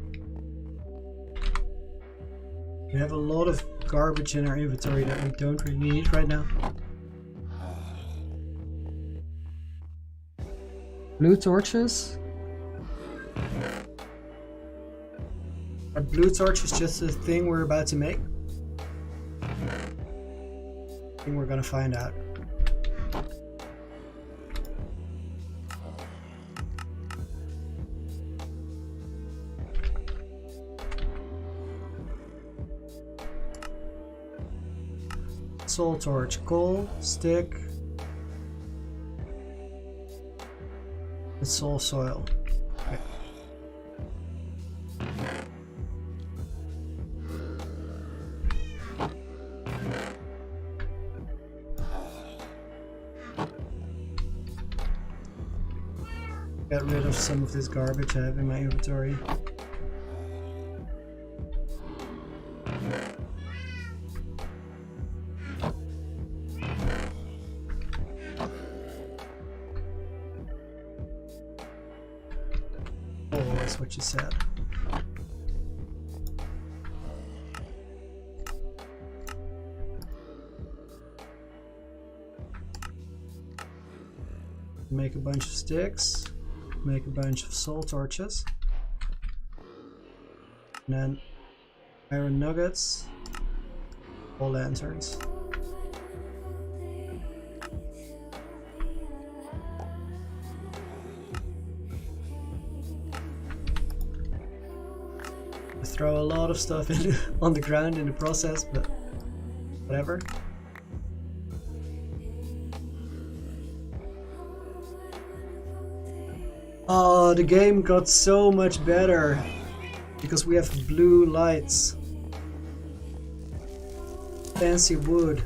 We have a lot of garbage in our inventory that we don't really need right now. Blue torches? Are blue torches just a thing we're about to make? I think we're gonna find out. Soul torch, coal, stick, and soul soil. Okay. Get rid of some of this garbage I have in my inventory. Oh, that's what you said. Make a bunch of sticks. Make a bunch of soul torches. And then iron nuggets. All lanterns. I throw a lot of stuff in on the ground in the process, but whatever. Oh, the game got so much better because we have blue lights, fancy wood,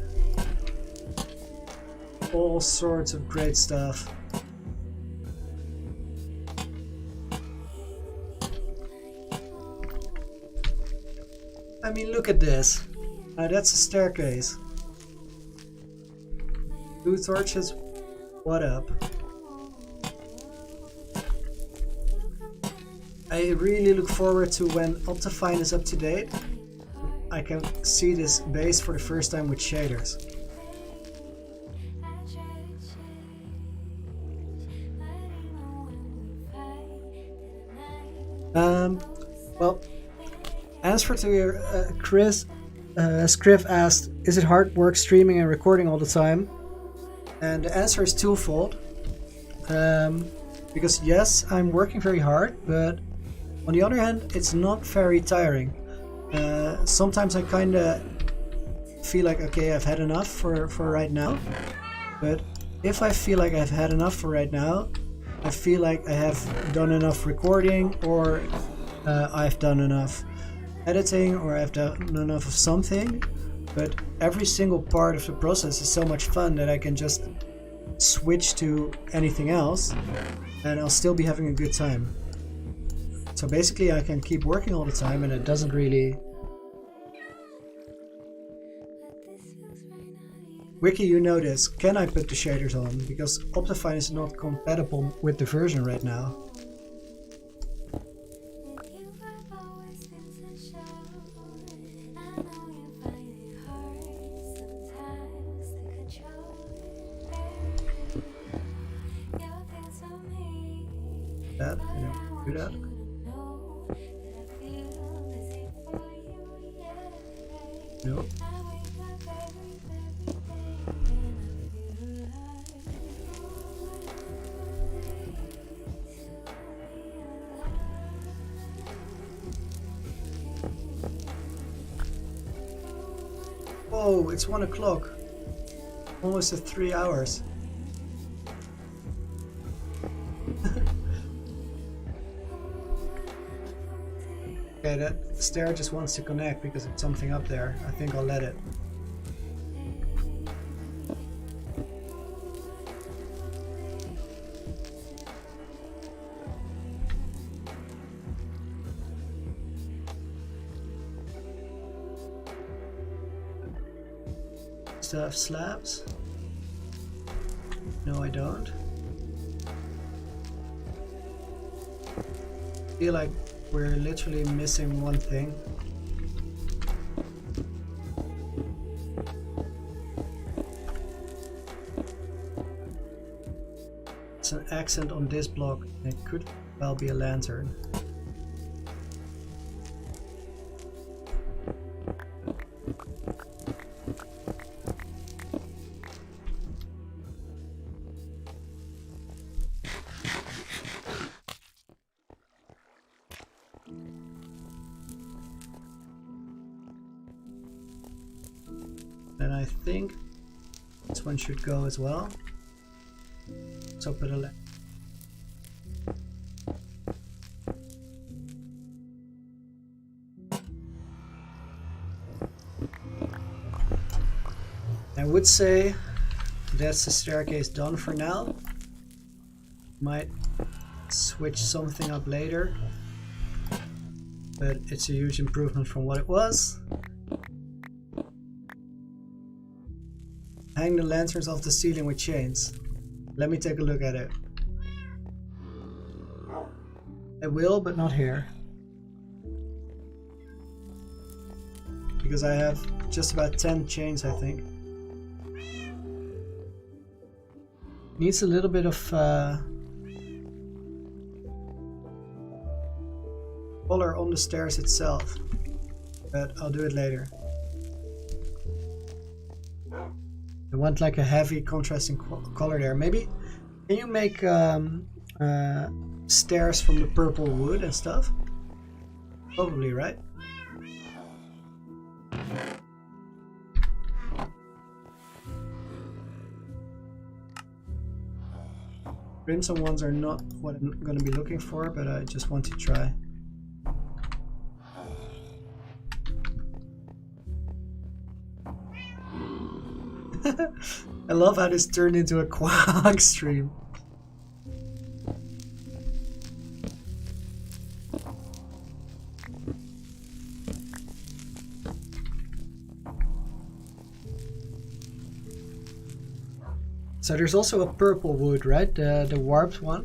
all sorts of great stuff. I mean, look at this. That's a staircase. Blue torches, what up? I really look forward to when Optifine is up to date. I can see this base for the first time with shaders. Well, answer to your Chris, Scriff asked, is it hard work streaming and recording all the time? And the answer is twofold. Because yes, I'm working very hard, but on the other hand, it's not very tiring. Sometimes I kind of feel like, okay, I've had enough for right now. But if I feel like I've had enough for right now, I feel like I have done enough recording, or I've done enough editing, or I've done enough of something. But every single part of the process is so much fun that I can just switch to anything else and I'll still be having a good time. So basically I can keep working all the time and it doesn't really... Wiki, you know this. Can I put the shaders on? Because Optifine is not compatible with the version right now. That, I don't do that. Nope. Whoa, it's 1 o'clock. Almost at 3 hours. Okay, that stair just wants to connect because it's something up there. I think I'll let it. Still have slabs? No, I don't. feel like we're literally missing one thing. It's an accent on this block. It could well be a lantern. And I think this one should go as well. So put a I would say that's the staircase done for now. Might switch something up later, but it's a huge improvement from what it was. Hang the lanterns off the ceiling with chains. Let me take a look at it. I will, but not here. Because I have just about 10 chains, I think. Needs a little bit of color on the stairs itself, but I'll do it later. I want like a heavy contrasting color there. Maybe can you make stairs from the purple wood and stuff? Probably, right? Crimson ones are not what I'm going to be looking for, but I just want to try. I love how this turned into a quack stream. So there's also a purple wood, right? The warped one.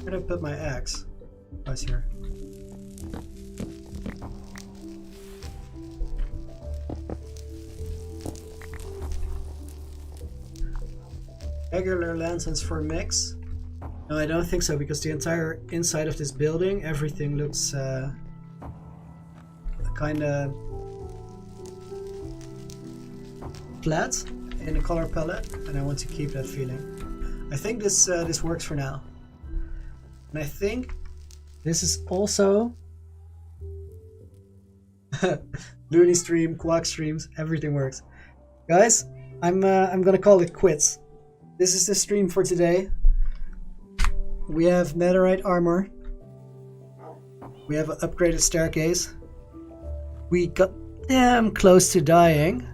Where did I put my axe? Oh, it's here. Regular lanterns for mix? No, I don't think so, because the entire inside of this building, everything looks kind of flat in the color palette, and I want to keep that feeling. I think this this works for now, and I think this is also Loony stream, Quack streams, everything works. Guys, I'm gonna call it quits. This is the stream for today. We have netherite armor. We have an upgraded staircase. We got damn close to dying.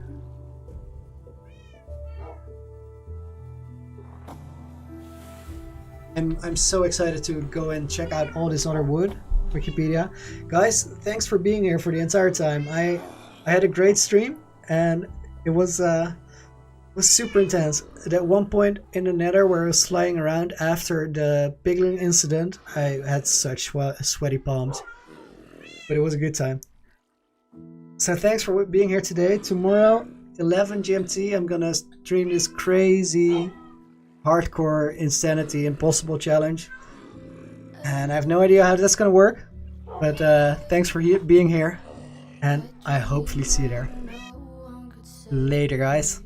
I'm so excited to go and check out all this other wood. Wikipedia. Guys, thanks for being here for the entire time. I had a great stream, and it was super intense. At one point in the nether where I was flying around after the piglin incident, I had such sweaty palms. But it was a good time. So thanks for being here today. Tomorrow, 11 GMT, I'm gonna stream this crazy hardcore insanity impossible challenge. And I have no idea how that's gonna work. But thanks for being here. And I hopefully see you there. Later, guys.